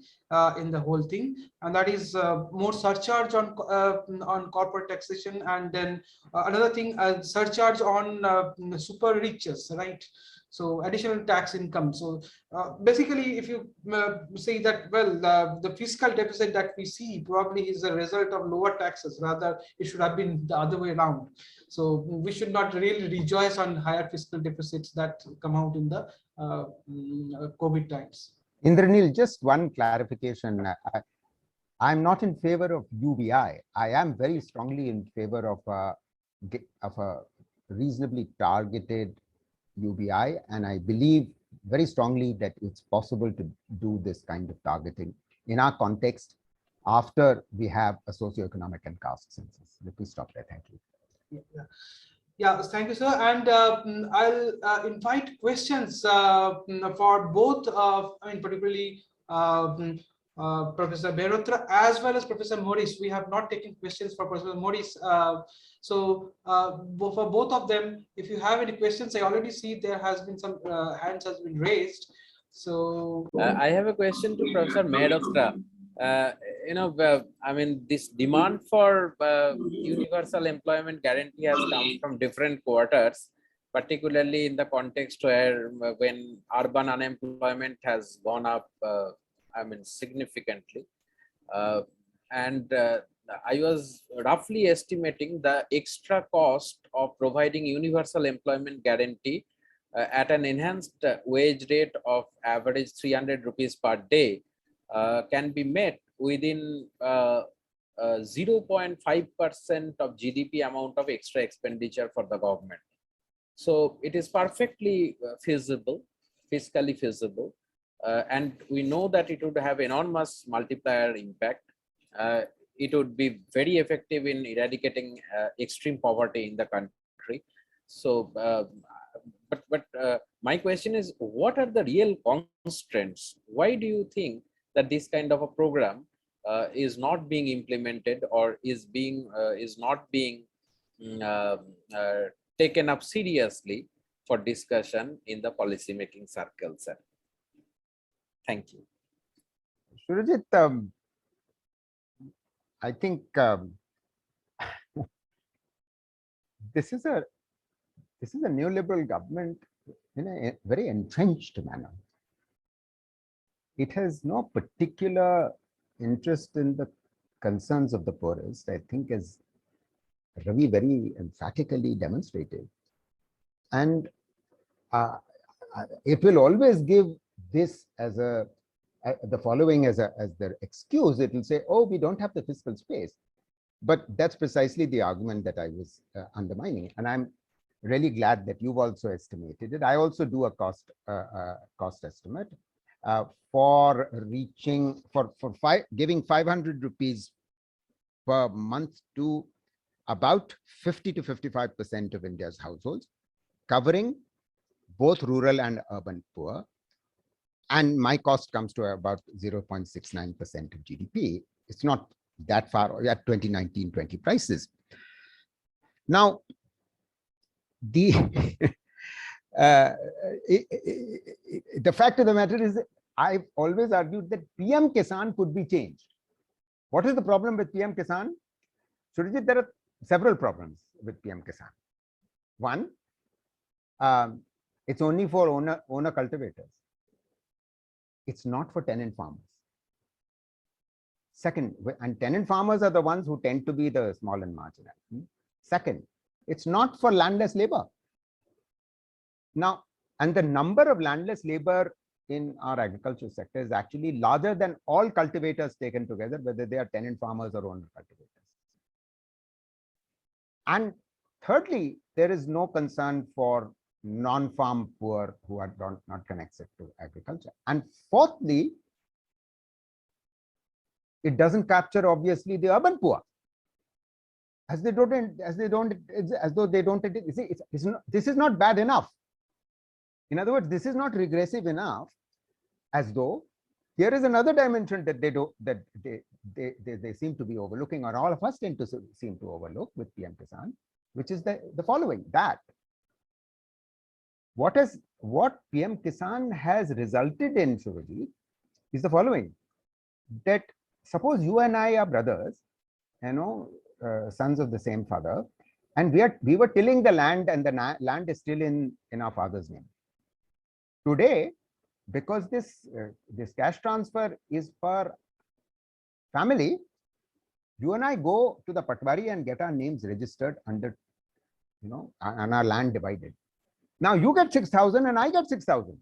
in the whole thing, and that is more surcharge on corporate taxation, and then another thing, surcharge on super riches, right? So additional tax income. So basically, if you say that, well, the fiscal deficit that we see probably is a result of lower taxes, rather it should have been the other way around. So we should not really rejoice on higher fiscal deficits that come out in the COVID times. Indranil, just one clarification. I'm not in favor of UBI. I am very strongly in favor of a reasonably targeted UBI, and I believe very strongly that it's possible to do this kind of targeting in our context after we have a socioeconomic and caste census. Let me stop there. Thank you. Yeah. Yeah, thank you, sir. And I'll invite questions for both, particularly Professor Berotra as well as Professor Morris. We have not taken questions for Professor Morris. For both of them, if you have any questions, I already see there has been some hands has been raised. So I have a question to Professor Mehrotra. Uh, I mean, this demand for universal employment guarantee has come from different quarters, particularly in the context where when urban unemployment has gone up, significantly. And I was roughly estimating the extra cost of providing universal employment guarantee at an enhanced wage rate of average 300 rupees per day can be met within 0.5% of GDP amount of extra expenditure for the government. So it is perfectly feasible, fiscally feasible, and we know that it would have enormous multiplier impact. It would be very effective in eradicating extreme poverty in the country. So, my question is, what are the real constraints? Why do you think that this kind of a program is not being implemented or is not being taken up seriously for discussion in the policy making circles? Thank you. Surajit, I think this is a neoliberal government in a very entrenched manner. It has no particular interest in the concerns of the poorest, I think, as Ravi very emphatically demonstrated. And it will always give this as the following as the excuse. It will say, oh, we don't have the fiscal space. But that's precisely the argument that I was undermining. And I'm really glad that you've also estimated it. I also do a cost estimate for giving 500 rupees per month to about 50 to 55% of India's households, covering both rural and urban poor. And my cost comes to about 0.69% of GDP. It's not that far at 2019-20 prices. Now, the the fact of the matter is, I've always argued that PM Kisan could be changed. What is the problem with PM Kisan? Surajit, there are several problems with PM Kisan. One, it's only for owner cultivators. It's not for tenant farmers. Second, and tenant farmers are the ones who tend to be the small and marginal. Second, it's not for landless labor. Now, and the number of landless labor in our agricultural sector is actually larger than all cultivators taken together, whether they are tenant farmers or owner cultivators. And thirdly, there is no concern for non-farm poor who are not connected to agriculture. And fourthly, it doesn't capture obviously the urban poor, as though they don't. This is not bad enough. In other words, this is not regressive enough, as though here is another dimension that they seem to be overlooking, or all of us seem to overlook with PM Kisan, which is the following: that what PM Kisan has resulted in, Surajit, is the following: that suppose you and I are brothers, sons of the same father, and we were tilling the land, and the land is still in our father's name. Today, because this cash transfer is per family, you and I go to the Patwari and get our names registered under, and our land divided. Now you get 6,000 and I get 6,000.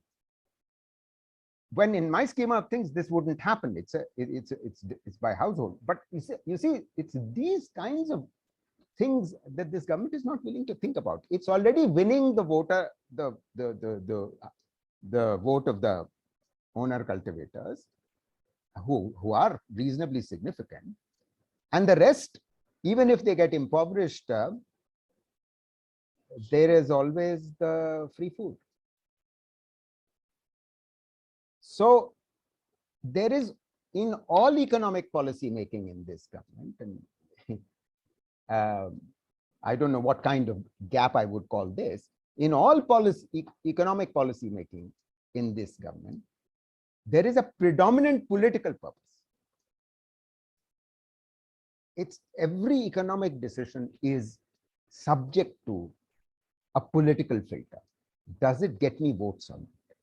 When in my scheme of things, this wouldn't happen. It's by household. But you see, it's these kinds of things that this government is not willing to think about. It's already winning the voter, the vote of the owner cultivators, who are reasonably significant, and the rest, even if they get impoverished, there is always the free food. So there is, in all economic policy making in this government, and I don't know what kind of gap I would call this, in all economic policy making in this government, there is a predominant political purpose. It's every economic decision is subject to a political filter. Does it get me votes on it?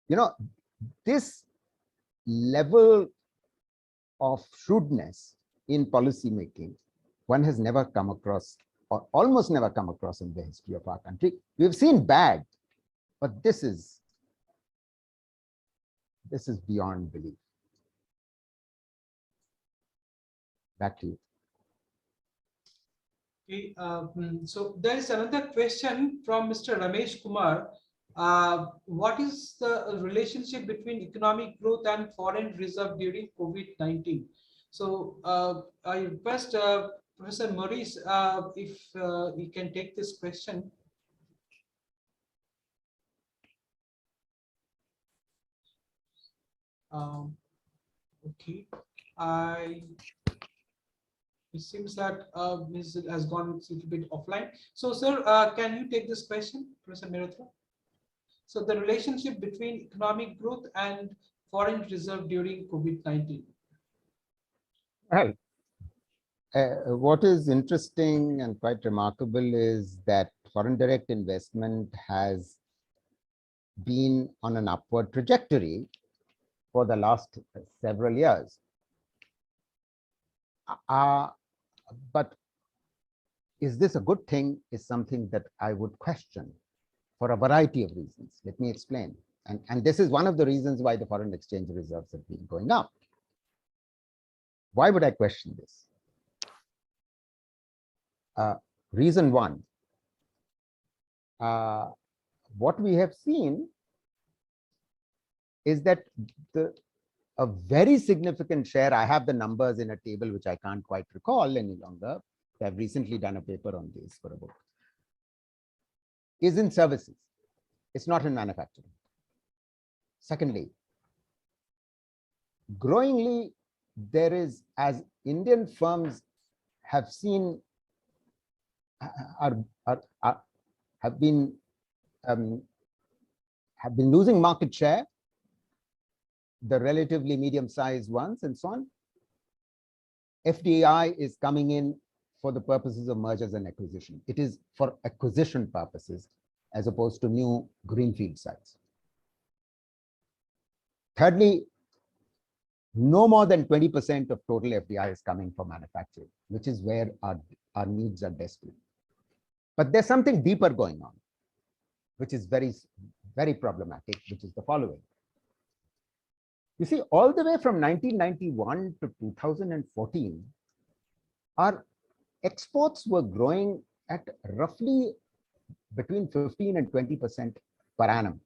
You know, this level of shrewdness in policy making, one has never come across, or almost never come across, in the history of our country. We've seen bad, but this is beyond belief. Back to you. Okay, so there is another question from Mr. Ramesh Kumar. What is the relationship between economic growth and foreign reserve during COVID-19? So I request Professor Maurice if he can take this question. Okay, it seems that Ms. has gone a little bit offline. So, sir, can you take this question, Professor Mehrotra? So, the relationship between economic growth and foreign reserve during COVID-19. Well, what is interesting and quite remarkable is that foreign direct investment has been on an upward trajectory for the last several years. But is this a good thing is something that I would question for a variety of reasons. Let me explain. And this is one of the reasons why the foreign exchange reserves have been going up. Why would I question this? Reason one, what we have seen is that a very significant share, I have the numbers in a table which I can't quite recall any longer. I've recently done a paper on this for a book, is in services. It's not in manufacturing. Secondly, growingly, there is, as Indian firms have seen, have been losing market share, the relatively medium-sized ones and so on. FDI is coming in for the purposes of mergers and acquisition. It is for acquisition purposes as opposed to new greenfield sites. Thirdly, no more than 20% of total FDI is coming from manufacturing, which is where our needs are desperate. But there's something deeper going on, which is very, very problematic, which is the following. You see, all the way from 1991 to 2014, our exports were growing at roughly between 15 and 20% per annum.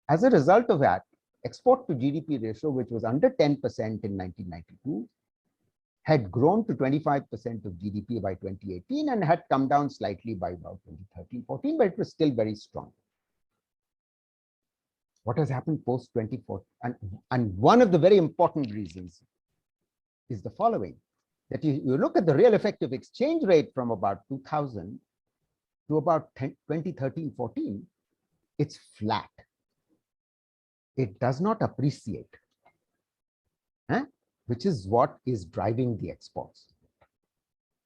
As a result of that, export to GDP ratio, which was under 10% in 1992, had grown to 25% of GDP by 2018 and had come down slightly by about 2013-14, but it was still very strong. What has happened post 2014? And one of the very important reasons is the following, that you look at the real effective exchange rate from about 2000 to about 2013-14, it's flat. It does not appreciate, which is what is driving the exports.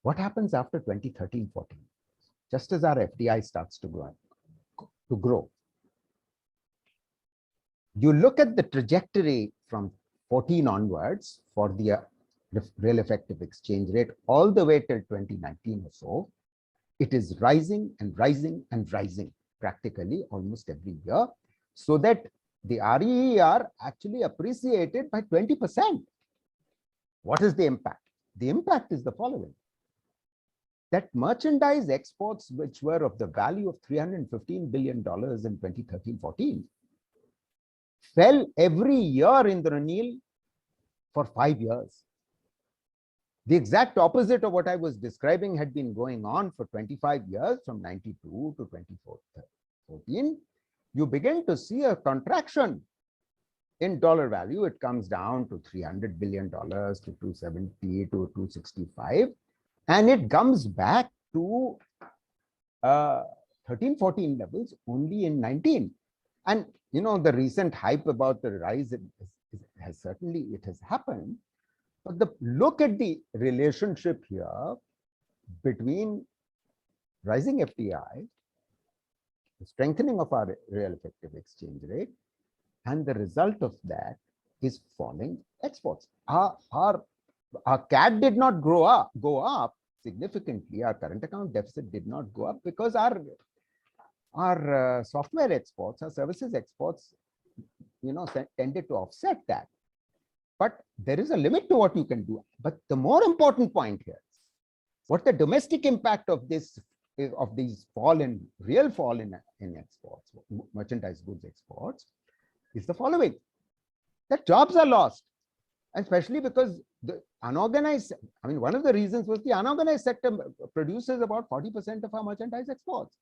What happens after 2013-14? Just as our FDI starts to grow, you look at the trajectory from 14 onwards for the real effective exchange rate all the way till 2019 or so, it is rising and rising and rising practically almost every year, so that the REER actually appreciated by 20%. What is the impact? The impact is the following, that merchandise exports, which were of the value of $315 billion in 2013-14, fell every year in the Ranil for 5 years. The exact opposite of what I was describing had been going on for 25 years, from 92 to 2014. You begin to see a contraction in dollar value. It comes down to $300 billion, to 270, to 265, and it comes back to 13, 14 levels only in 19. And you know, the recent hype about the rise has certainly, it has happened. But look at the relationship here between rising FDI, the strengthening of our real effective exchange rate, and the result of that is falling exports. Our CAD did not go up significantly. Our current account deficit did not go up because our software exports, our services exports, you know, tended to offset that. But there is a limit to what you can do. But the more important point here is what the domestic impact of this, of these real fall in exports, merchandise goods exports, is the following: that jobs are lost, especially because the unorganized, I mean, one of the reasons was the unorganized sector produces about 40% of our merchandise exports.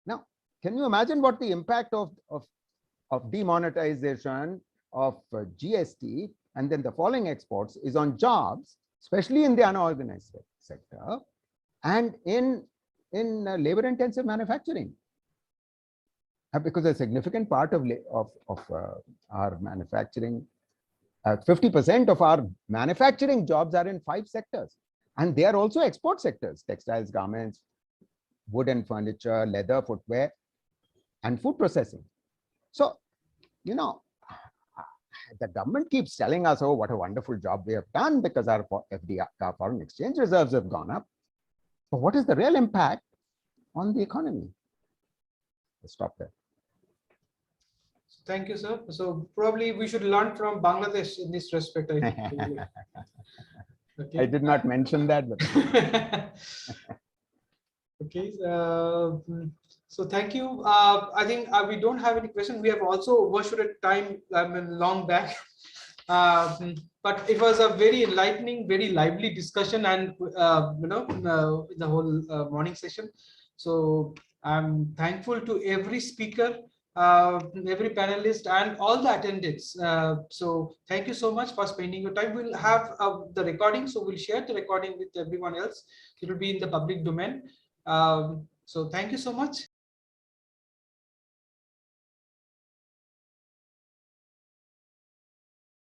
Now, can you imagine what the impact of demonetization, of GST, and then the falling exports is on jobs, especially in the unorganized sector and in labor-intensive manufacturing? Because a significant part of our manufacturing, 50% of our manufacturing jobs are in 5 sectors, and they are also export sectors: textiles, garments, wood and furniture, leather, footwear, and food processing. So, you know, the government keeps telling us, oh, what a wonderful job we have done because our FDI, our foreign exchange reserves have gone up. But what is the real impact on the economy? Let's stop there. Thank you, sir. So probably we should learn from Bangladesh in this respect, I think. Okay. I did not mention that, but okay. So thank you. I think we don't have any questions. We have also overshot time, long back. But it was a very enlightening, very lively discussion, and you know, the whole morning session. So I'm thankful to every speaker, every panelist, and all the attendants. So thank you so much for spending your time. We'll have the recording, so we'll share the recording with everyone else. It will be in the public domain. So thank you so much.